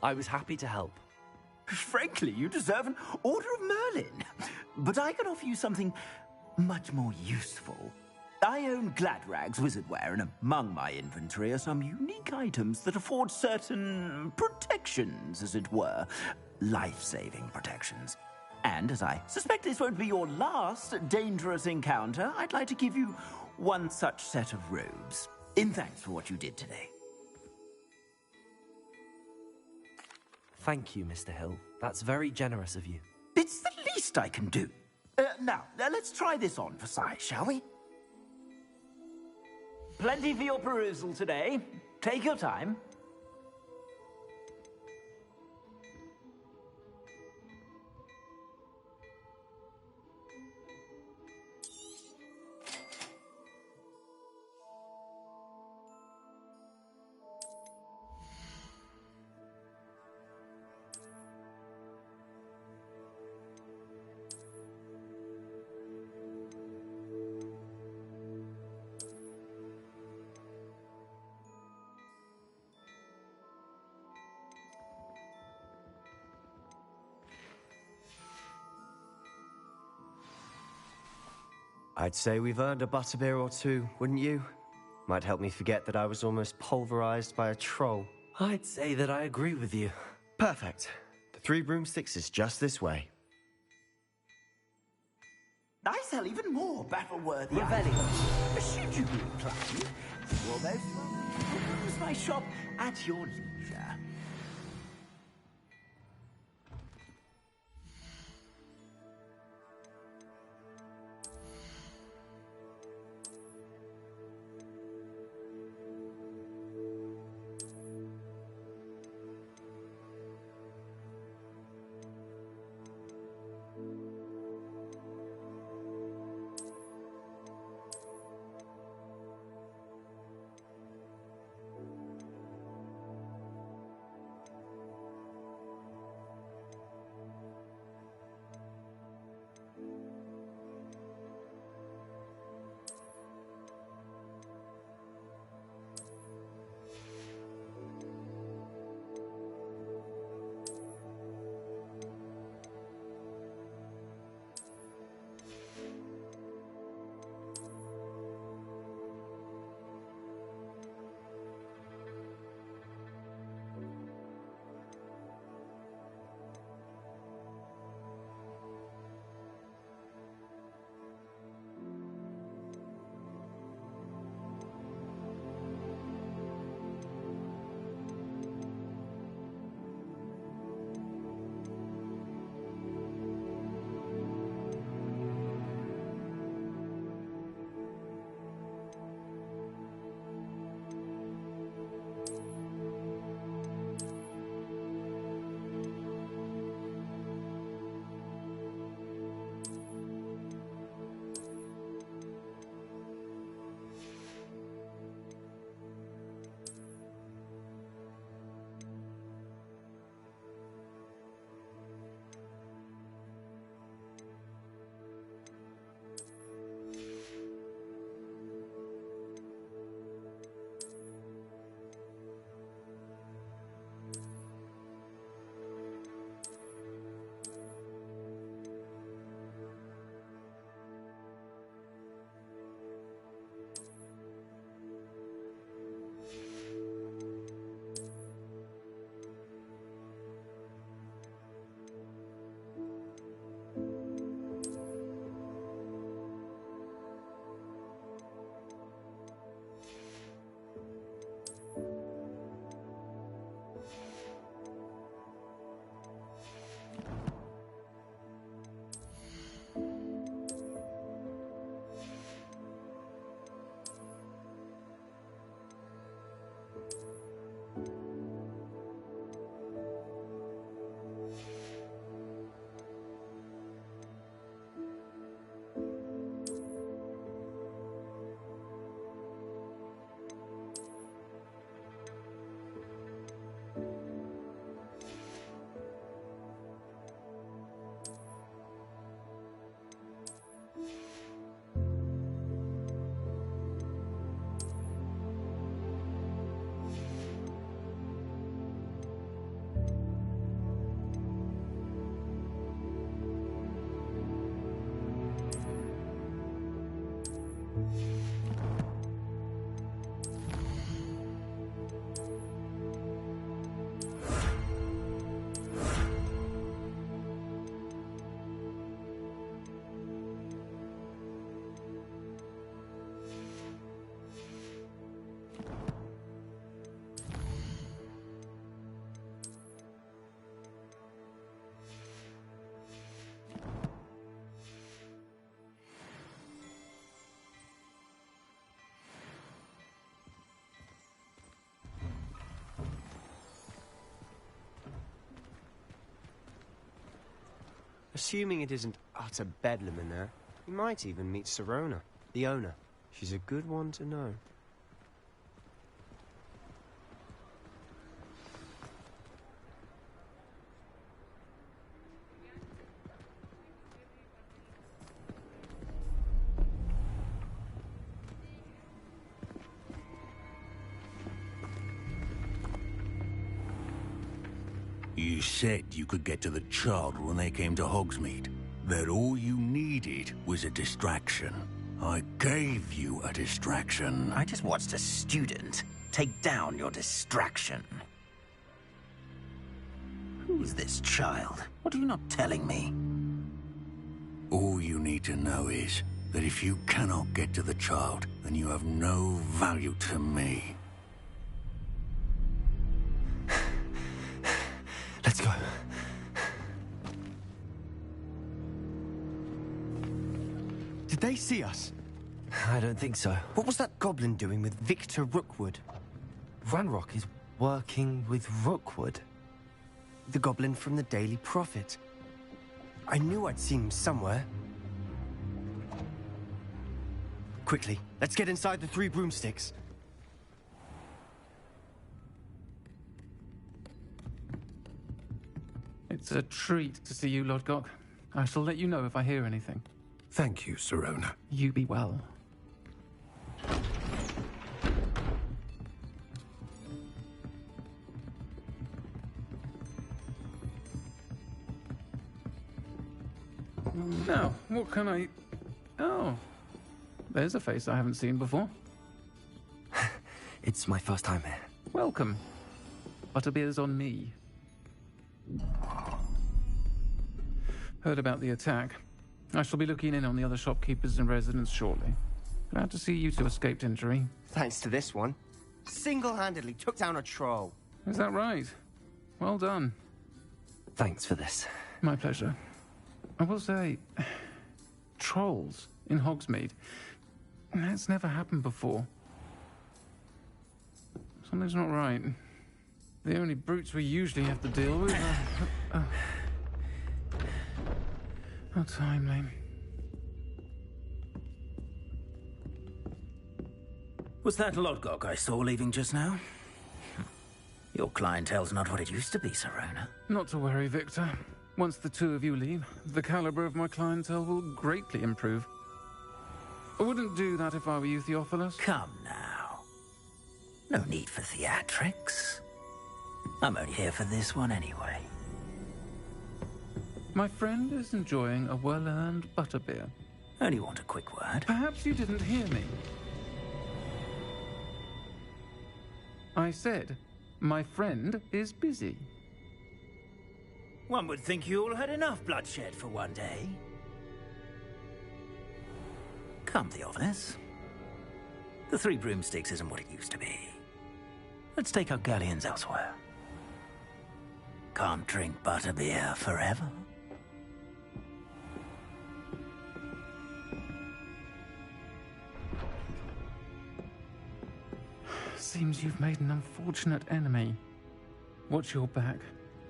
I was happy to help. Frankly, you deserve an Order of Merlin. But I can offer you something much more useful. I own Gladrag's wizardware, and among my inventory are some unique items that afford certain protections, as it were. Life-saving protections. And as I suspect this won't be your last dangerous encounter, I'd like to give you one such set of robes, in thanks for what you did today. Thank you, Mr. Hill. That's very generous of you. It's the least I can do. Now, let's try this on for size, shall we? Plenty for your perusal today. Take your time. I'd say we've earned a butterbeer or two, wouldn't you? Might help me forget that I was almost pulverized by a troll. I'd say that I agree with you. Perfect. The 3 broomsticks is just this way. I sell even more battle-worthy Revelio. items. Should you be inclined, you will most welcome use my shop at your leisure. Assuming it isn't utter bedlam in there, you might even meet Sirona, the owner. She's a good one to know. You said you could get to the child when they came to Hogsmeade. That all you needed was a distraction. I gave you a distraction. I just watched a student take down your distraction. Who's this child? What are you not telling me? All you need to know is that if you cannot get to the child, then you have no value to me. Let's go. Did they see us? I don't think so. What was that goblin doing with Victor Rookwood? Ranrock is working with Rookwood. The goblin from the Daily Prophet. I knew I'd seen him somewhere. Quickly, let's get inside the 3 broomsticks. It's a treat to see you, Lodgok. I shall let you know if I hear anything. Thank you, Sirona. You be well. Now, what can I... Oh, there's a face I haven't seen before. It's my first time here. Welcome. Butterbeer's on me. Heard about the attack. I shall be looking in on the other shopkeepers and residents shortly. Glad to see you two escaped injury. Thanks to this one. Single-handedly took down a troll. Is that right? Well done. Thanks for this. My pleasure. I will say, trolls in Hogsmeade. That's never happened before. Something's not right. The only brutes we usually have to deal with are... How timely. Was that Lodgok I saw leaving just now? Your clientele's not what it used to be, Sirona. Not to worry, Victor. Once the 2 of you leave, the caliber of my clientele will greatly improve. I wouldn't do that if I were you, Theophilus. Come now. No need for theatrics. I'm only here for this one anyway. My friend is enjoying a well-earned butterbeer. Only want a quick word. Perhaps you didn't hear me. I said, my friend is busy. One would think you all had enough bloodshed for one day. Come, Theophilus. The 3 broomsticks isn't what it used to be. Let's take our galleons elsewhere. Can't drink butterbeer forever. Seems you've made an unfortunate enemy. Watch your back.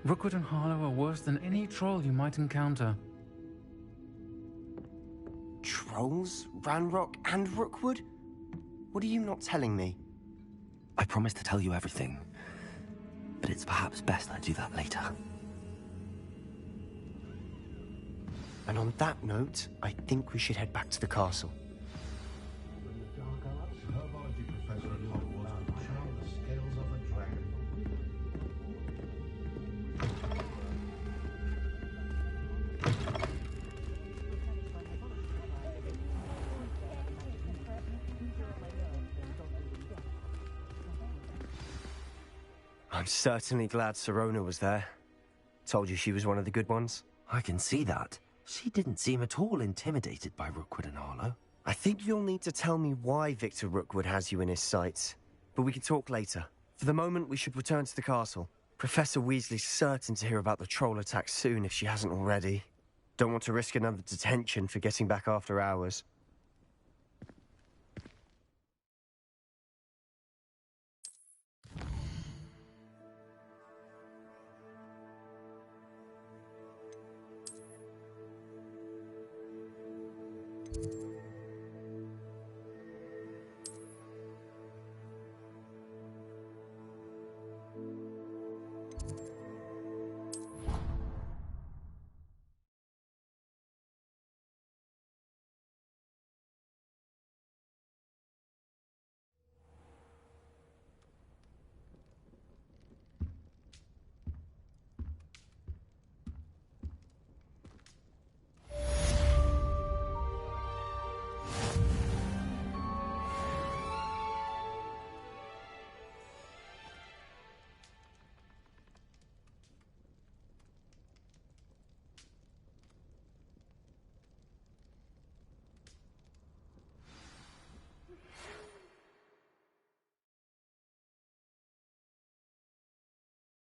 Rookwood and Harlow are worse than any troll you might encounter. Trolls? Ranrock and Rookwood? What are you not telling me? I promised to tell you everything, but it's perhaps best I do that later. And on that note, I think we should head back to the castle. I'm certainly glad Sirona was there. Told you she was one of the good ones. I can see that. She didn't seem at all intimidated by Rookwood and Harlow. I think you'll need to tell me why Victor Rookwood has you in his sights. But we can talk later. For the moment, we should return to the castle. Professor Weasley's certain to hear about the troll attack soon if she hasn't already. Don't want to risk another detention for getting back after hours.